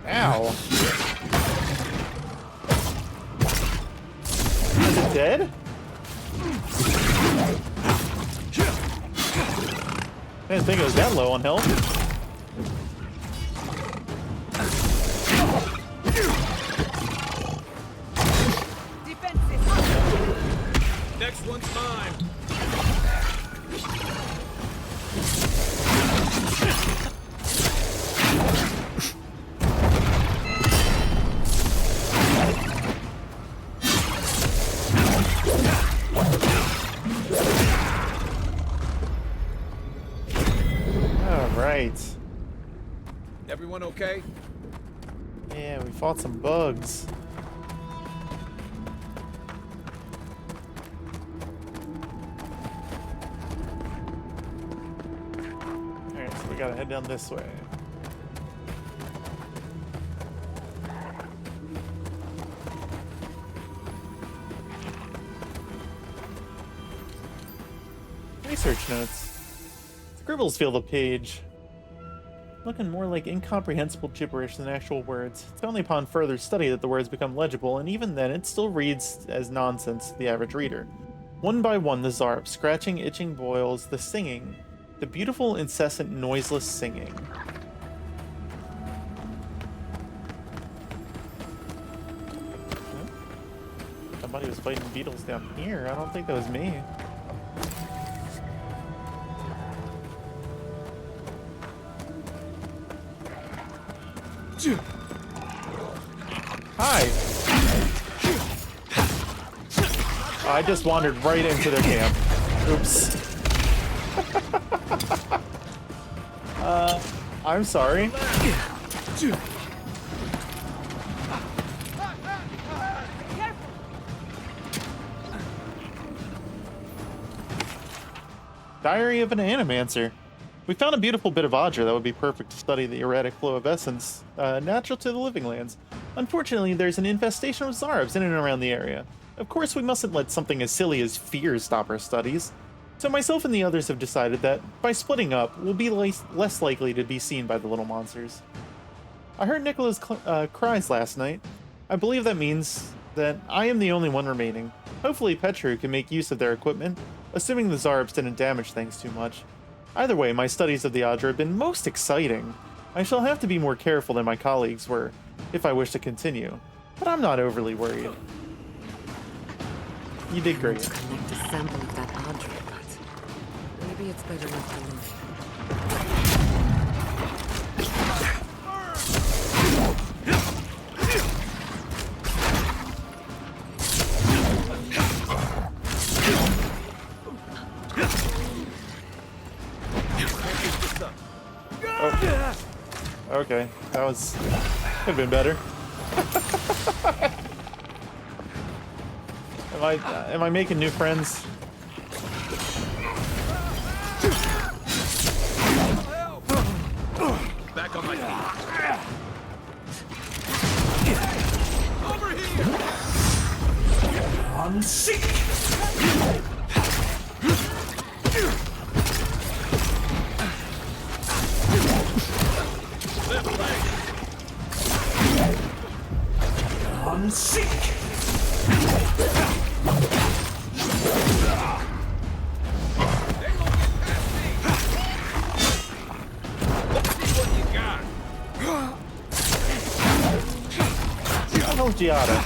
Ow. Is it dead? I didn't think it was that low on health.
Next one's mine.
All right.
Everyone okay?
Yeah, we fought some bugs. Alright, so we gotta head down this way. Research notes. Scribbles fill the page. looking more like incomprehensible gibberish than actual words. It's only upon further study that the words become legible, and even then it still reads as nonsense to the average reader. One by one, the Zarb, scratching, itching boils, the singing, the beautiful, incessant, noiseless singing. Somebody was fighting beetles down here. I don't think that was me. Hi. I just wandered right into their camp. Oops. I'm sorry. Diary of an Animancer. We found a beautiful bit of Audra that would be perfect to study the erratic flow of essence, natural to the living lands. Unfortunately, there's an infestation of Zarbs in and around the area. Of course, we mustn't let something as silly as fear stop our studies. So myself and the others have decided that, by splitting up, we'll be less likely to be seen by the little monsters. I heard Nicola's cries last night. I believe that means that I am the only one remaining. Hopefully Petru can make use of their equipment, assuming the Zarbs didn't damage things too much. Either way, my studies of the Audra have been most exciting. I shall have to be more careful than my colleagues were, if I wish to continue, but I'm not overly worried. You did great.
To collect a sample of that Audra, but maybe it's better left alone.
Oh. Okay, that was... could have been better. Am I making new friends?
Back on my feet. Over here!
Unseek!
Left leg!
Unseek!
Giada.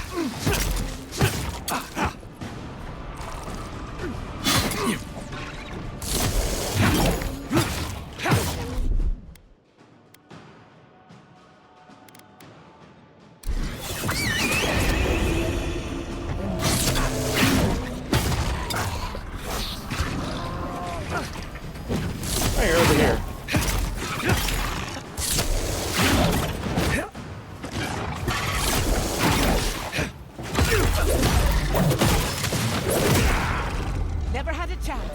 Hey, you're over here.
Never had a chance.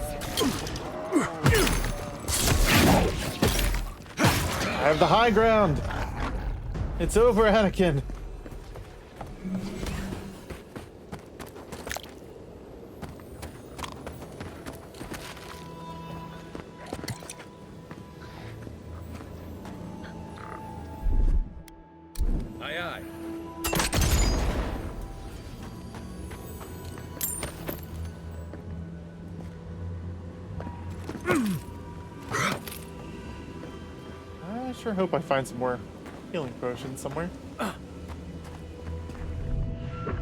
I have the high ground. It's over, Anakin.
Aye, aye.
I sure hope I find some more healing potions somewhere.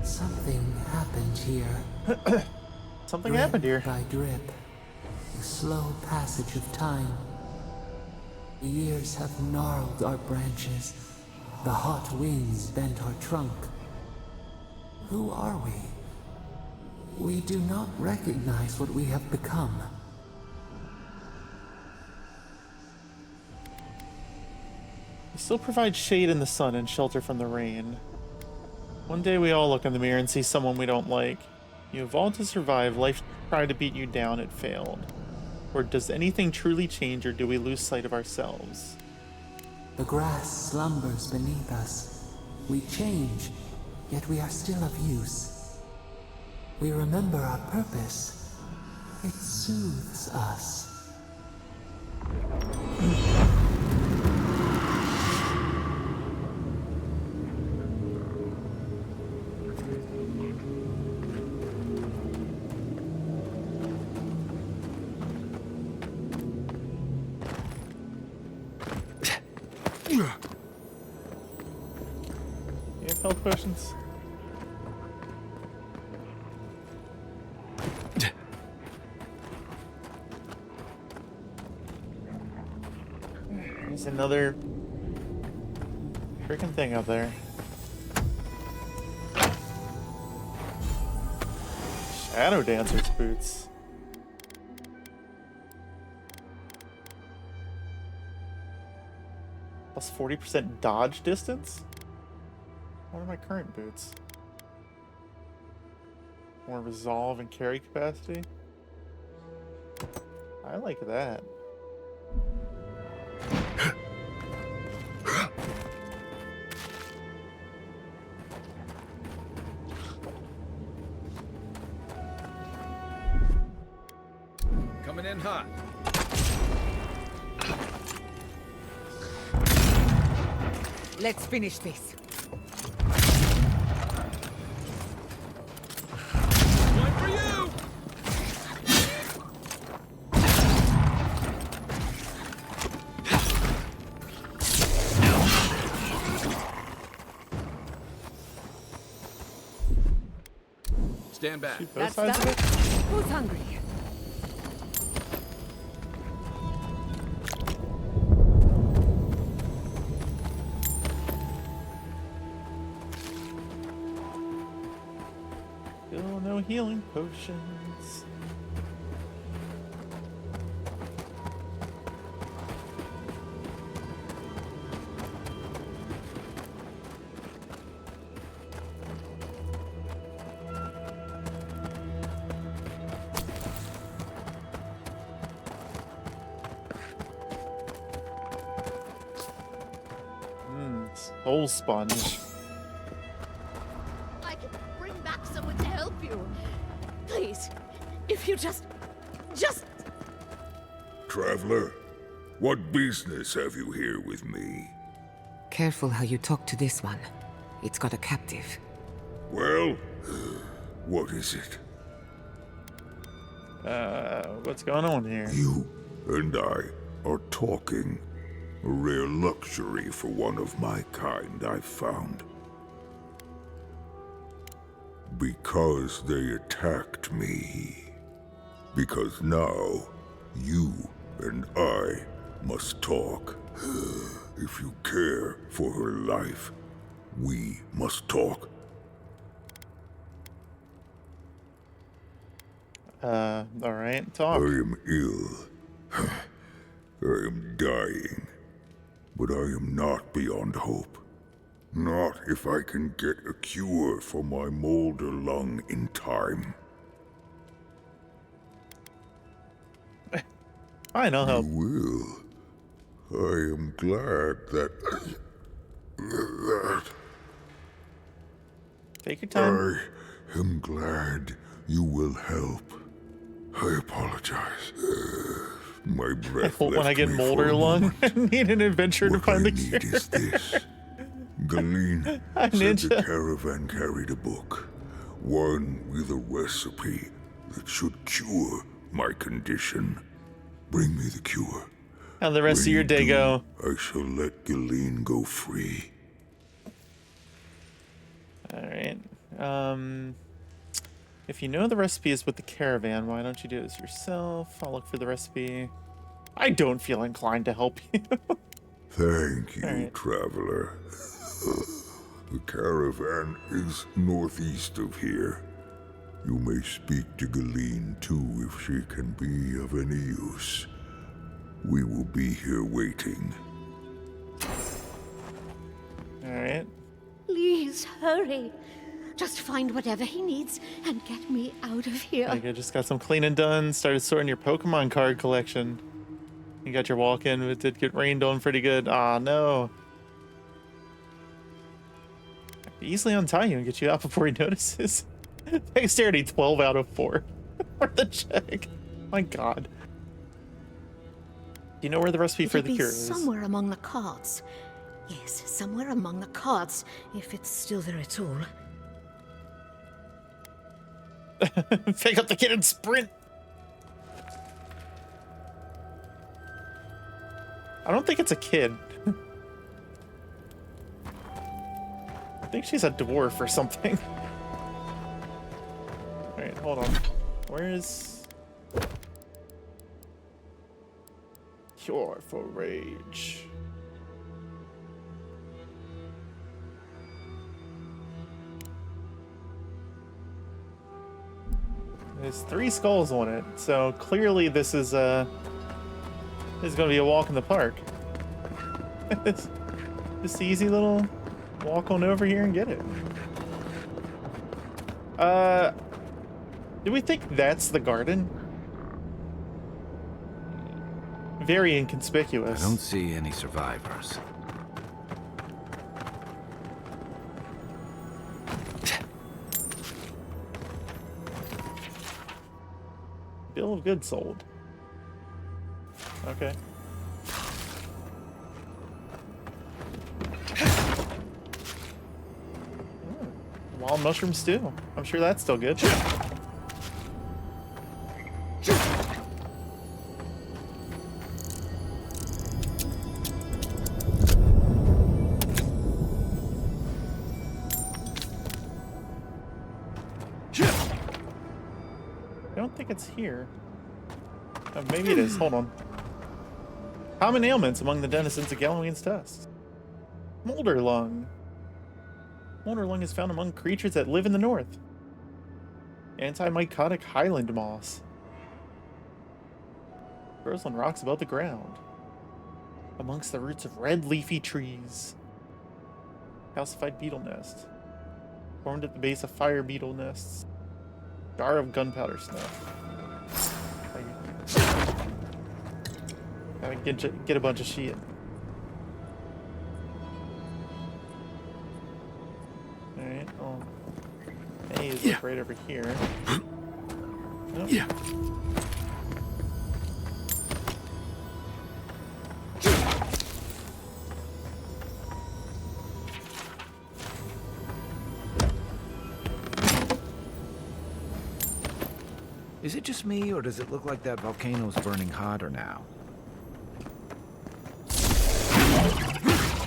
Something happened here.
Something happened here.
By drip. The slow passage of time. The years have gnarled our branches. The hot winds bent our trunk. Who are we? We do not recognize what we have become.
We still provide shade in the sun and shelter from the rain. One day we all look in the mirror and see someone we don't like. You evolved to survive, life tried to beat you down, it failed. Or does anything truly change, or do we lose sight of ourselves?
The grass slumbers beneath us. We change, yet we are still of use. We remember our purpose. It soothes us.
health potions. There's another freaking thing up there. Shadow Dancer's boots. Plus 40% dodge distance? What are my current boots? More resolve and carry capacity? I like that.
Coming in hot.
Let's finish this.
One for you! Stand back.
That's done. Who's hungry?
Still no healing potions. Soul sponge.
I can bring back someone to help you. Please, if you just...
Traveler, what business have you here with me?
Careful how you talk to this one. It's got a captive.
Well, what is it?
What's going on here?
You and I are talking. A rare luxury for one of my kind, I've found. Because they attacked me. Because now, you and I must talk. If you care for her life, we must talk.
Alright, talk.
I am ill. I am dying. But I am not beyond hope. Not if I can get a cure for my molder lung in time.
Fine, I'll help.
You will. I am glad that...
Take your time.
I am glad you will help. I apologize. My breath
When I get molder lung, I need an adventure to find the cure.
Is this. Galeen
Hi,
said the
Ninja.
caravan carried a book. One with a recipe that should cure my condition. Bring me the cure.
How'd the rest of your day go?
I shall let Galeen go free.
Alright. If you know the recipe is with the caravan, why don't you do this yourself? I'll look for the recipe. I don't feel inclined to help you.
Thank you,
Alright.
traveler. The caravan is northeast of here. You may speak to Galeen too if she can be of any use. We will be here waiting.
Alright.
Please hurry. Just find whatever he needs and get me out of here.
Like I just got some cleaning done, started sorting your Pokemon card collection. You got your walk-in, it did get rained on pretty good. Ah, no. I could easily untie you and get you out before he notices. Dexterity 12 out of 4 for the check. My god. Do you know where the recipe for
It'll
the
be
cure is?
somewhere among the cards. Yes, somewhere among the cards, if it's still there at all.
Pick up the kid and sprint. I don't think it's a kid. I think she's a dwarf or something. Alright, hold on. Where is... Cure for rage. There's 3 skulls on it, so clearly this is gonna be a walk in the park. Just easy little walk on over here and get it. Do we think that's the garden? Very inconspicuous.
I don't see any survivors.
Bill of goods sold. Okay. Wild mushroom stew. I'm sure that's still good. I don't think it's here. Oh, maybe it is. Hold on. Common ailments among the denizens of Galloween's Tusk. Molder lung. Molder lung is found among creatures that live in the north. Antimycotic highland moss. Grows on rocks above the ground. Amongst the roots of red leafy trees. Calcified beetle nest. Formed at the base of fire beetle nests. Jar of gunpowder snuff. Gotta get a bunch of shit. Alright, well. A is like right over here. Nope. Yeah.
Is it just me, or does it look like that volcano's burning hotter now?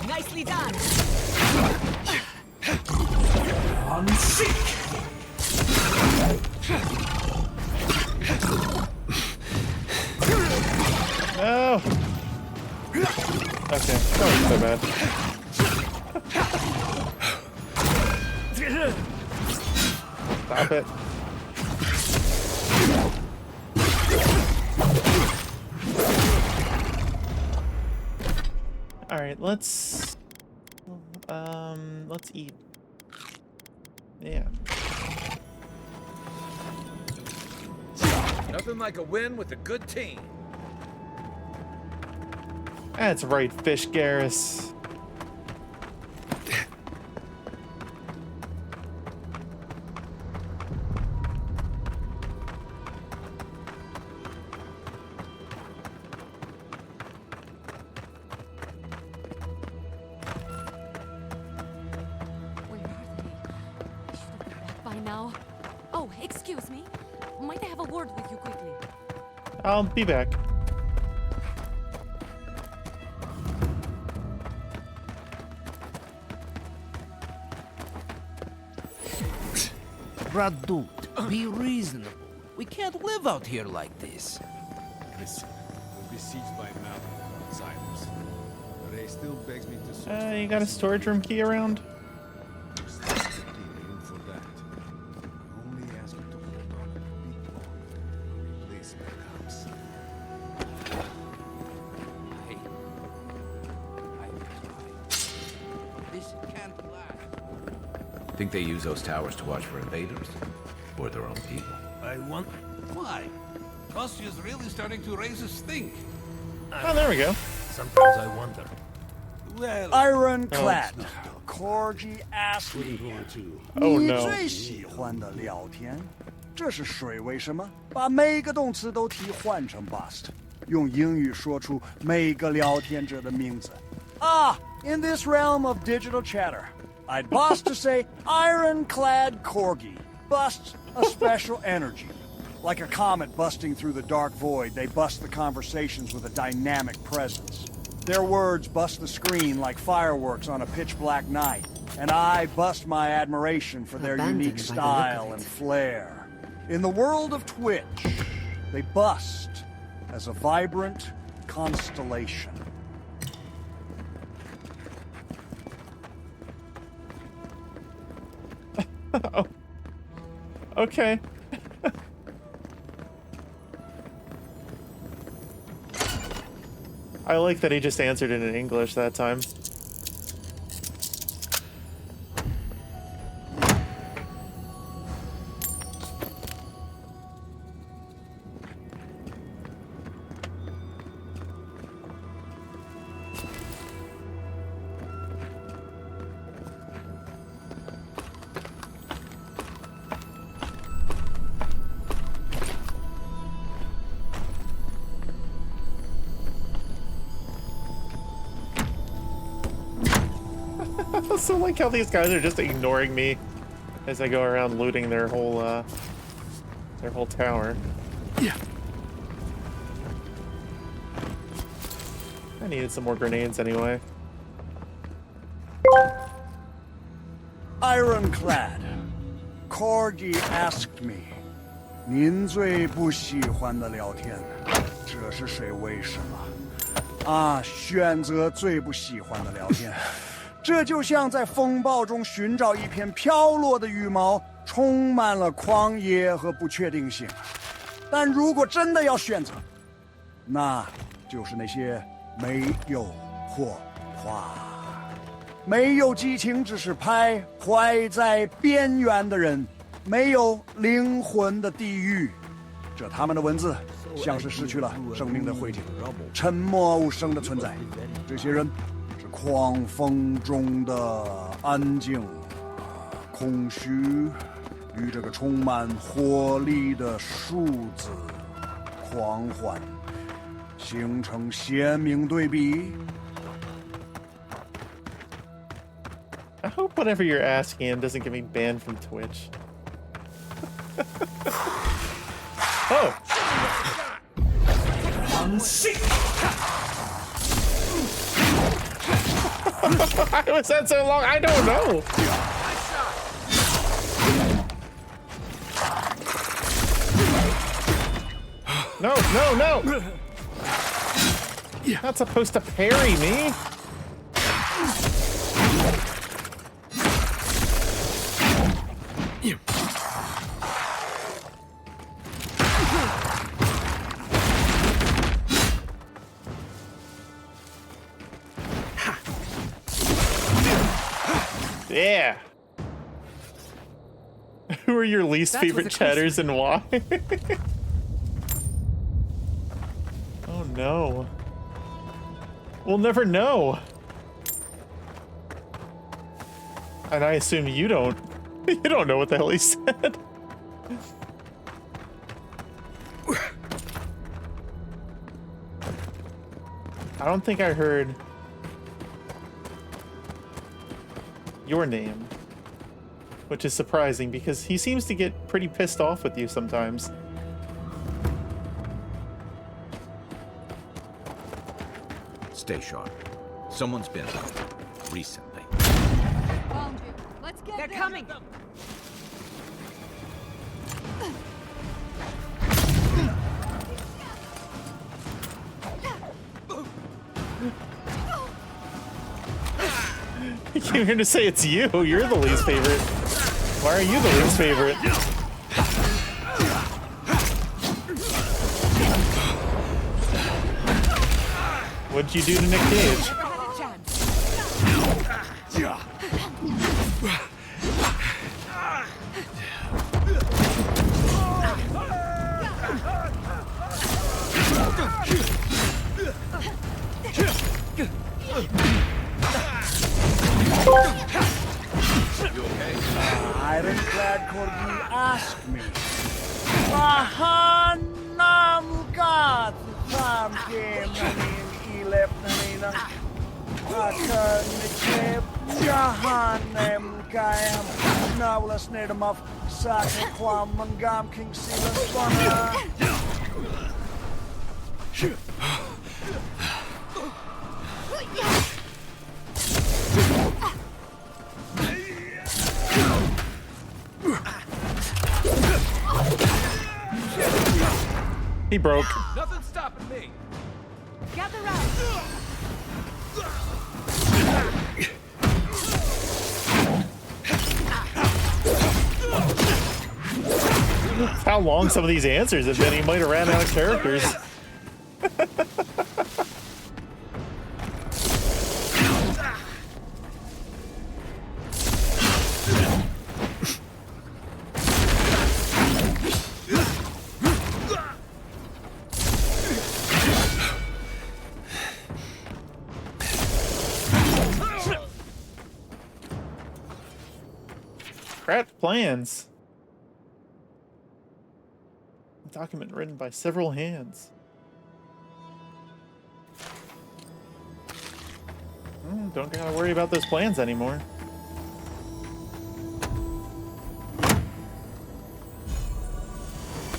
Nicely done. On seek.
No. Okay, that wasn't so bad. Stop it. All right, let's eat. Yeah.
Nothing like a win with a good team.
That's right, Fish Garrus. I'll be back.
Radut, be reasonable. We can't live out here like this.
Listen, we're besieged by mountain outsiders. Ray still begs me to search
You got a storage room key around?
for that. I only ask you to hold on a bit longer. Replacement comes.
Hey, I tried. This can't last.
Think they use those towers to watch for invaders? Or their own people?
I want... Why? Kostyu's really starting to raise a stink.
Oh, there we go.
Sometimes I wonder. Well...
Ironclad. Corgi asked me.
Oh
你
no.
最喜欢的聊天，这是水为什么把每个动词都替换成 bust， 用英语说出每个聊天者的名字。In this realm of digital chatter, I'd bust to say ironclad corgi. Busts a special energy. Like a comet busting through the dark void, they bust the conversations with a dynamic presence. Their words bust the screen like fireworks on a pitch-black night, and I bust my admiration for their unique style and flair. In the world of Twitch, they bust as a vibrant constellation.
Oh. Okay. I like that he just answered it in English that time. I also like how these guys are just ignoring me as I go around looting their whole tower.
Yeah.
I needed some more grenades anyway.
Ironclad. Corgi asked me, 您最不喜欢的聊天，这是谁？为什么？啊，选择最不喜欢的聊天。这就像在风暴中寻找一片飘落的羽毛，充满了狂野和不确定性。但如果真的要选择，那就是那些没有火花、没有激情，只是徘徊在边缘的人，没有灵魂的地狱。这他们的文字像是失去了生命的灰烬，沉默无声的存在。这些人。狂风中的安静、空虚，与这个充满活力的数字狂欢形成鲜明对比。
I hope whatever you're asking him doesn't get me banned from Twitch. Oh! Why was that so long? I don't know. No, no, no! You're not supposed to parry me. Yeah. Who are your least favorite chatters and why? Oh no. We'll never know. And I assume you don't. You don't know what the hell he said. I don't think I heard your name, which is surprising because he seems to get pretty pissed off with you sometimes.
Stay sharp. Someone's been out recently.
Found you. Let's get They're coming.
He came here to say it's you. You're the least favorite. Why are you the least favorite? What'd you do to Nick Cage?
Ironclad Corgi asked me. Mahanamgat Tamkim Ilepnina Akanikep Jahanem Gayam Nawlas Nedamov Sakaklam Mangam King Silas
He broke.
Nothing's stopping me.
Gather round.
How long some of these answers have been. He might have ran out of characters. Craft plans. Document written by several hands. Don't gotta worry about those plans anymore.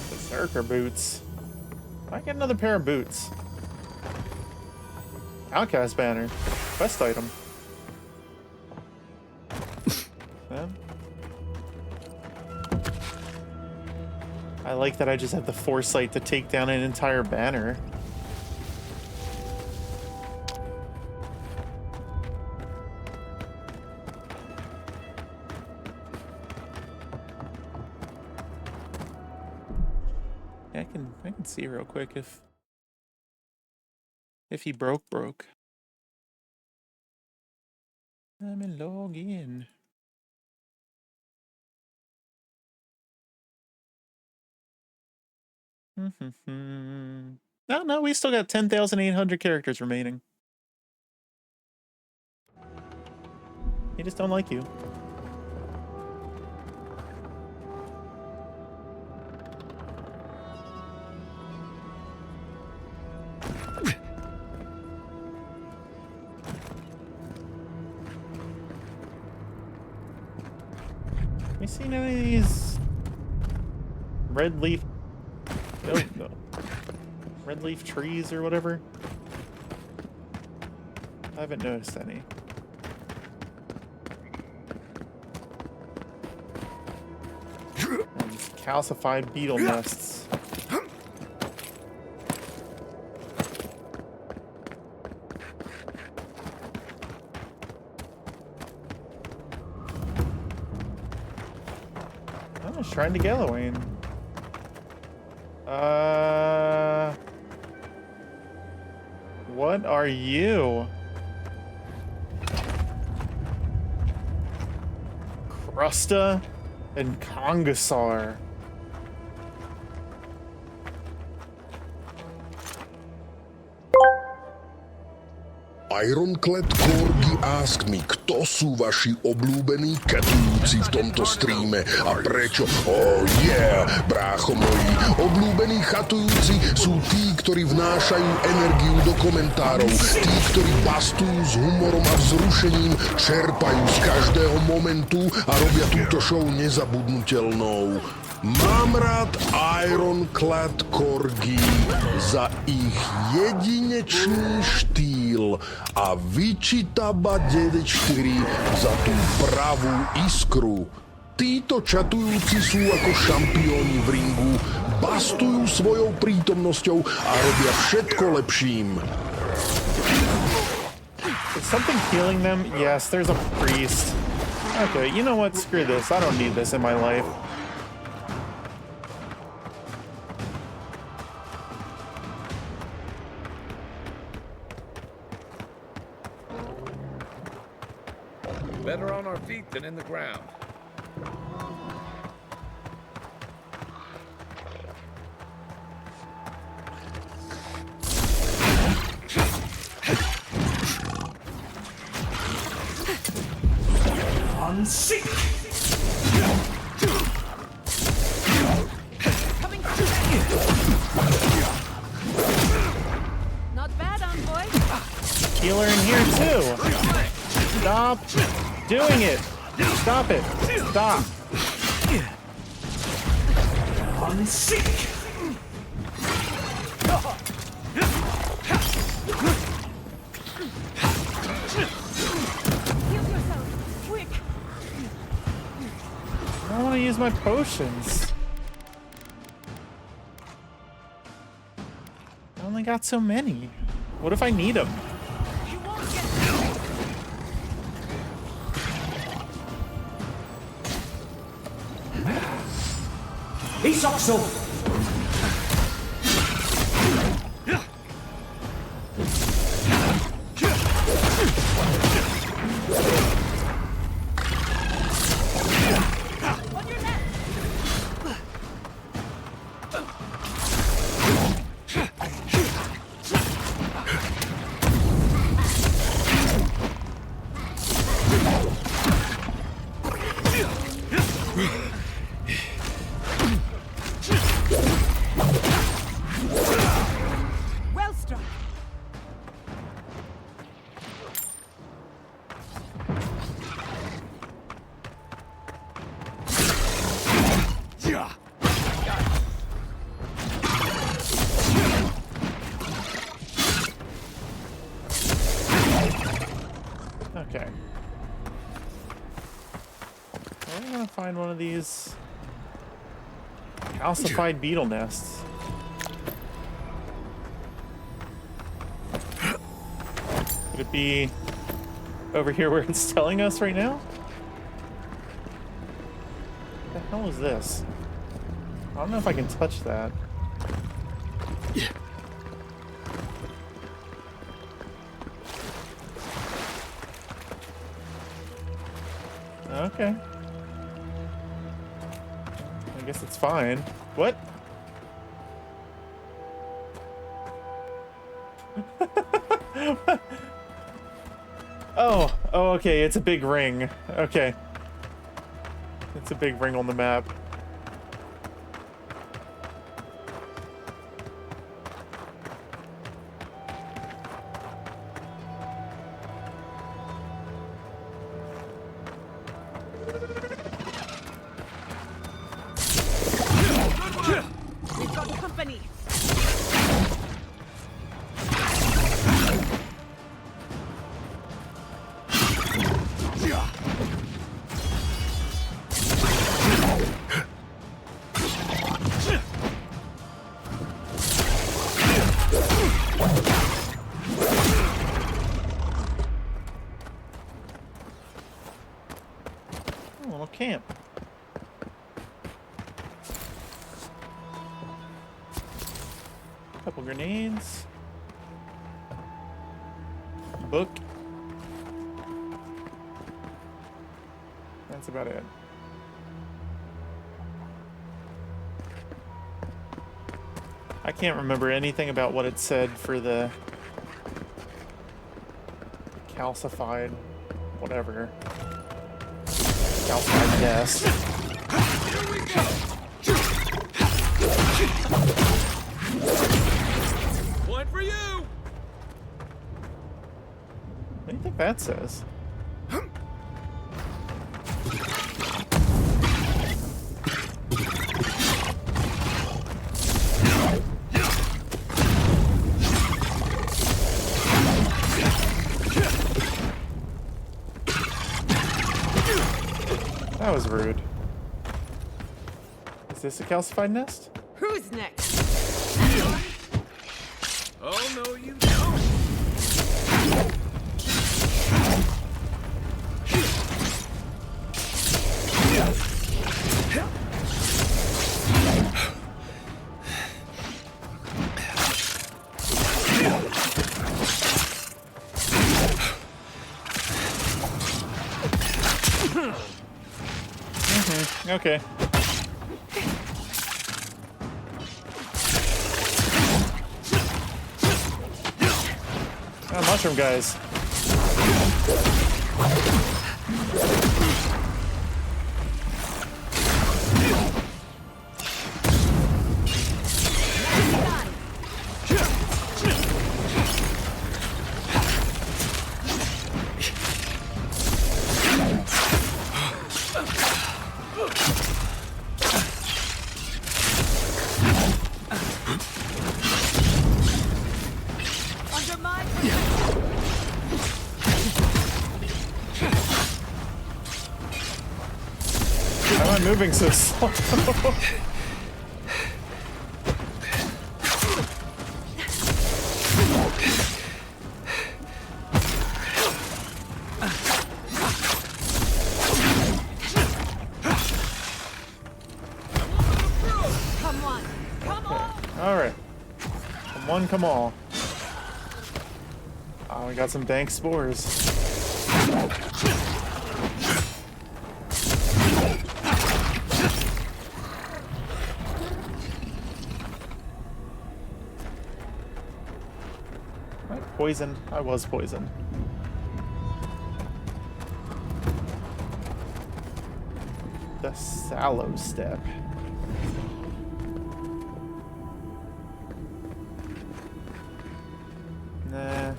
Berserker boots. I get another pair of boots. Outcast banner. Quest item. I like that I just have the foresight to take down an entire banner. Yeah, I can see real quick if he broke. I'm in log in. No, we still got 10,800 characters remaining. He just don't like you. You seen any of these red leaf? No. Red leaf trees or whatever? I haven't noticed any. And calcified beetle nests. I'm just trying to Gallowayne. What are you? Krusta and Kongasar.
Ironclad Corgi asked me, kto sú vaši obľúbení ketujúci v tomto streame a prečo? Oh yeah, brácho moji, obľúbení chatujúci sú tí, ktorí vnášajú energiu do komentárov, tí, ktorí bastujú s humorom a vzrušením, čerpajú z každého momentu a robia túto show nezabudnutelnou. Mám rád Ironclad Corgi za ich jedinečný štýl a Wichitaba 94 za tú pravú iskru. Títo čatujúci sú ako šampióni v ringu, bastujú svojou prítomnosťou a robia všetko lepším.
Is something healing them? Yes, there's a priest. Okay, you know what? Screw this. I don't need this in my life.
Better on our feet than in the ground.
Unseek!
Coming Not bad, envoy.
Healer in here too. Stop doing it. Stop it. Stop.
Unseek!
I want to use my potions. only got so many. What if I need them?
Isakso!
Well struck.
Okay. I'm gonna find one of these calcified beetle nests. Could it be over here where it's telling us right now? What the hell is this? I don't know if I can touch that. Okay. I guess it's fine. What? Oh, okay, it's a big ring. Okay. It's a big ring on the map.
We've got company.
A little camp. Couple grenades. Book. That's about it. I can't remember anything about what it said for the calcified whatever. Calcified nest.
One for you!
What do you think that says? That was rude. Is this a calcified nest?
Who's next?
Oh, no, you don't!
Okay. Oh, mushroom guys. Why am I moving so slow? Alright. Come one, come all. Oh, we got some dank spores. Am I poisoned? I was poisoned. The sallow step. Nah.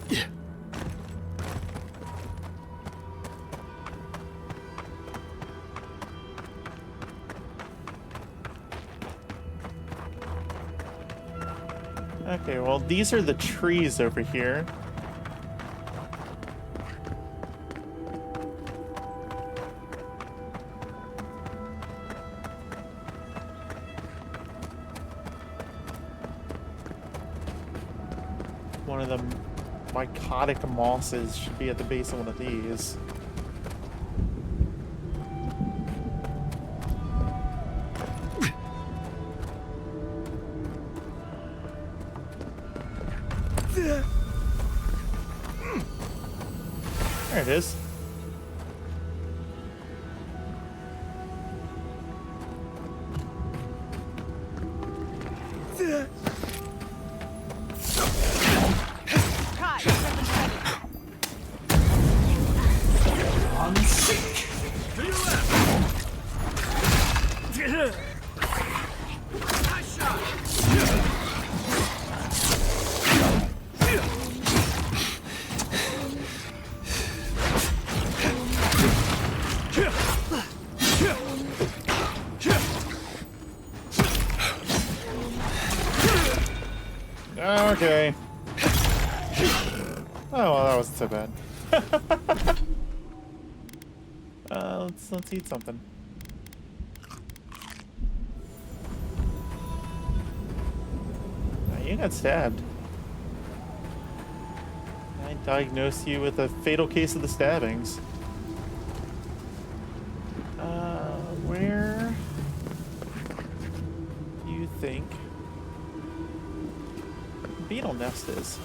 Okay, well, these are the trees over here. One of the mycotic mosses should be at the base of one of these. There it is. Okay. Oh, well, that wasn't so bad. Let's eat something. You got stabbed. I diagnosed you with a fatal case of the stabbings. Where do you think beetle nest is?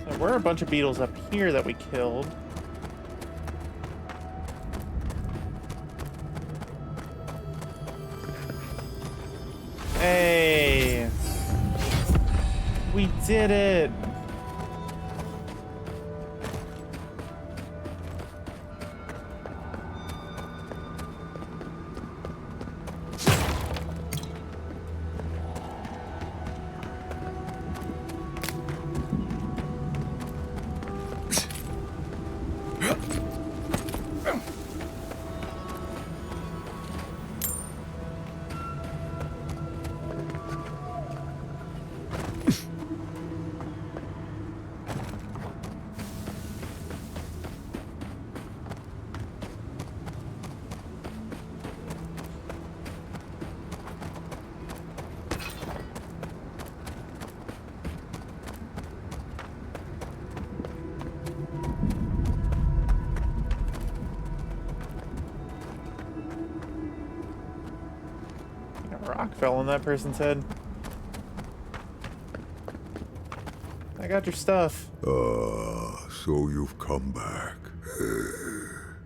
There were a bunch of beetles up here that we killed. Hey! We did it! Rock fell on that person's head. I got your stuff.
So you've come back.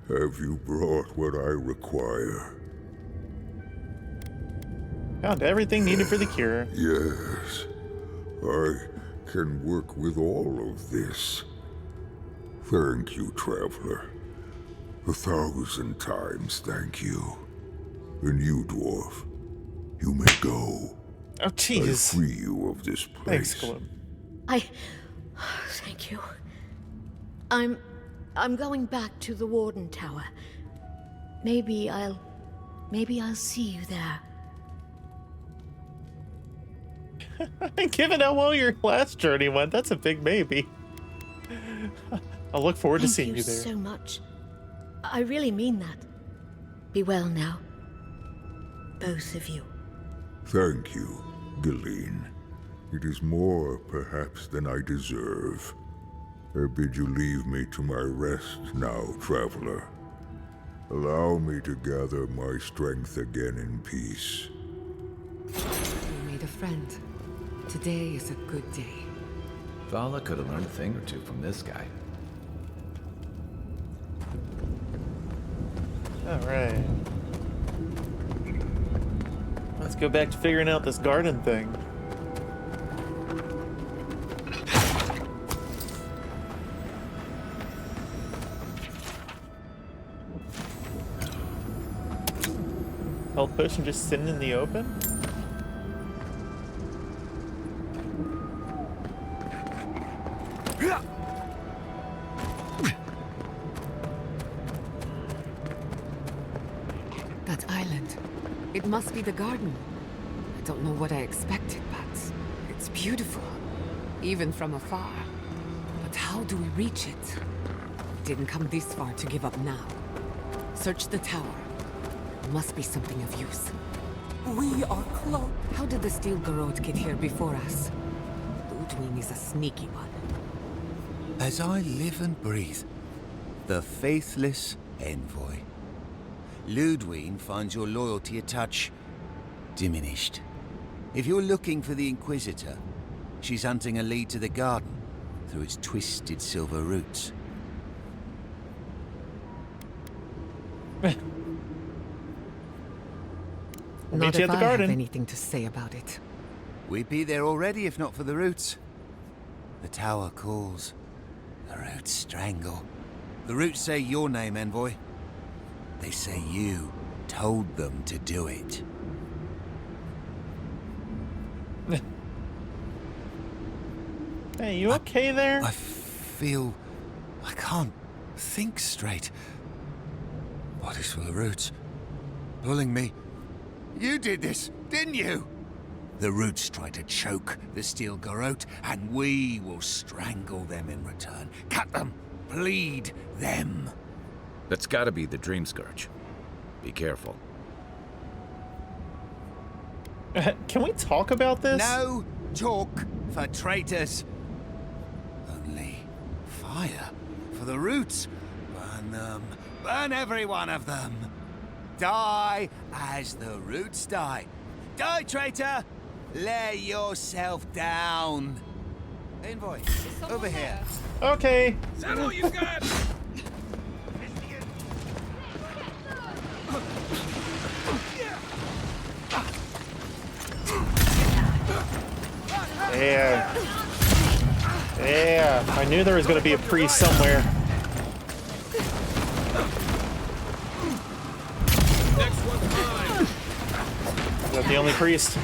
Have you brought what I require?
Found everything needed for the cure.
Yes. I can work with all of this. Thank you, traveler. 1,000 times thank you. And you, dwarf, you may go.
Oh, jeez.
I free you of this place.
Thanks, Gloom.
Thank you. I'm going back to the Warden Tower. Maybe I'll see you there.
Given how well your last journey went, that's a big maybe. I'll look forward to seeing you there.
Thank you so much. I really mean that. Be well now. Both of you.
Thank you, Galeen. It is more, perhaps, than I deserve. I bid you leave me to my rest now, traveler. Allow me to gather my strength again in peace.
You made a friend. Today is a good day.
Vala could have learned a thing or two from this guy.
Alright. Let's go back to figuring out this garden thing. Health potion just sitting in the open?
That island. It must be the garden. I don't know what I expected, but it's beautiful. Even from afar. But how do we reach it? We didn't come this far to give up now. Search the tower. Must be something of use. We are close. How did the steel garrote get here before us? Ludwig is a sneaky one.
As I live and breathe, the faithless envoy. Ludwig finds your loyalty a touch diminished. If you're looking for the Inquisitor, she's hunting a lead to the garden through its twisted silver roots.
Not if I have anything to say about it.
We'd be there already if not for the roots. The tower calls. The roots strangle. The roots say your name, Envoy. They say you told them to do it.
Hey, you okay there?
I feel... I can't think straight. Body's full of roots. Pulling me. You did this, didn't you? The roots try to choke the steel garrote, and we will strangle them in return. Cut them, bleed them.
That's gotta be the Dream Scourge. Be careful.
Can we talk about this?
No talk for traitors. Only fire for the roots. Burn them. Burn every one of them. Die as the roots die. Die, traitor! Lay yourself down. Envoy, over here.
Okay.
Is that all you got?
Yeah. Yeah. I knew there was going to be a priest somewhere.
Next one's mine.
Is that the only priest?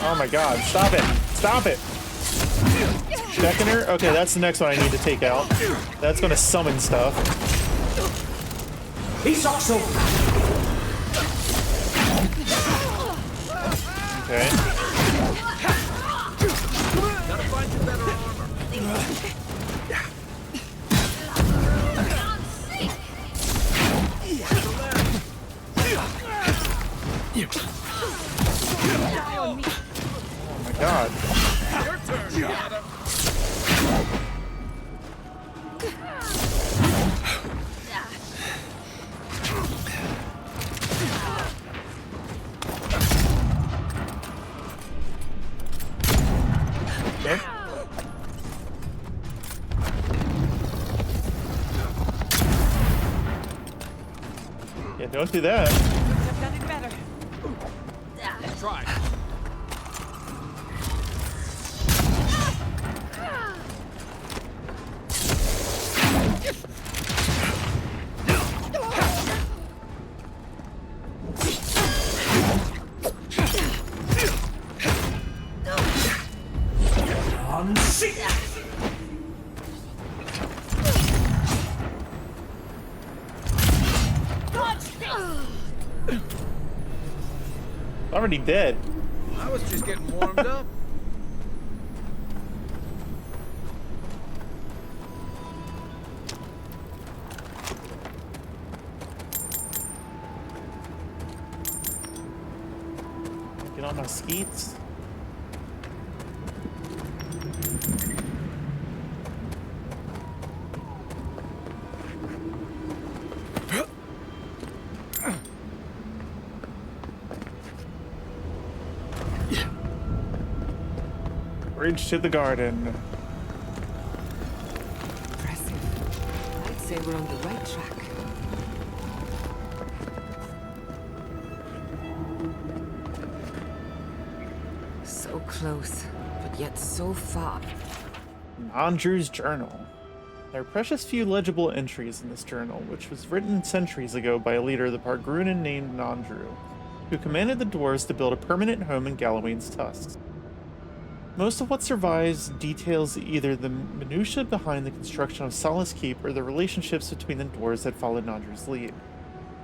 Oh my god, stop it! Stop it! Beckoner? Okay, that's the next one I need to take out. That's gonna summon stuff.
He's also.
Okay.
Gotta find you better armor.
Oh my god.
Your turn, Yada.
Okay. Yeah, don't do that.
I've done it better.
Let's try.
Already dead.
I was just getting warmed up.
on my skeets. Bridge to the garden.
Impressive. I'd say we're on the right track. So close, but yet so far.
Nandru's journal. There are precious few legible entries in this journal, which was written centuries ago by a leader of the Pargrunan named Nandru, who commanded the dwarves to build a permanent home in Gallowayne's Tusks. Most of what survives details either the minutiae behind the construction of Solace Keep or the relationships between the dwarves that followed Nandru's lead.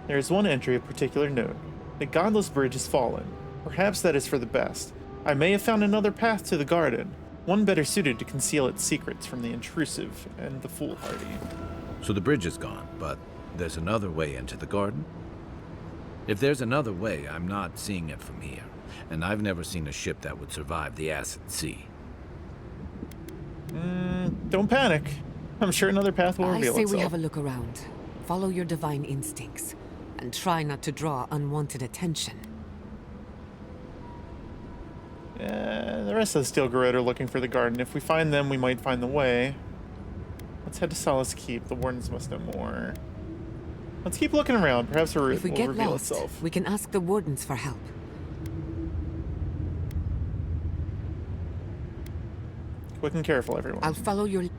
There is one entry of particular note. The godless bridge has fallen. Perhaps that is for the best. I may have found another path to the garden, one better suited to conceal its secrets from the intrusive and the foolhardy.
So the bridge is gone, but there's another way into the garden? If there's another way, I'm not seeing it from here. And I've never seen a ship that would survive the acid sea.
Don't panic. I'm sure another path will
I
reveal
say
itself.
we have a look around. Follow your divine instincts, and try not to draw unwanted attention.
Yeah, the rest of the Steel Garrote are looking for the garden. If we find them, we might find the way. Let's head to Solace Keep. The wardens must know more. Let's keep looking around. Perhaps the route
If we
will
get
reveal
lost,
itself.
we can ask the wardens for help.
Quick and careful, everyone.
I'll follow your...
Do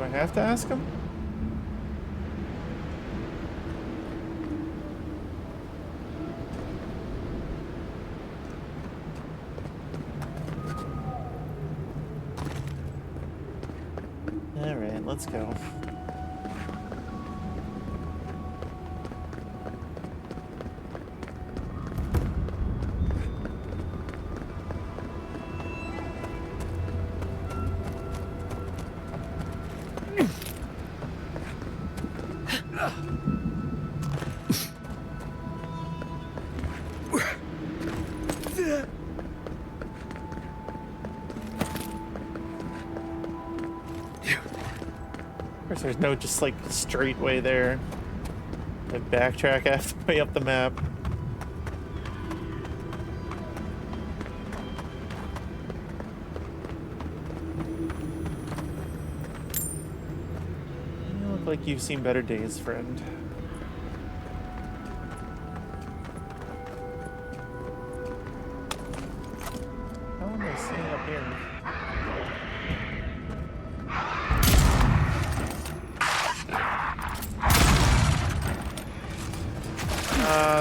I have to ask him? All right, let's go. Of course, there's no just like straight way there. I backtrack halfway up the map. You look like you've seen better days, friend. How am I seeing up here?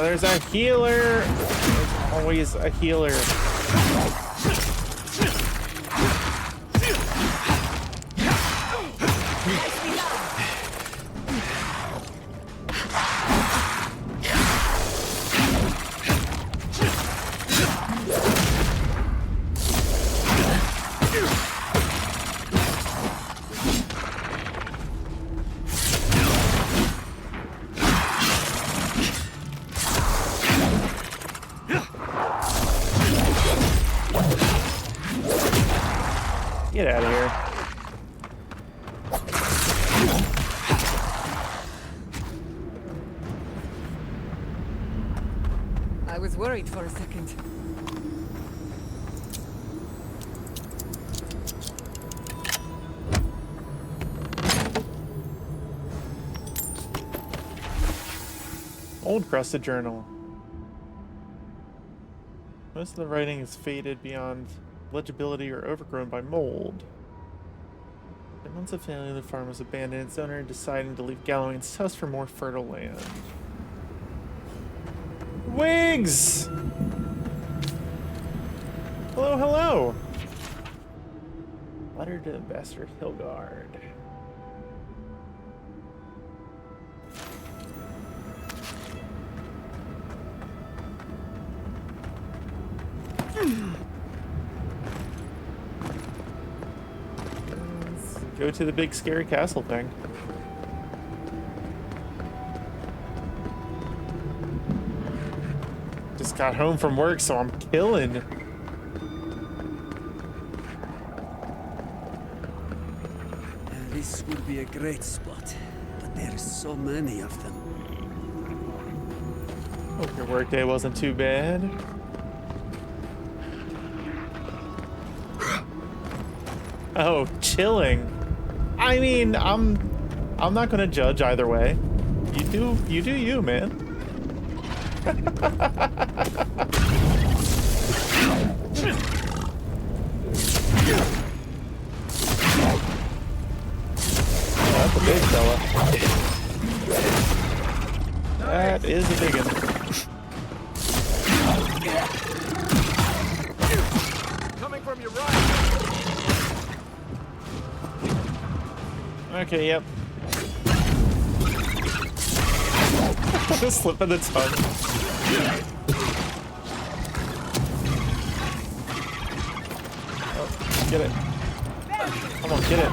There's a healer. There's always a healer. Get out of here.
I was worried for a second.
Old crusted journal. Most of the writing is faded beyond legibility or overgrown by mold. After months of failure, the farm was abandoned, its owner deciding to leave Gallowayne's Tusk for more fertile land. Wigs! Hello, hello! Letter to Ambassador Hilgard. Go to the big scary castle thing. Just got home from work, so I'm killing.
This would be a great spot, but there's so many of them.
Hope your workday wasn't too bad. Oh, chilling. I mean, I'm not gonna judge either way. You do you, man. That's a big fella. That is a big one.
Coming from your right.
Okay, yep. The slip of the tongue. Oh, get it. Come on, get it.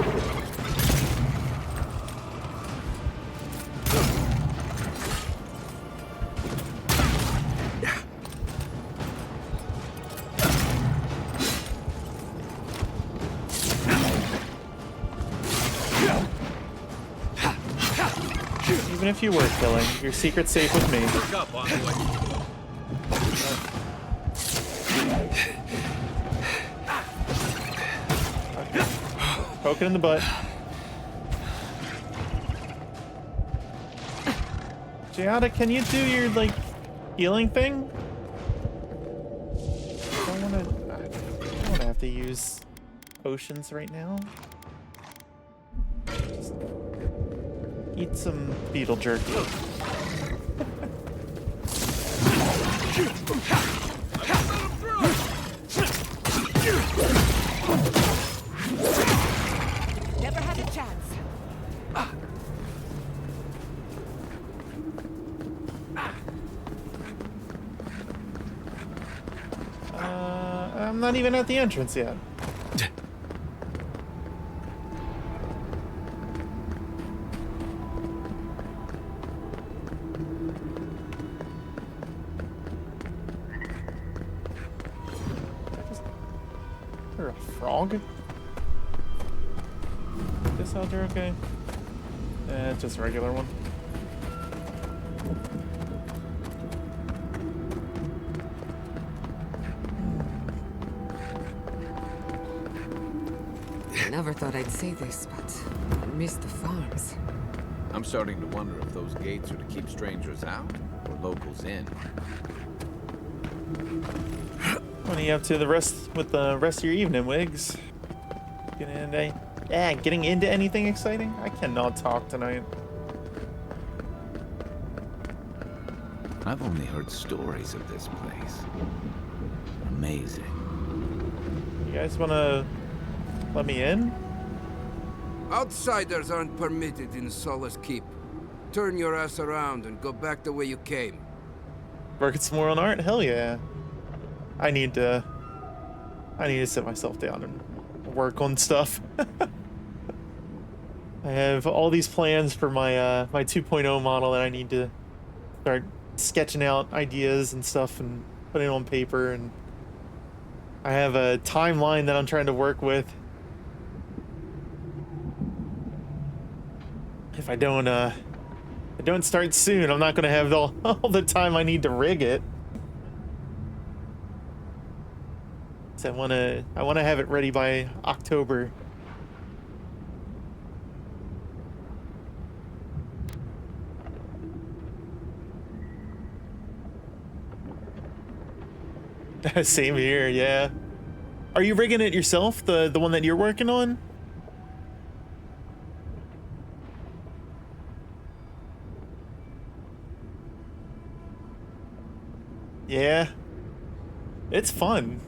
Even if you were killing, your secret's safe with me.
Look up, envoy.
Poke it in the butt. Giada, can you do your, like, healing thing? I don't wanna have to use potions right now. Just eat some beetle jerky.
Never had a chance.
I'm not even at the entrance yet. Is there a frog? This out there, okay? It's just a regular one.
I never thought I'd say this, but I miss the farms.
I'm starting to wonder if those gates are to keep strangers out or locals in.
What are you up to with the rest of your evening, Wiggs? Getting into anything exciting? I cannot talk tonight.
I've only heard stories of this place. Amazing.
You guys wanna let me in?
Outsiders aren't permitted in Solace Keep. Turn your ass around and go back the way you came.
Working some more on art? Hell yeah. I need to sit myself down and work on stuff. I have all these plans for my my 2.0 model that I need to start sketching out ideas and stuff and putting it on paper, and I have a timeline that I'm trying to work with. If I don't start soon, I'm not gonna have all the time I need to rig it. So I wanna have it ready by October. Same here, yeah. Are you rigging it yourself, the one that you're working on? Yeah. It's fun.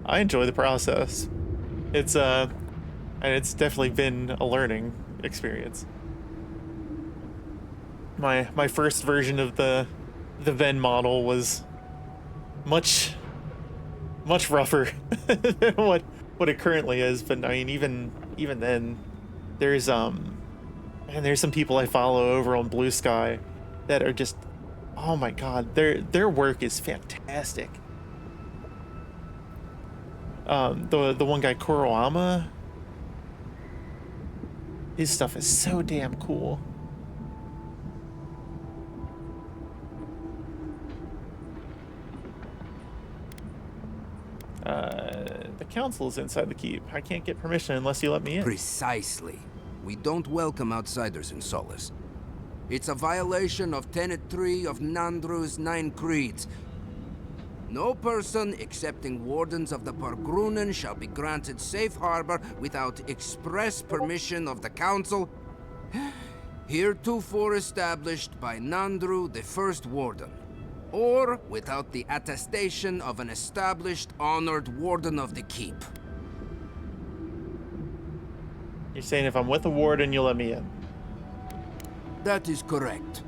I enjoy the process. It's and it's definitely been a learning experience. My first version of the Ven model was much rougher than what it currently is, but I mean even then there's and there's some people I follow over on Blue Sky that are just, oh my god, their work is fantastic. The one guy, Kuroama, his stuff is so damn cool. The council is inside the keep. I can't get permission unless you let me in.
Precisely. We don't welcome outsiders in Solace. It's a violation of Tenet 3 of Nandru's 9 creeds. No person excepting wardens of the Pargrunen shall be granted safe harbor without express permission of the council, heretofore established by Nandru, the first warden, or without the attestation of an established, honored warden of the keep.
You're saying if I'm with a warden, you'll let me in?
That is correct.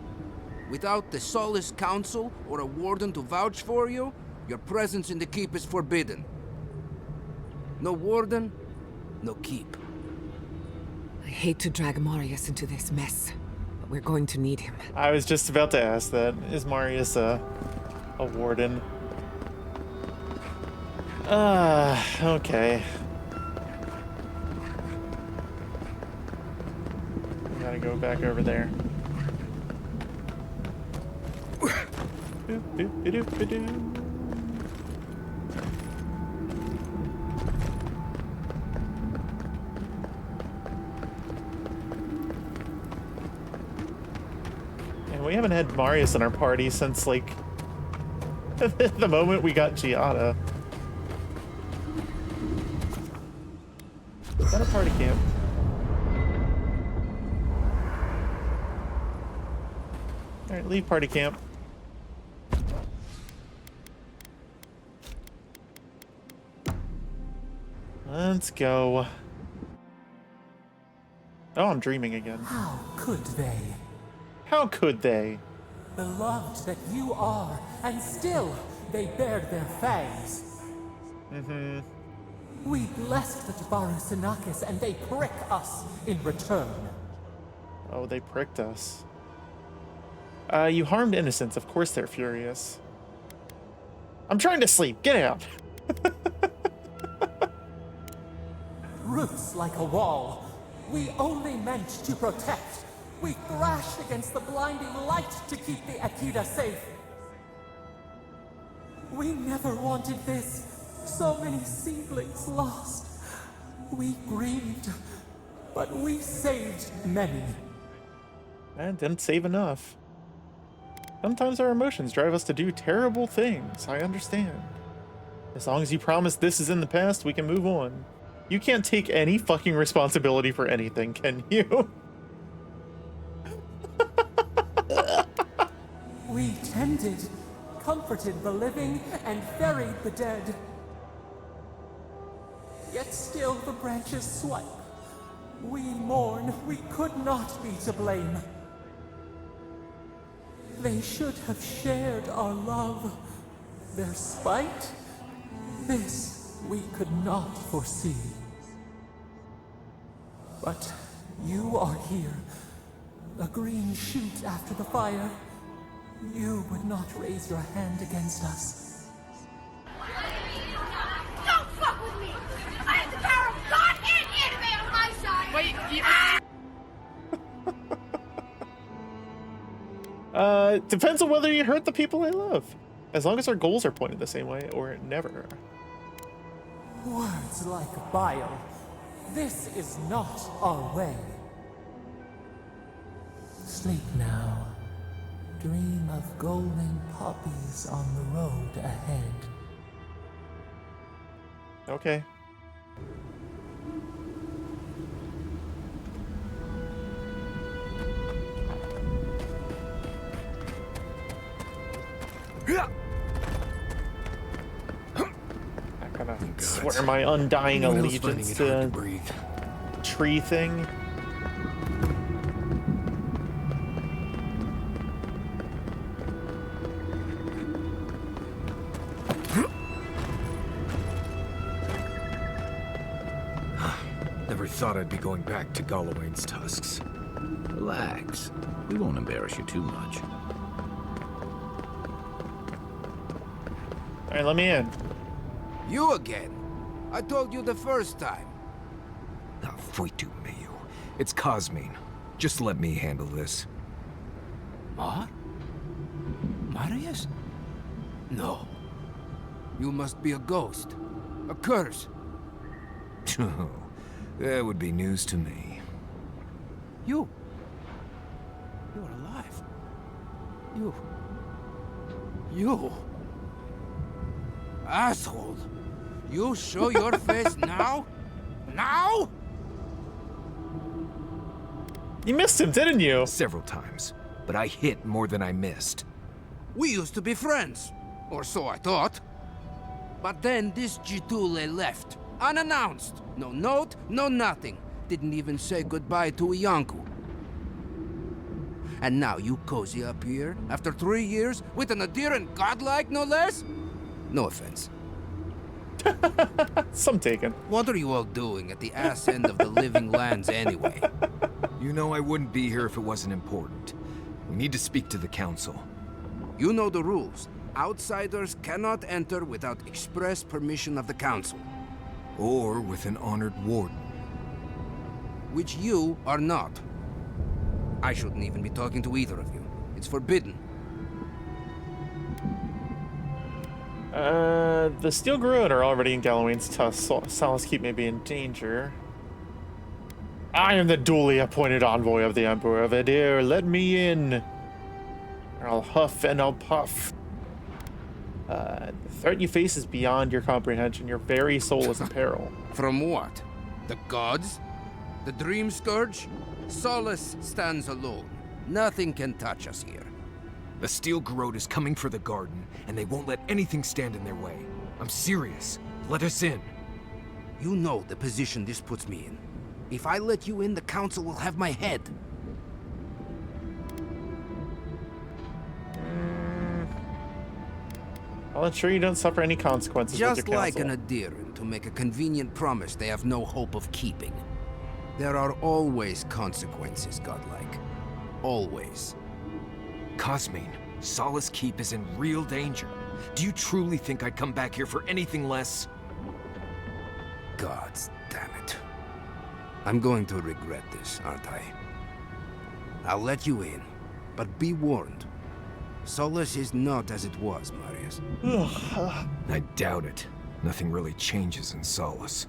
Without the Solace Council or a warden to vouch for you, your presence in the keep is forbidden. No warden, no keep.
I hate to drag Marius into this mess, but we're going to need him.
I was just about to ask that. Is Marius a warden? Okay. We gotta go back over there. Boop, boop, ba-doop, ba-doo. We haven't had Marius in our party since, like, the moment we got Giada. Is that a party camp? Alright, leave party camp. Let's go. Oh, I'm dreaming again.
How could they?
How could they?
Beloved that you are, and still they bared their fangs.
Mm-hmm.
We blessed the Tabaru and they prick us in return.
Oh, they pricked us. You harmed innocents. Of course they're furious. I'm trying to sleep. Get out.
Roots like a wall. We only meant to protect. We thrashed against the blinding light to keep the Akita safe. We never wanted this. So many seedlings lost. We grieved, but we saved many.
And didn't save enough. Sometimes our emotions drive us to do terrible things. I understand. As long as you promise this is in the past, we can move on. You can't take any fucking responsibility for anything, can you?
We tended, comforted the living, and buried the dead. Yet still the branches swipe. We mourn, we could not be to blame. They should have shared our love. Their spite, this we could not foresee. But you are here, a green shoot after the fire. You would not raise your hand against us.
Don't fuck with me! I have the power of God and anime on my side! Wait,
Depends on whether you hurt the people I love. As long as our goals are pointed the same way, or never.
Words like bile. This is not our way. Sleep now. Dream of golden poppies on the road ahead.
Okay. I gotta swear my undying allegiance to tree thing.
Never thought I'd be going back to Galawain's tusks.
Relax. We won't embarrass you too much.
Alright, let me in.
You again? I told you the first time.
Ah, Voitu Mayu. It's Cosmine. Just let me handle this.
Marius? No. You must be a ghost. A curse.
Oh, that would be news to me.
You are alive. You. Asshole. You show your face now? Now?
You missed him, didn't you?
Several times, but I hit more than I missed.
We used to be friends. Or so I thought. But then this Jitule left. Unannounced. No note, no nothing. Didn't even say goodbye to Iancu. And now you cozy up here, after 3 years, with an adherent godlike, no less? No offense.
Some taken.
What are you all doing at the ass end of the living lands anyway?
You know I wouldn't be here if it wasn't important. We need to speak to the council.
You know the rules. Outsiders cannot enter without express permission of the council.
Or with an honored warden.
Which you are not. I shouldn't even be talking to either of you. It's forbidden.
The Steel Gruin are already in Galawain's tusk, so Solace Keep may be in danger. I am the duly appointed envoy of the Emperor of Adir. Let me in. Or I'll huff and I'll puff. The threat you face is beyond your comprehension. Your very soul is in peril.
From what? The gods? The Dream Scourge? Solace stands alone. Nothing can touch us here.
The Steel Garrote is coming for the garden, and they won't let anything stand in their way. I'm serious. Let us in.
You know the position this puts me in. If I let you in, the council will have my head.
I'll ensure you don't suffer any consequences with your
Just
counsel.
like an adherent to make a convenient promise they have no hope of keeping. There are always consequences, godlike. Always.
Cosmine, Solace Keep is in real danger. Do you truly think I'd come back here for anything less?
Gods damn it. I'm going to regret this, aren't I? I'll let you in, but be warned. Solace is not as it was, Marius.
I doubt it. Nothing really changes in Solace.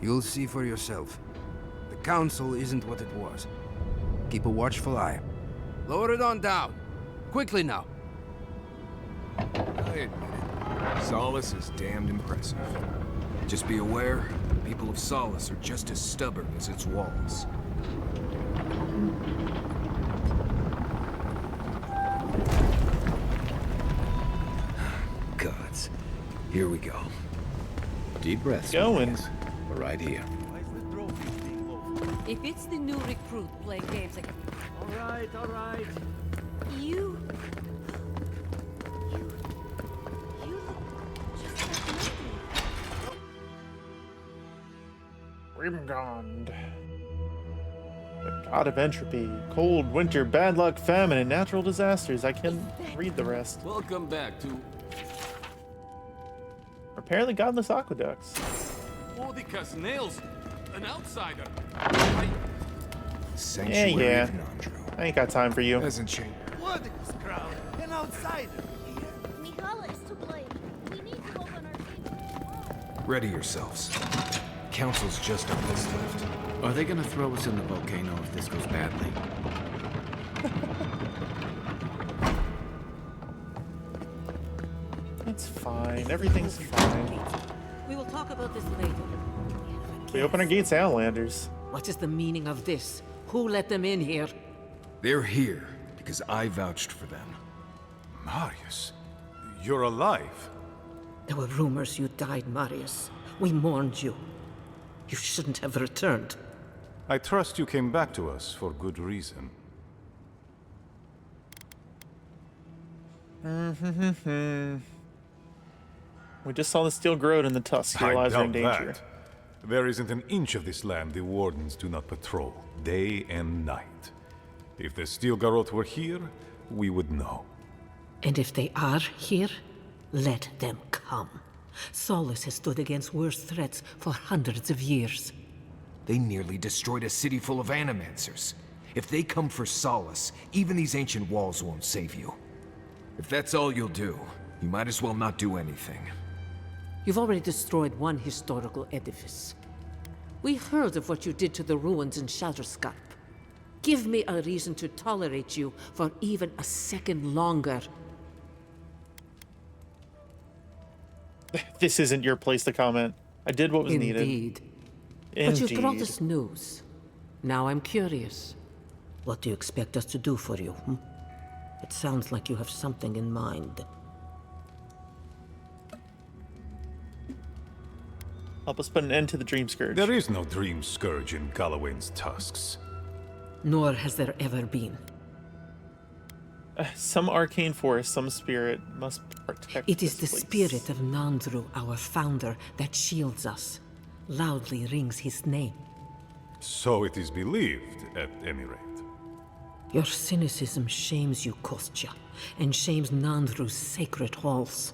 You'll see for yourself. The council isn't what it was. Keep a watchful eye. Lower it on down. Quickly now.
I admit it. Solace is damned impressive. Just be aware, the people of Solace are just as stubborn as its walls. Gods. Here we go.
Deep breaths.
Going.
We're right here.
If it's the new recruit playing games again.
All right.
You look just like me.
Grimgond. The god of entropy, cold, winter, bad luck, famine, and natural disasters. I can read the rest.
Welcome back to
Apparently godless aqueducts.
Odicus Nails, an outsider.
Sanctuary
Yeah.
of Nandru.
I ain't got time for you.
Hasn't changed.
What is crowd? An outsider.
Mihala is to blame. We need to open our gates.
Ready yourselves. Council's just up this lift.
Are they gonna throw us in the volcano if this goes badly?
It's fine. Everything's fine.
We will talk about this later.
We open our gates to Outlanders.
What is the meaning of this? Who let them in here?
They're here because I vouched for them.
Marius, you're alive.
There were rumors you died, Marius. We mourned you. You shouldn't have returned.
I trust you came back to us for good reason.
We just saw the Steel Garrote in the Tusk. Your
I
lives are in
doubt
danger.
There isn't an inch of this land the Wardens do not patrol, day and night. If the Stilgarroth were here, we would know.
And if they are here, let them come. Solace has stood against worse threats for hundreds of years.
They nearly destroyed a city full of animancers. If they come for Solace, even these ancient walls won't save you. If that's all you'll do, you might as well not do anything.
You've already destroyed one historical edifice. We heard of what you did to the ruins in Shatterscarp. Give me a reason to tolerate you for even a second longer.
This isn't your place to comment. I did what was needed.
Indeed. But you brought us news. Now I'm curious. What do you expect us to do for you? It sounds like you have something in mind.
Help us put an end to the Dream Scourge.
There is no Dream Scourge in Galawain's tusks.
Nor has there ever been.
Some arcane force, some spirit must protect
It is the
this place.
spirit of Nandru, our founder, that shields us. Loudly rings his name.
So it is believed, at any rate.
Your cynicism shames you, Kostya, and shames Nandru's sacred halls.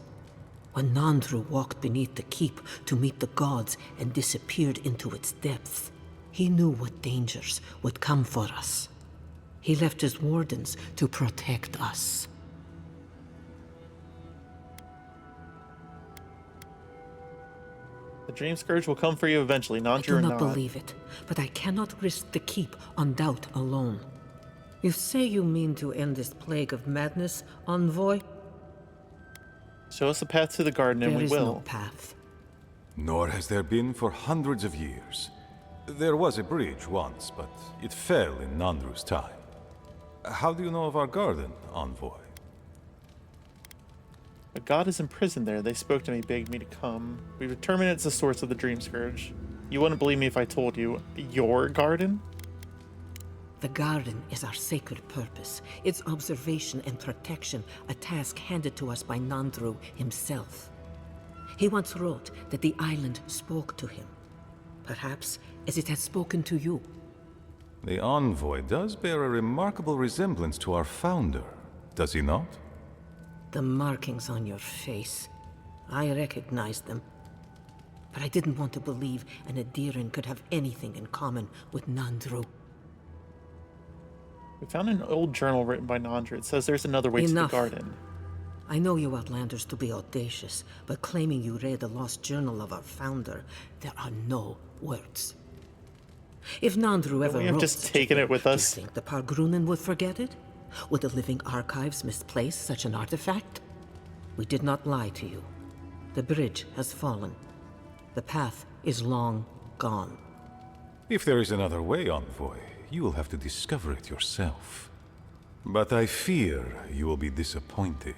When Nandru walked beneath the keep to meet the gods and disappeared into its depths, he knew what dangers would come for us. He left his wardens to protect us.
The Dream Scourge will come for you eventually,
I
Nandru
do
or
not
not.
believe it, but I cannot risk the keep on doubt alone. You say you mean to end this plague of madness, Envoy?
Show us a path to the garden and we
There is
will.
no path.
Nor has there been for hundreds of years. There was a bridge once, but it fell in Nandru's time. How do you know of our garden, Envoy?
A god is imprisoned there. They spoke to me, begged me to come. We've determined it's the source of the Dream Scourge. You wouldn't believe me if I told you. Your garden?
The garden is our sacred purpose, its observation and protection, a task handed to us by Nandru himself. He once wrote that the island spoke to him, perhaps as it has spoken to you.
The Envoy does bear a remarkable resemblance to our founder, does he not?
The markings on your face, I recognized them. But I didn't want to believe an Adiran could have anything in common with Nandru.
We found an old journal written by Nandru. It says there's another way
Enough.
to the garden.
I know you Outlanders to be audacious, but claiming you read the lost journal of our founder, there are no words. If Nandru ever
we have
wrote
just
such a
taken it
thing,
with
do you
us?
think the Pargrunen would forget it? Would the living archives misplace such an artifact? We did not lie to you. The bridge has fallen. The path is long gone.
If there is another way, Envoy, you will have to discover it yourself. But I fear you will be disappointed.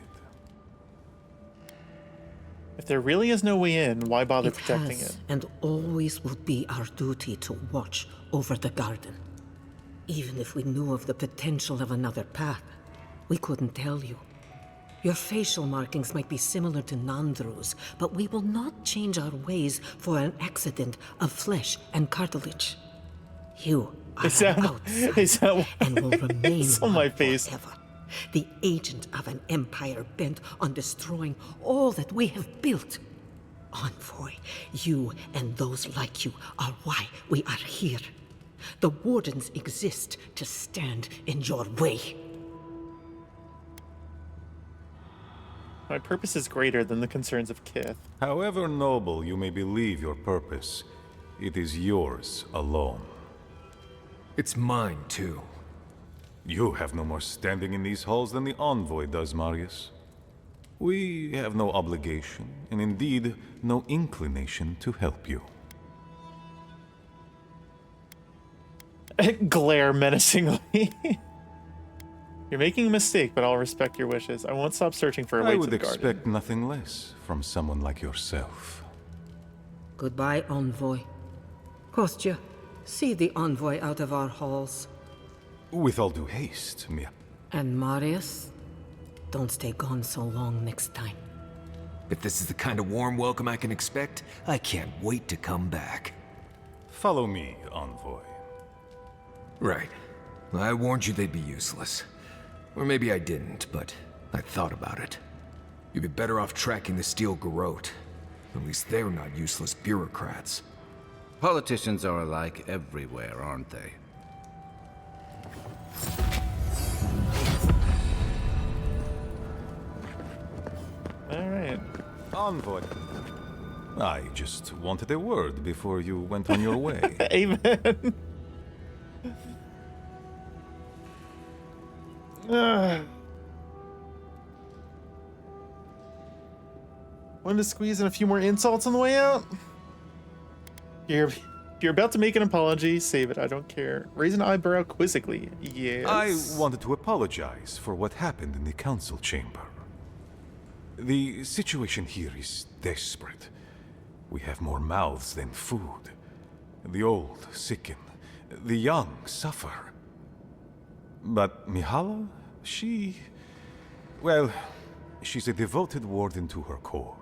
If there really is no way in, why bother
It
protecting
has
it?
and always will be our duty to watch over the garden. Even if we knew of the potential of another path, we couldn't tell you. Your facial markings might be similar to Nandru's, but we will not change our ways for an accident of flesh and cartilage. You are an outsider and will remain
It's on my face.
forever. The agent of an empire bent on destroying all that we have built. Envoy, you and those like you are why we are here. The Wardens exist to stand in your way.
My purpose is greater than the concerns of Kith.
However noble you may believe your purpose, it is yours alone.
It's mine, too.
You have no more standing in these halls than the Envoy does, Marius. We have no obligation, and indeed, no inclination to help you.
Glare menacingly. You're making a mistake, but I'll respect your wishes. I won't stop searching for a way
I
to
would
the garden.
expect nothing less from someone like yourself.
Goodbye, Envoy. Kostya, see the Envoy out of our halls.
With all due haste, Mia.
And Marius, don't stay gone so long next time.
If this is the kind of warm welcome I can expect, I can't wait to come back.
Follow me, Envoy.
Right. I warned you they'd be useless. Or maybe I didn't, but I thought about it. You'd be better off tracking the Steel Garrote. At least they're not useless bureaucrats.
Politicians are alike everywhere, aren't they?
Alright.
Envoy. I just wanted a word before you went on your way.
Amen. Wanted to squeeze in a few more insults on the way out? You're about to make an apology, save it, I don't care. Raise an eyebrow quizzically. Yes.
I wanted to apologize for what happened in the council chamber. The situation here is desperate. We have more mouths than food. The old sicken. The young suffer. But Mihala, well, she's a devoted warden to her core.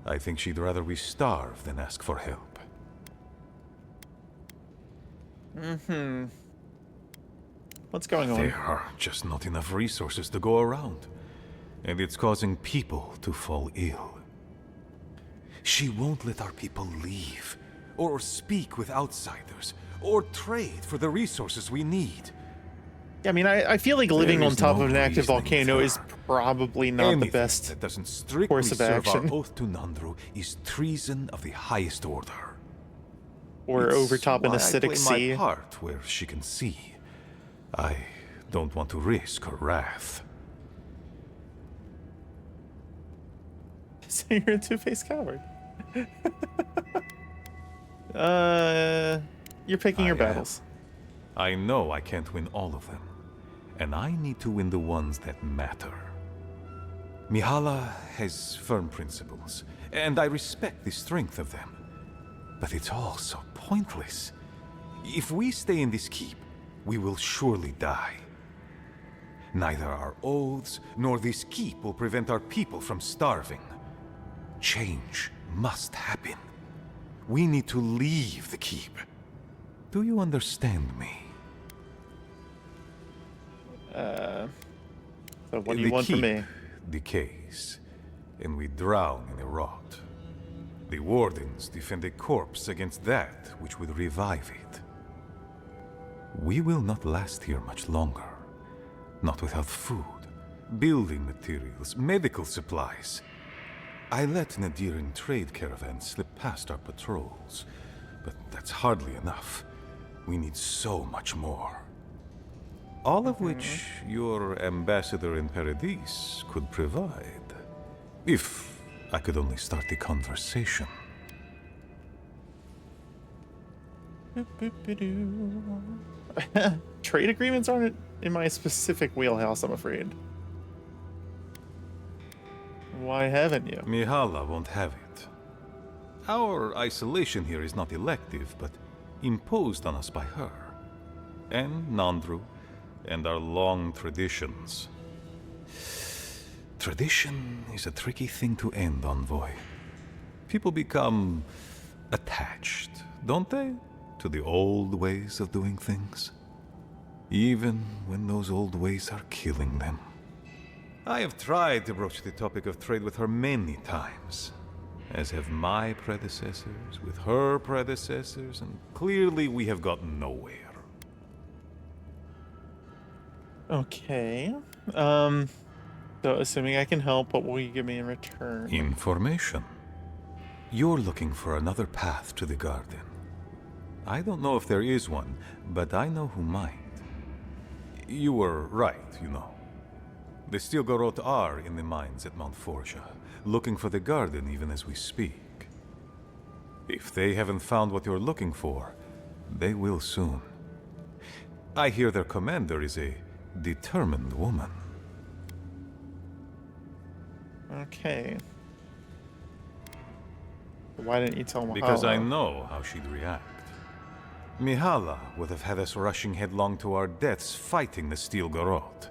I think she'd rather we starve than ask for help.
Mm-hmm. What's going on?
There are just not enough resources to go around. And it's causing people to fall ill. She won't let our people leave, or speak with outsiders, or trade for the resources we need.
I mean, I feel like living on top of an active
reasoning
volcano
with
is
her.
probably not
Anything
the best
that doesn't strictly
course of
serve
action.
our oath to Nandru is treason of the highest order.
Or
It's
overtop an
why
acidic
I play
sea.
my part where she can see. I don't want to risk her wrath.
So you're a two-faced coward. You're picking your battles.
I know I can't win all of them, and I need to win the ones that matter. Mihala has firm principles, and I respect the strength of them. But it's all so pointless. If we stay in this keep, we will surely die. Neither our oaths nor this keep will prevent our people from starving. Change must happen. We need to leave the keep. Do you understand me?
So what do you want from me?
Decays, and we drown in a rot. The wardens defend a corpse against that which would revive it. We will not last here much longer. Not without food, building materials, medical supplies. I let Nadiran trade caravans slip past our patrols, but that's hardly enough. We need so much more. All of which your ambassador in Paradis could provide. If I could only start the conversation.
Trade agreements aren't in my specific wheelhouse, I'm afraid. Why haven't you?
Mihala won't have it. Our isolation here is not elective, but imposed on us by her. And Nandru, and our long traditions. Tradition is a tricky thing to end, Envoy. People become attached, don't they, to the old ways of doing things? Even when those old ways are killing them. I have tried to broach the topic of trade with her many times, as have my predecessors with her predecessors, and clearly we have gotten nowhere.
Okay. So assuming I can help, what will you give me in return?
Information. You're looking for another path to the garden. I don't know if there is one, but I know who might. You were right, you know. The Steel Garrote are in the mines at Mount Forja, looking for the garden even as we speak. If they haven't found what you're looking for, they will soon. I hear their commander is a determined woman.
Okay. Why didn't you tell Mihala?
Because I know how she'd react. Mihala would have had us rushing headlong to our deaths fighting the Steel Garrote.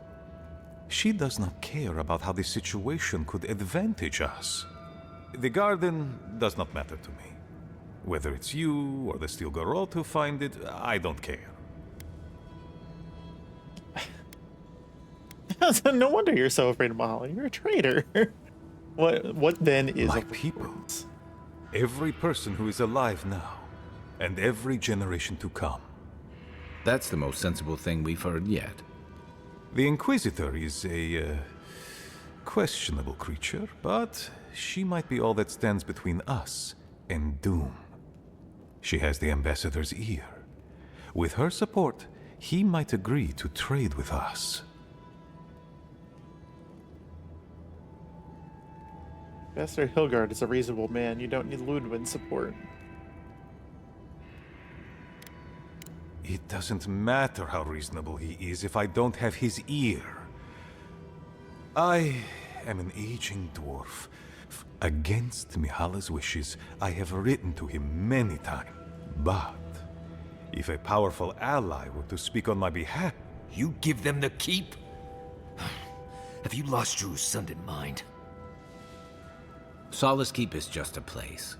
She does not care about how the situation could advantage us. The garden does not matter to me. Whether it's you or the Steel Garrote who find it, I don't care.
No wonder you're so afraid of Mahalo. You're a traitor. What then is
my people? Every person who is alive now, and every generation to come.
That's the most sensible thing we've heard yet.
The Inquisitor is a questionable creature, but she might be all that stands between us and doom. She has the Ambassador's ear. With her support, he might agree to trade with us.
Ambassador Hilgard is a reasonable man. You don't need Ludwig's support.
It doesn't matter how reasonable he is if I don't have his ear. I am an aging dwarf. Against Mihala's wishes, I have written to him many times. But if a powerful ally were to speak on my behalf...
You give them the keep? Have you lost your Sundan mind?
Solace Keep is just a place.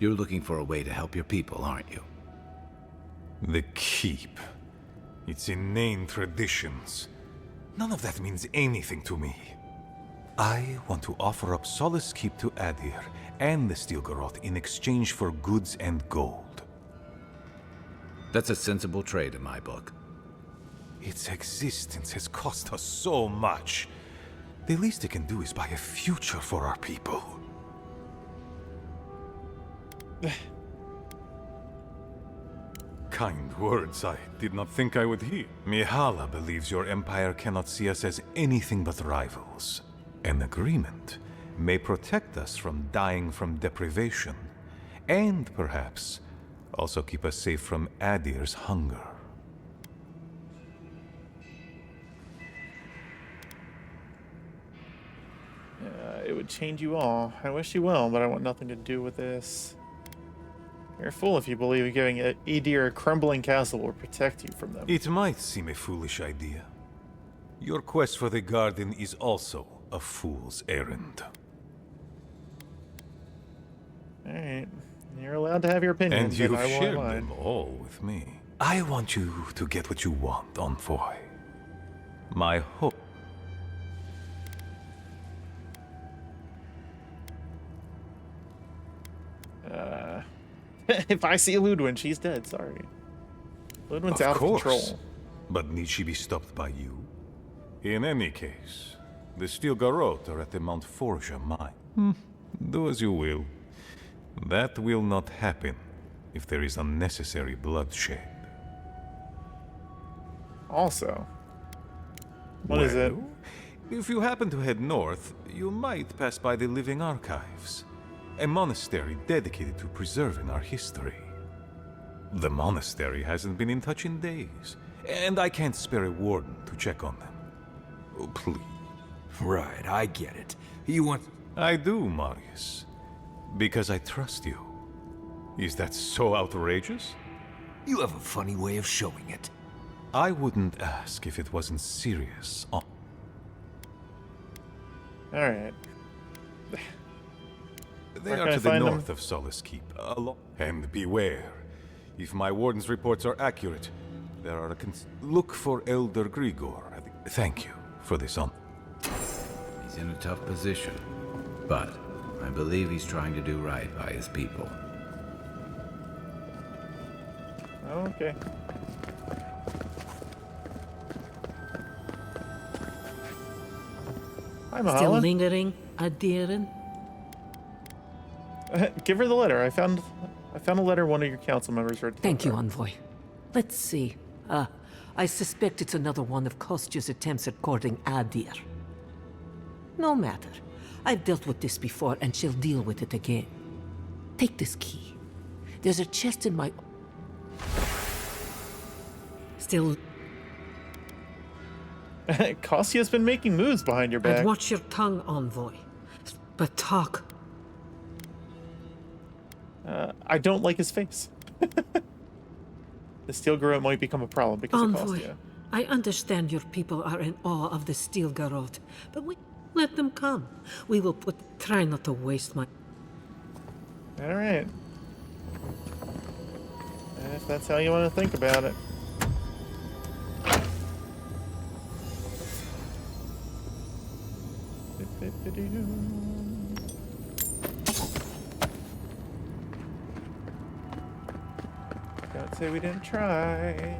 You're looking for a way to help your people, aren't you?
The Keep. Its inane traditions. None of that means anything to me. I want to offer up Solace Keep to Adir and the Steel Garrote in exchange for goods and gold.
That's a sensible trade in my book.
Its existence has cost us so much. The least it can do is buy a future for our people. Kind words I did not think I would hear. Mihala believes your empire cannot see us as anything but rivals. An agreement may protect us from dying from deprivation, and perhaps also keep us safe from Adir's hunger.
It would change you all. I wish you well, but I want nothing to do with this. You're a fool if you believe giving Adir a crumbling castle will protect you from them.
It might seem a foolish idea. Your quest for the garden is also a fool's errand.
Alright. You're allowed to have your opinions,
and you've
but I won't
shared
mine.
them all with me. I want you to get what you want, Envoy. My hope.
If I see Ludwig, she's dead. Sorry. Ludwig's out of control.
But need she be stopped by you? In any case, the Steel Garrote are at the Mount Forja mine. Do as you will. That will not happen if there is unnecessary bloodshed.
Also, what is it?
If you happen to head north, you might pass by the Living Archives, a monastery dedicated to preserving our history. The monastery hasn't been in touch in days, and I can't spare a warden to check on them. Oh, please.
Right, I get it. You want...
I do, Marius. Because I trust you. Is that so outrageous?
You have a funny way of showing it.
I wouldn't ask if it wasn't serious.
Alright.
They are to the north of Solace Keep. And beware. If my warden's reports are accurate, there are look for Elder Grigor. Thank you for this on.
He's in a tough position, but I believe he's trying to do right by his people.
Okay. Hi, Mahala.
Still lingering, Adirin?
Give her the letter. I found a letter one of your council members wrote.
Thank you, Envoy. Let's see. I suspect it's another one of Kostya's attempts at courting Adir. No matter. I've dealt with this before, and she'll deal with it again. Take this key. There's a chest in my... Still...
Kostya's been making moves behind your back.
And watch your tongue, Envoy. But talk.
I don't like his face. The Steel Garrote might become a problem because of Kostya.
I understand your people are in awe of the Steel Garrote, but we let them come. We will try not to waste my...
Alright. If that's how you want to think about it. Don't say we didn't try.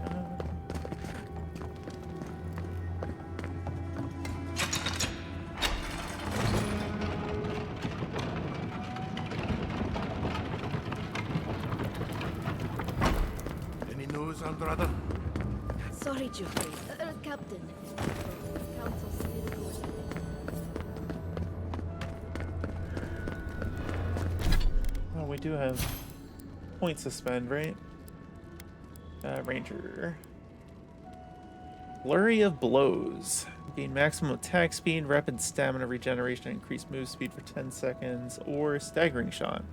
Any news, Andrada?
Sorry, Geoffrey. Captain. Council still goes.
Oh, we do have points to spend, right? Ranger. Flurry of Blows. Gain maximum attack speed, rapid stamina regeneration, increased move speed for 10 seconds, or Staggering Shot.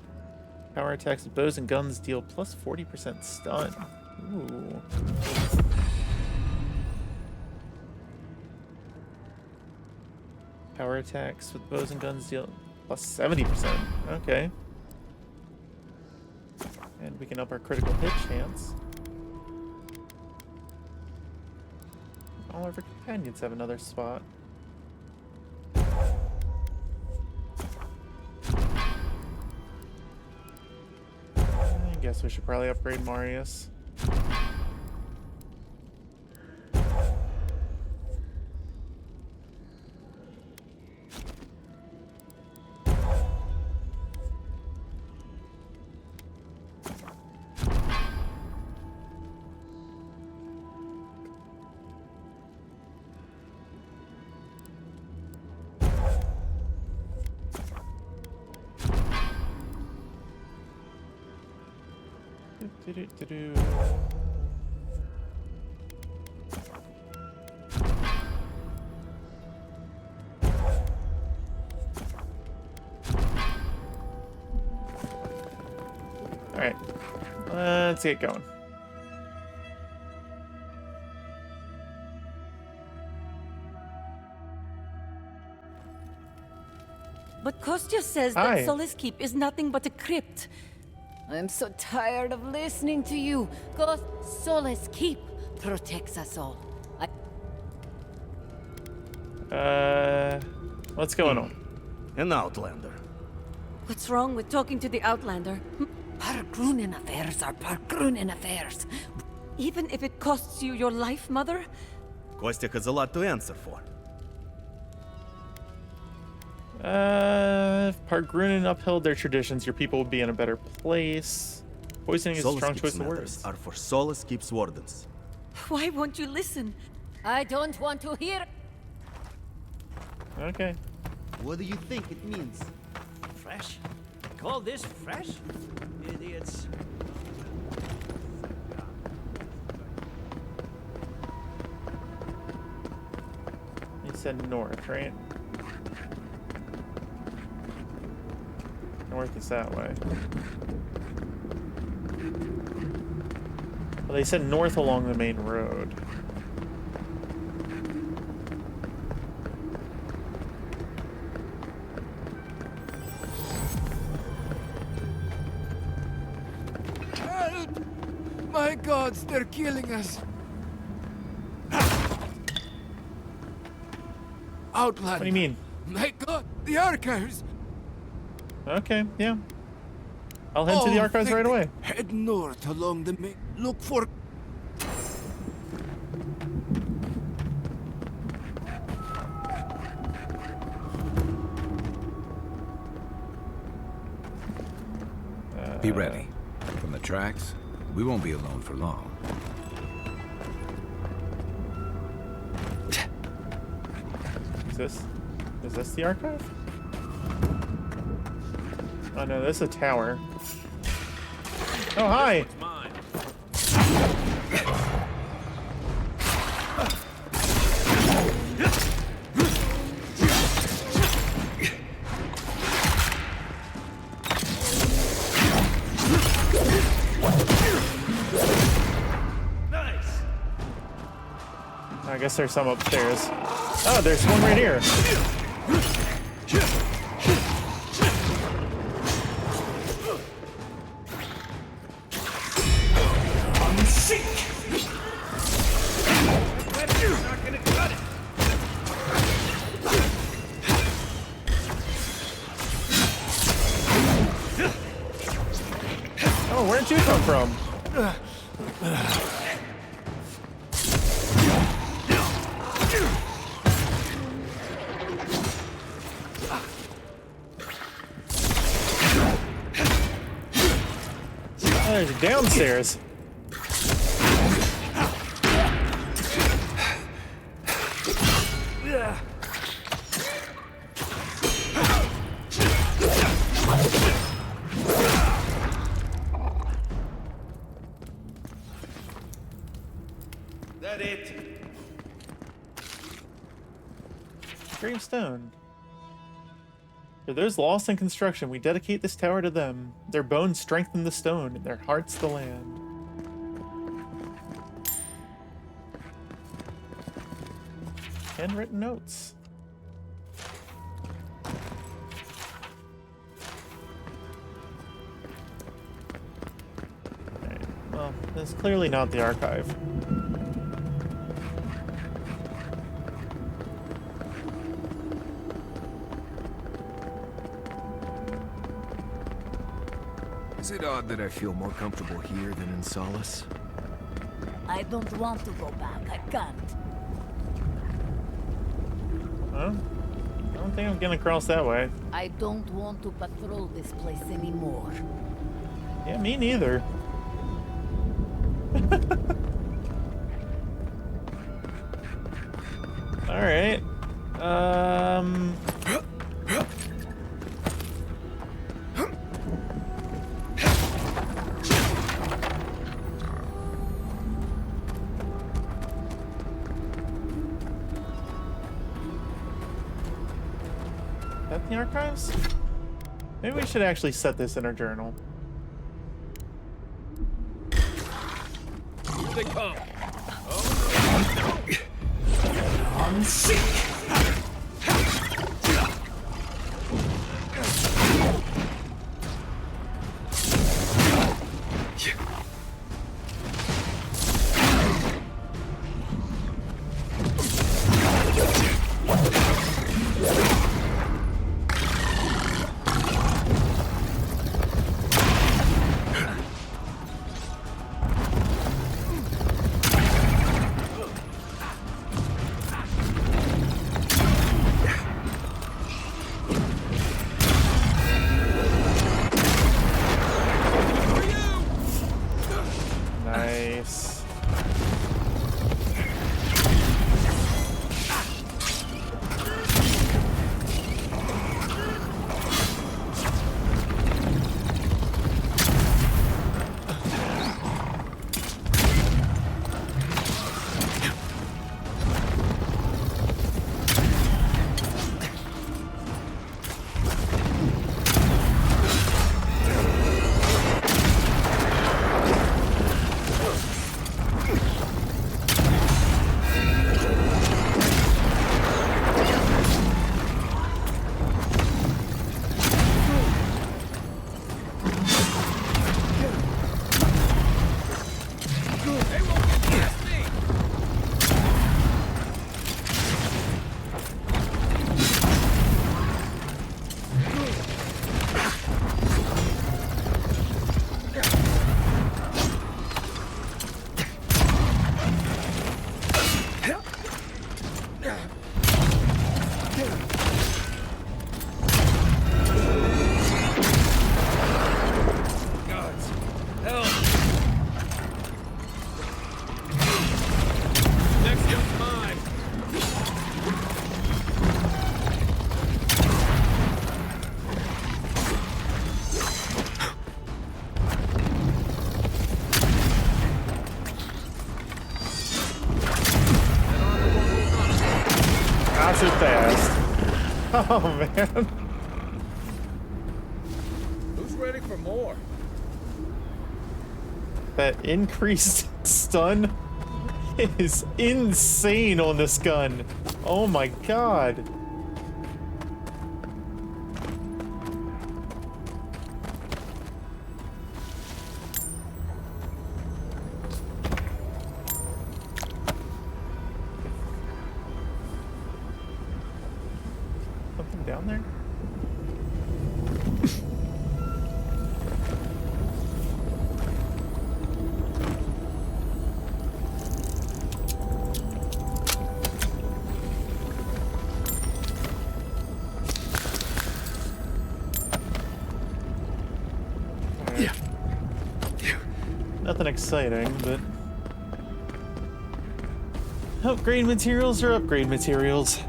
Power attacks with bows and guns deal plus 40% stun. Ooh. Power attacks with bows and guns deal plus 70%. Okay. And we can up our critical hit chance. All of our companions have another spot. I guess we should probably upgrade Marius. Alright, let's get going.
But Kostya says
Hi.
that Solace Keep is nothing but a crypt.
I'm so tired of listening to you. Ghost Solace Keep protects us all.
What's going on?
An outlander.
What's wrong with talking to the Outlander?
Pargrunen affairs are Pargrunen affairs.
Even if it costs you your life, Mother?
Kostya has a lot to answer for.
If Pargrunen upheld their traditions, your people would be in a better place. Poisoning is a strong choice of words.
Are for Solace Keep's wardens.
Why won't you listen?
I don't want to hear.
Okay.
What do you think it means? Fresh? Call this fresh? Idiots.
You said north, right? North is that way. Well, they said north along the main road.
Help! My gods, they're killing us. Outlander.
What do you mean?
My god, the archives!
Okay, yeah. I'll head to the archives right away.
Head north along the main. Look for.
Be ready. From the tracks, we won't be alone for long.
Is this the archive? Oh no, this is a tower. Oh, hi!
Nice.
I guess there's some upstairs. Oh, there's one right here. Oh, where'd you come from? Oh, there's downstairs.
That it?
Gravestone. For those lost in construction, we dedicate this tower to them. Their bones strengthen the stone, and their hearts the land. Handwritten notes. Alright, well, that's clearly not the archive.
Is it odd that I feel more comfortable here than in Solace?
I don't want to go back. I can't.
Huh? I don't think I'm getting across that way.
I don't want to patrol this place anymore.
Yeah, me neither. Alright. That the archives? Maybe we should actually set this in our journal.
Here they come.
I'm sick.
Nice. Not too fast. Oh man.
Who's ready for more?
That increased stun is insane on this gun. Oh my god. Something down there? Nothing exciting, but upgrade materials are upgrade materials.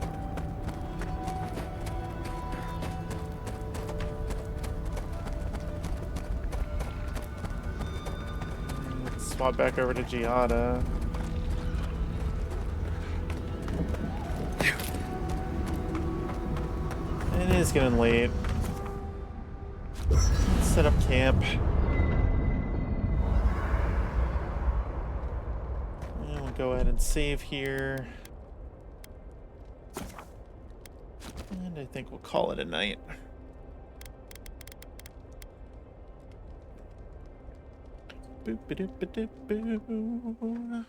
Swap back over to Giada. It is getting late. Let's set up camp. And we'll go ahead and save here. And I think we'll call it a night. Boop-a-doop-a-doop-boo.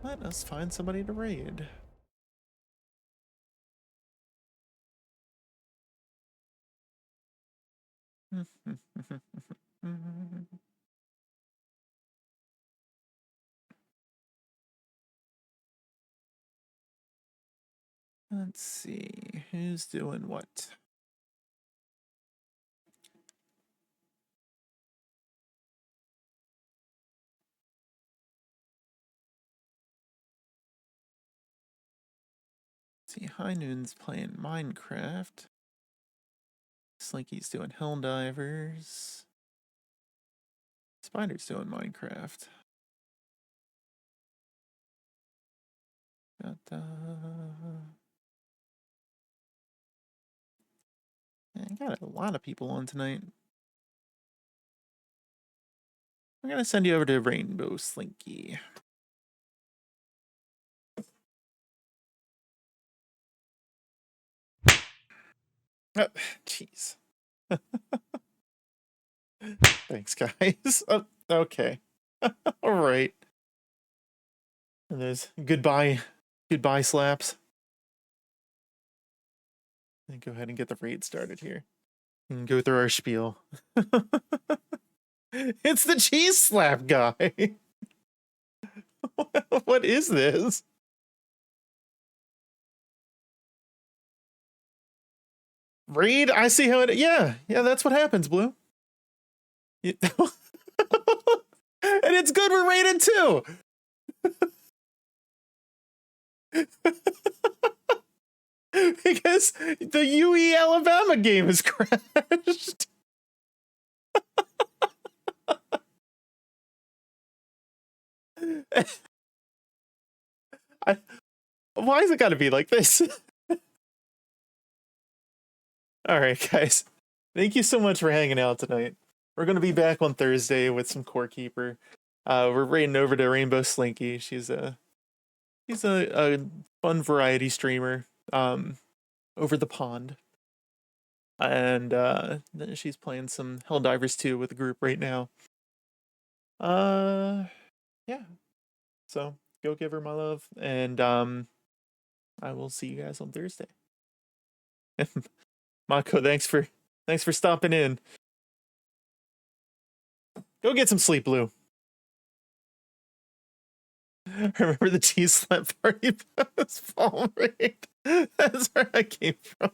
Let us find somebody to raid. Let's see, who's doing what? See, High Noon's playing Minecraft. Slinky's doing Helldivers. Spider's doing Minecraft. Got I got a lot of people on tonight. I'm gonna send you over to Rainbow Slinky. Oh, jeez. Thanks, guys. Oh, okay. All right. And there's goodbye slaps. And go ahead and get the raid started here. And go through our spiel. It's the cheese slap guy. What is this? Raid? I see how it... Yeah, that's what happens, Blue. And it's good we're raided too! Because the UE Alabama game has crashed. Why is it gotta be like this? Alright, guys. Thank you so much for hanging out tonight. We're gonna be back on Thursday with some Core Keeper. We're raiding over to Rainbow Slinky. She's a fun variety streamer over the pond. And she's playing some Helldivers 2 with the group right now. Yeah. So go give her my love, and I will see you guys on Thursday. Mako, thanks for stopping in. Go get some sleep, Blue. Remember the cheese slap party? That was fall raid. That's where I came from.